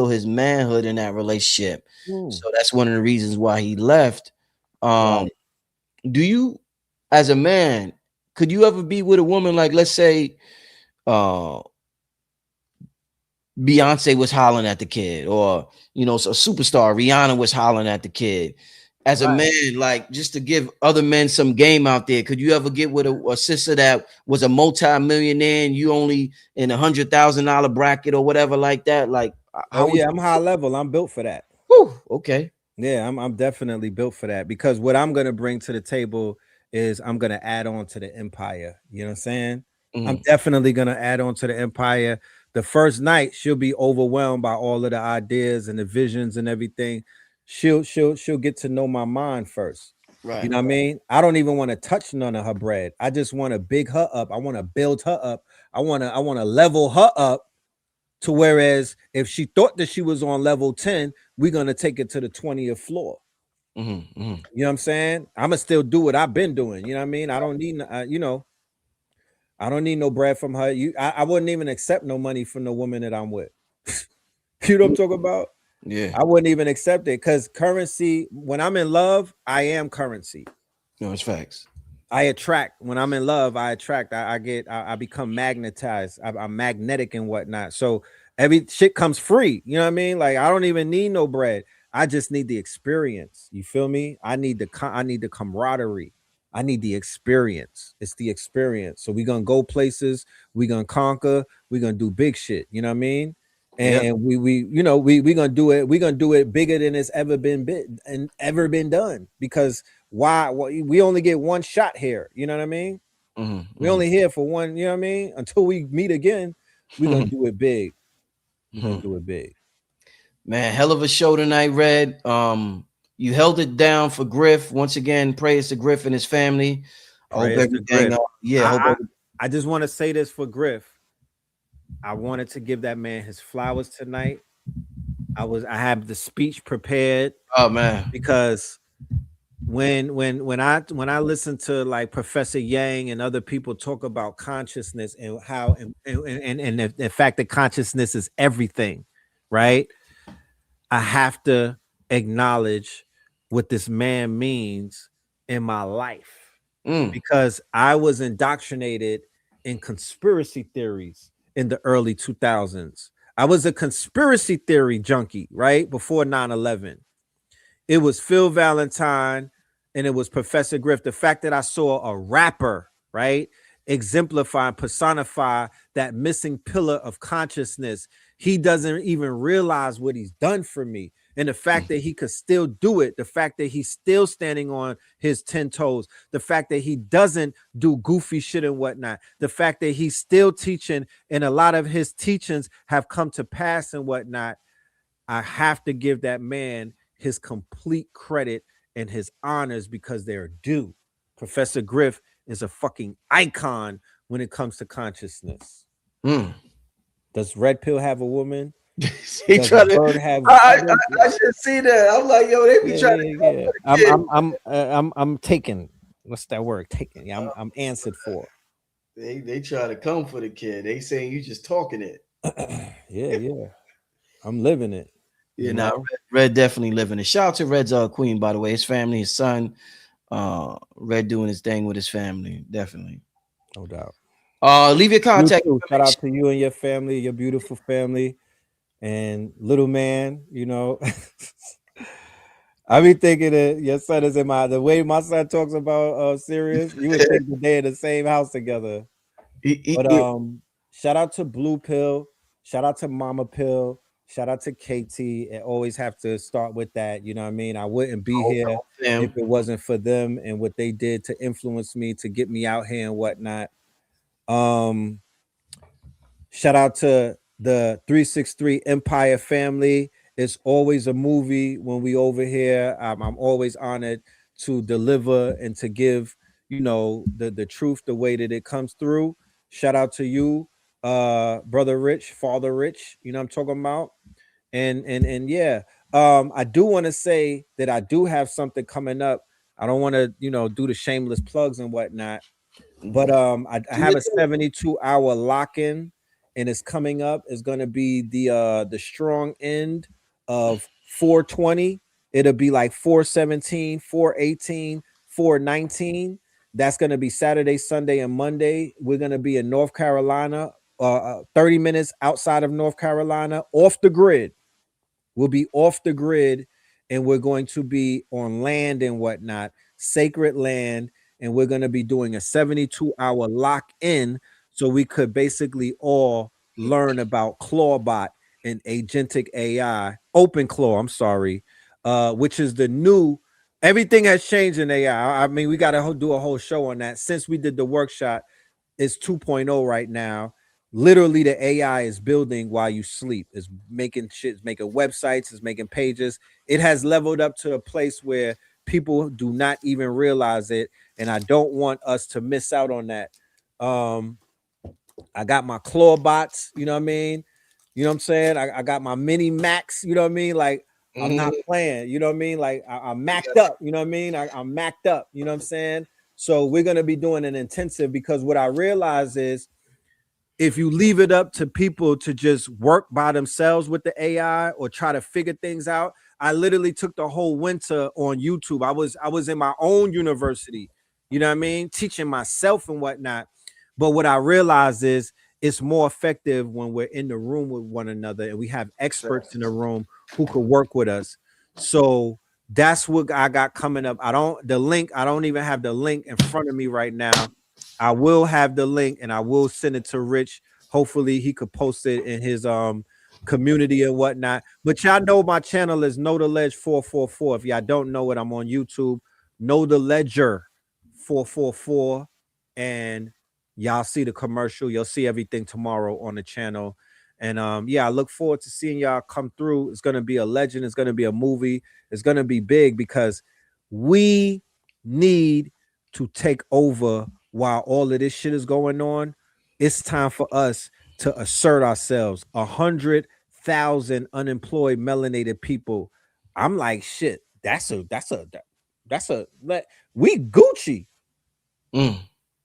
D: his manhood in that relationship. So that's one of the reasons why he left. Do you, as a man, could you ever be with a woman like, let's say, Beyonce was hollering at the kid, or so a superstar Rihanna was hollering at the kid? As a man, like, just to give other men some game out there, could you ever get with a sister that was a multi-millionaire and you only in $100,000 bracket or whatever like that? Like,
C: I'm high level. I'm built for that.
D: Whew, okay.
C: Yeah, I'm definitely built for that, because what I'm gonna bring to the table is I'm gonna add on to the empire. You know what I'm saying? I'm definitely gonna add on to the empire. The first night, she'll be overwhelmed by all of the ideas and the visions and everything. She'll get to know my mind first.
B: Right.
C: You know what I mean? I don't even want to touch none of her bread. I just want to big her up. I want to build her up. I want to level her up to whereas if she thought that she was on level 10, we're going to take it to the 20th floor.
B: Mm-hmm, mm-hmm.
C: You know what I'm saying? I'm going to still do what I've been doing. You know what I mean? I don't need, you know, I don't need no bread from her. I wouldn't even accept no money from the woman that I'm with. You know what I'm talking about?
B: Yeah.
C: I wouldn't even accept it because currency, when I'm in love, I am currency.
B: No, it's facts.
C: I attract. When I'm in love, I attract. I become magnetized. I'm magnetic and whatnot. So every shit comes free. You know what I mean? Like I don't even need no bread. I just need the experience. You feel me? I need the camaraderie. I need the experience. It's the experience. So we're gonna go places, we're gonna conquer, we're gonna do big shit. You know what I mean? And we gonna do it. We're gonna do it bigger than it's ever been done. Because why? We only get one shot here. You know what I mean?
B: Mm-hmm,
C: We only here for one. You know what I mean? Until we meet again, we're gonna do it big. We're gonna do it big.
B: Man, hell of a show tonight, Red. You held it down for Griff. Once again, praise to Griff and his family. I hope everything.
C: I just want to say this for Griff. I wanted to give that man his flowers tonight. I have the speech prepared.
B: Oh man,
C: because when I listen to like Professor Yang and other people talk about consciousness and how and the fact that consciousness is everything, right? I have to acknowledge what this man means in my life because I was indoctrinated in conspiracy theories in the early 2000s. I was a conspiracy theory junkie, right? Before 9/11. It was Phil Valentine and it was Professor Griff. The fact that I saw a rapper, right, exemplify, personify that missing pillar of consciousness. He doesn't even realize what he's done for me. And the fact that he could still do it, the fact that he's still standing on his 10 toes, the fact that he doesn't do goofy shit and whatnot, the fact that he's still teaching and a lot of his teachings have come to pass and whatnot, I have to give that man his complete credit and his honors because they're due. Professor Griff is a fucking icon when it comes to consciousness. Does Red Pill have a woman?
B: He tried to
C: bird have
B: I should see that. I'm like, yo, they be trying
C: to I'm taken. What's that word? Taken. Yeah, I'm answered for.
B: They try to come for the kid. They saying you just talking it.
C: yeah. I'm living it.
B: Yeah, now Red definitely living it. Shout out to Red's queen, by the way, his family, his son. Red doing his thing with his family, definitely.
C: No doubt.
B: Leave your contact.
C: Shout out to you and your family, your beautiful family, and little man. You know, I be thinking that your son is in the way my son talks about Sirius. You would think that they're in the same house together. But shout out to Blue Pill. Shout out to Mama Pill. Shout out to KT. And always have to start with that. You know what I mean? I wouldn't be here if it wasn't for them and what they did to influence me, to get me out here and whatnot. Shout out to the 363 Empire family. It's always a movie when we over here. I'm always honored to deliver and to give, you know, the truth the way that it comes through. Shout out to you, brother Rich, father Rich. You know what I'm talking about? And yeah, I do want to say that I do have something coming up. I don't want to, you know, do the shameless plugs and whatnot. But I have a 72-hour lock-in, and it's coming up. It's going to be the strong end of 420. It'll be like 417, 418, 419. That's going to be Saturday, Sunday, and Monday. We're going to be in North Carolina, 30 minutes outside of North Carolina, off the grid. We'll be off the grid, and we're going to be on land and whatnot, sacred land. And we're going to be doing a 72-hour lock-in so we could basically all learn about Clawbot and agentic AI, OpenClaw, I'm sorry, which is the new, everything has changed in AI. I mean, we got to do a whole show on that. Since we did the workshop, it's 2.0 right now. Literally, the AI is building while you sleep. It's making shit, it's making websites, it's making pages. It has leveled up to a place where people do not even realize it, and I don't want us to miss out on that. I got my claw bots, you know what I mean? You know what I'm saying? I got my mini max, you know what I mean? Like, I'm not playing, you know what I mean? Like, I'm maxed up, you know what I mean? I'm maxed up, you know what I'm saying? So we're going to be doing an intensive, because what I realize is, if you leave it up to people to just work by themselves with the AI or try to figure things out, I literally took the whole winter on YouTube. I was in my own university, you know what I mean, teaching myself and whatnot. But what I realized is, it's more effective when we're in the room with one another and we have experts in the room who could work with us. So that's what I got coming up. I don't even have the link in front of me right now. I will have the link and I will send it to Rich. Hopefully he could post it in his community and whatnot. But y'all know my channel is Know the Ledge 444. If y'all don't know it, I'm on YouTube, Know the Ledger 444, and y'all see the commercial. You'll see everything tomorrow on the channel. And yeah, I look forward to seeing y'all come through. It's gonna be a legend. It's gonna be a movie. It's gonna be big, because we need to take over while all of this shit is going on. It's time for us to assert ourselves. 100,000 unemployed melanated people. I'm like, shit, we Gucci.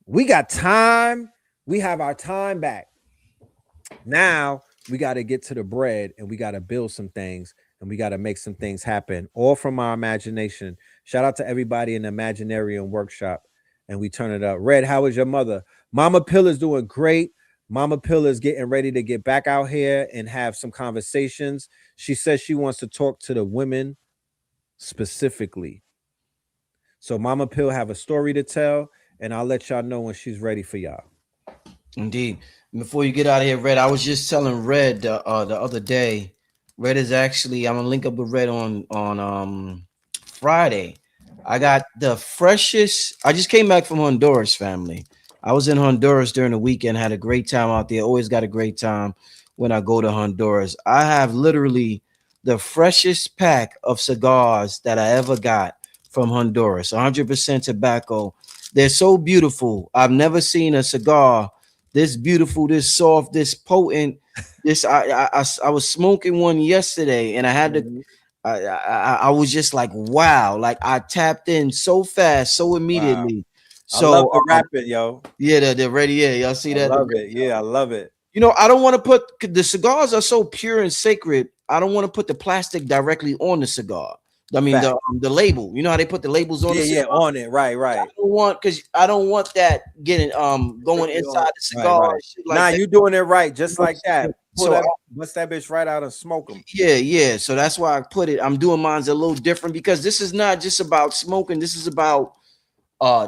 C: We got time. We have our time back. Now we got to get to the bread, and we got to build some things, and we got to make some things happen, all from our imagination. Shout out to everybody in the Imaginarium workshop, and we turn it up. Red, how is your mother? Mama Pill is doing great. Mama Pill is getting ready to get back out here and have some conversations. She says she wants to talk to the women specifically. So Mama Pill have a story to tell, and I'll let y'all know when she's ready for y'all.
D: Indeed. Before you get out of here, Red, I was just telling Red the other day. Red is actually, I'm gonna link up with Red on Friday. I got the freshest. I just came back from Honduras, family. I was in Honduras during the weekend, had a great time out there. Always got a great time when I go to Honduras. I have literally the freshest pack of cigars that I ever got from Honduras. 100% tobacco. They're so beautiful. I've never seen a cigar this beautiful, this soft, this potent. This I was smoking one yesterday, and I had to. I was just like, wow, like I tapped in so fast, so immediately. Wow. So
C: I love the rapid, yo.
D: Yeah, they're ready. Yeah, y'all see that?
C: I love it. Yeah, I love it.
D: You know, I don't want to put the cigars are so pure and sacred. I don't want to put the plastic directly on the cigar. I mean, the label. You know how they put the labels on?
C: Yeah, on it. Right.
D: I don't want that getting going inside the cigar.
C: Right. Nah, you doing it right, just like that. So bust that bitch right out and smoke them.
D: Yeah. So that's why I put it. I'm doing mine's a little different, because this is not just about smoking. This is about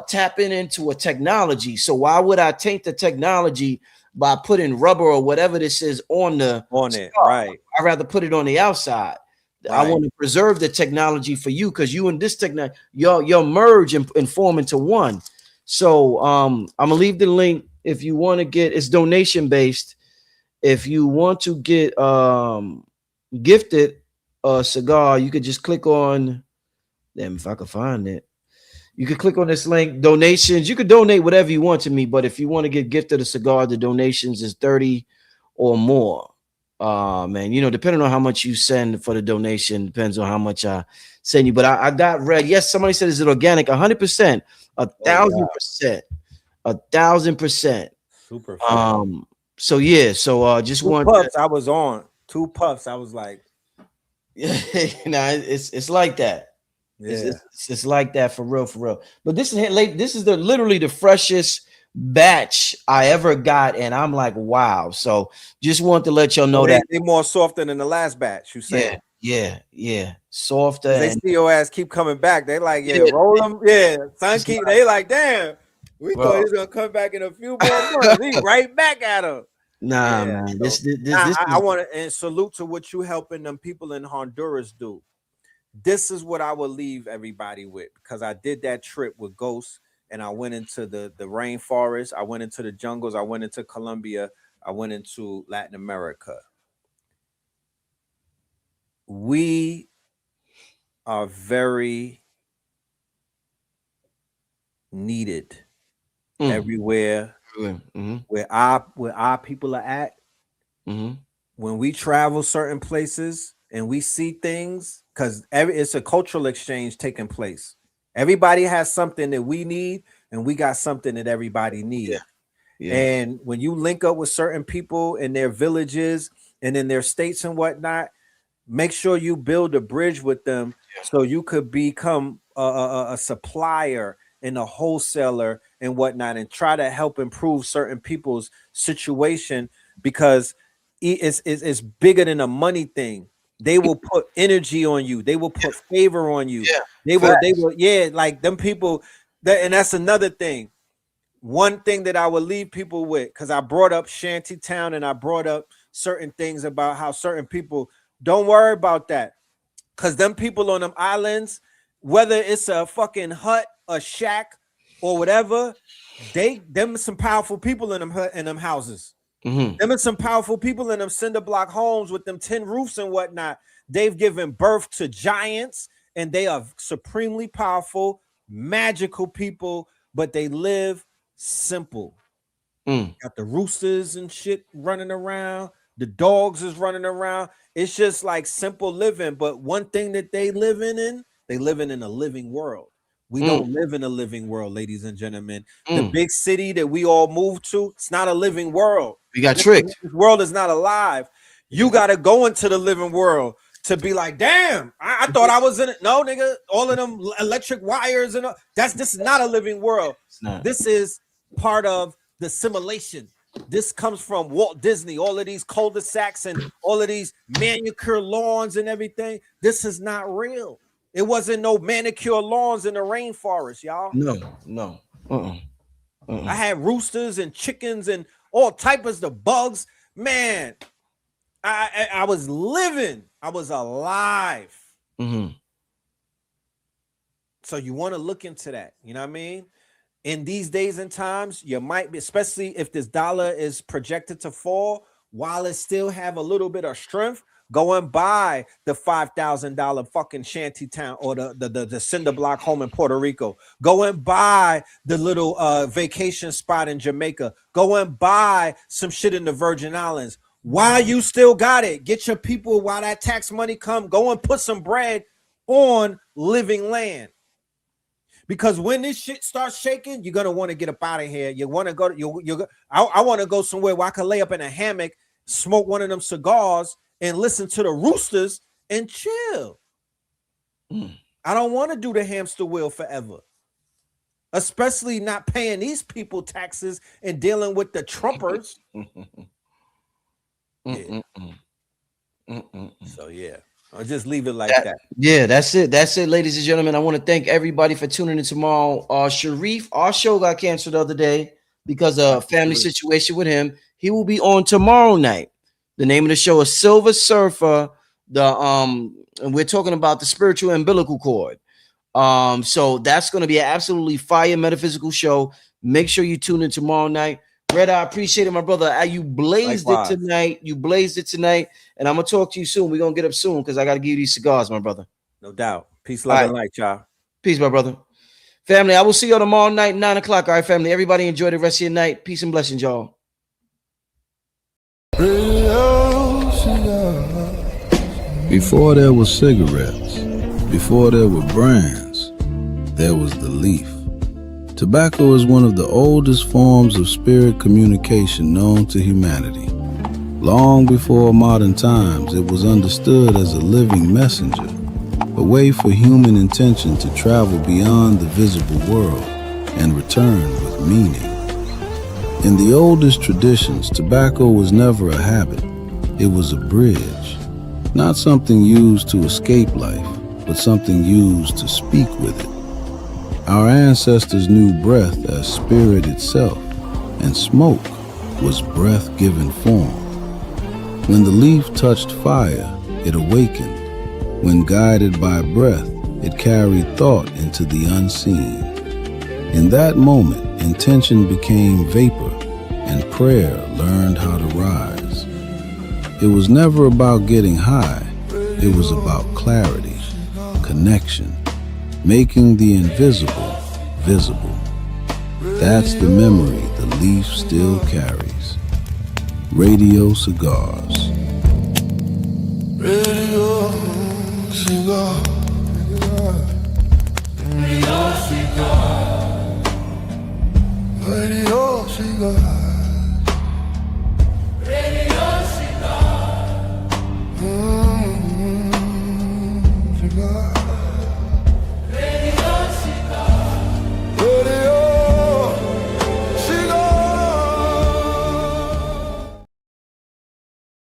D: tapping into a technology. So why would I taint the technology by putting rubber or whatever this is on it? Right. I'd rather put it on the outside. Right. I want to preserve the technology for you, because you and this technology, y'all merge and form into one. So I'm gonna leave the link if you want to get. It's donation based. If you want to get gifted a cigar, you could just click on. Damn, if I could find it, you could click on this link. Donations. You could donate whatever you want to me, but if you want to get gifted a cigar, the donations is 30 or more. Man, you know, depending on how much you send for the donation, depends on how much I send you. But I got Red. Yes, somebody said, is it organic? 100%, 1,000%, 1,000%.
C: Super.
D: So yeah, so just
C: two
D: one
C: puffs. I was on 2 puffs. I was like,
D: yeah, it's like that. Yeah, it's like that for real. But this is literally the freshest batch I ever got, and I'm like, wow. So just want to let y'all know that
C: they're more softer than the last batch. You say,
D: yeah, softer.
C: They see your ass keep coming back. They like, roll them. Yeah, son, keep. They like, damn. We thought he was gonna come back in a few more months. We right back at him.
D: Nah, man.
C: So, I want to salute to what you helping them people in Honduras do. This is what I will leave everybody with, because I did that trip with Ghost. And I went into the rainforest. I went into the jungles. I went into Colombia. I went into Latin America. We are very needed everywhere where our people are at. When we travel certain places and we see things, because it's a cultural exchange taking place. Everybody has something that we need, and we got something that everybody needs. Yeah. And when you link up with certain people in their villages and in their states and whatnot, make sure you build a bridge with them so you could become a supplier and a wholesaler and whatnot, and try to help improve certain people's situation, because it's bigger than a money thing. They will put energy on you. They will put favor on you. They will, like them people. And that's another thing. One thing that I would leave people with, because I brought up Shantytown and I brought up certain things about how certain people, don't worry about that. Because them people on them islands, whether it's a fucking hut, a shack, or whatever, them some powerful people in them houses. Them and some powerful people in them cinder block homes with them tin roofs and whatnot. They've given birth to giants, and they are supremely powerful, magical people, but they live simple. Got the roosters and shit running around. The dogs is running around. It's just like simple living. But one thing that they living in a living world. We don't live in a living world, ladies and gentlemen. The big city that we all moved to, it's not a living world.
D: We got tricked.
C: This world is not alive. You got to go into the living world to be like, damn, I thought I was in it. No, nigga, all of them electric wires and all, this is not a living world. This is part of the simulation. This comes from Walt Disney, all of these cul-de-sacs and all of these manicure lawns and everything. This is not real. It wasn't no manicure lawns in the rainforest, y'all.
D: No.
C: I had roosters and chickens and all types of bugs. Man, I was living. I was alive. So you want to look into that. You know what I mean? In these days and times, you might be, especially if this dollar is projected to fall, while it still have a little bit of strength, go and buy the $5,000 fucking shanty town or the cinder block home in Puerto Rico. Go and buy the little vacation spot in Jamaica. Go and buy some shit in the Virgin Islands. While you still got it, get your people, while that tax money come, go and put some bread on living land. Because when this shit starts shaking, you're gonna want to get up out of here. You want to go. I want to go somewhere where I can lay up in a hammock, smoke one of them cigars, and listen to the roosters and chill. I don't want to do the hamster wheel forever, especially not paying these people taxes and dealing with the Trumpers. So yeah. I'll just leave it like that.
D: Yeah, that's it. That's it, ladies and gentlemen. I want to thank everybody for tuning in tomorrow. Sharif, our show got canceled the other day because of a family situation with him. He will be on tomorrow night. The name of the show is Silver Surfer. And we're talking about the spiritual umbilical cord. So that's going to be an absolutely fire metaphysical show. Make sure you tune in tomorrow night. Red, I appreciate it, my brother. You blazed it tonight. You blazed it tonight. And I'm going to talk to you soon. We're going to get up soon because I got to give you these cigars, my brother.
C: No doubt. Peace, love, and light, y'all.
D: Peace, my brother. Family, I will see y'all tomorrow night, 9 o'clock. All right, family. Everybody enjoy the rest of your night. Peace and blessings, y'all.
E: Before there was cigarettes, before there were brands, there was the leaf. Tobacco is one of the oldest forms of spirit communication known to humanity. Long before modern times, it was understood as a living messenger, a way for human intention to travel beyond the visible world and return with meaning. In the oldest traditions, tobacco was never a habit. It was a bridge, not something used to escape life, but something used to speak with it. Our ancestors knew breath as spirit itself, and smoke was breath-given form. When the leaf touched fire, it awakened. When guided by breath, it carried thought into the unseen. In that moment, intention became vapor, and prayer learned how to rise. It was never about getting high. It was about clarity, connection, making the invisible visible. That's the memory the leaf still carries. Radio cigars.
F: Radio cigar. Radio cigar. Radio cigar.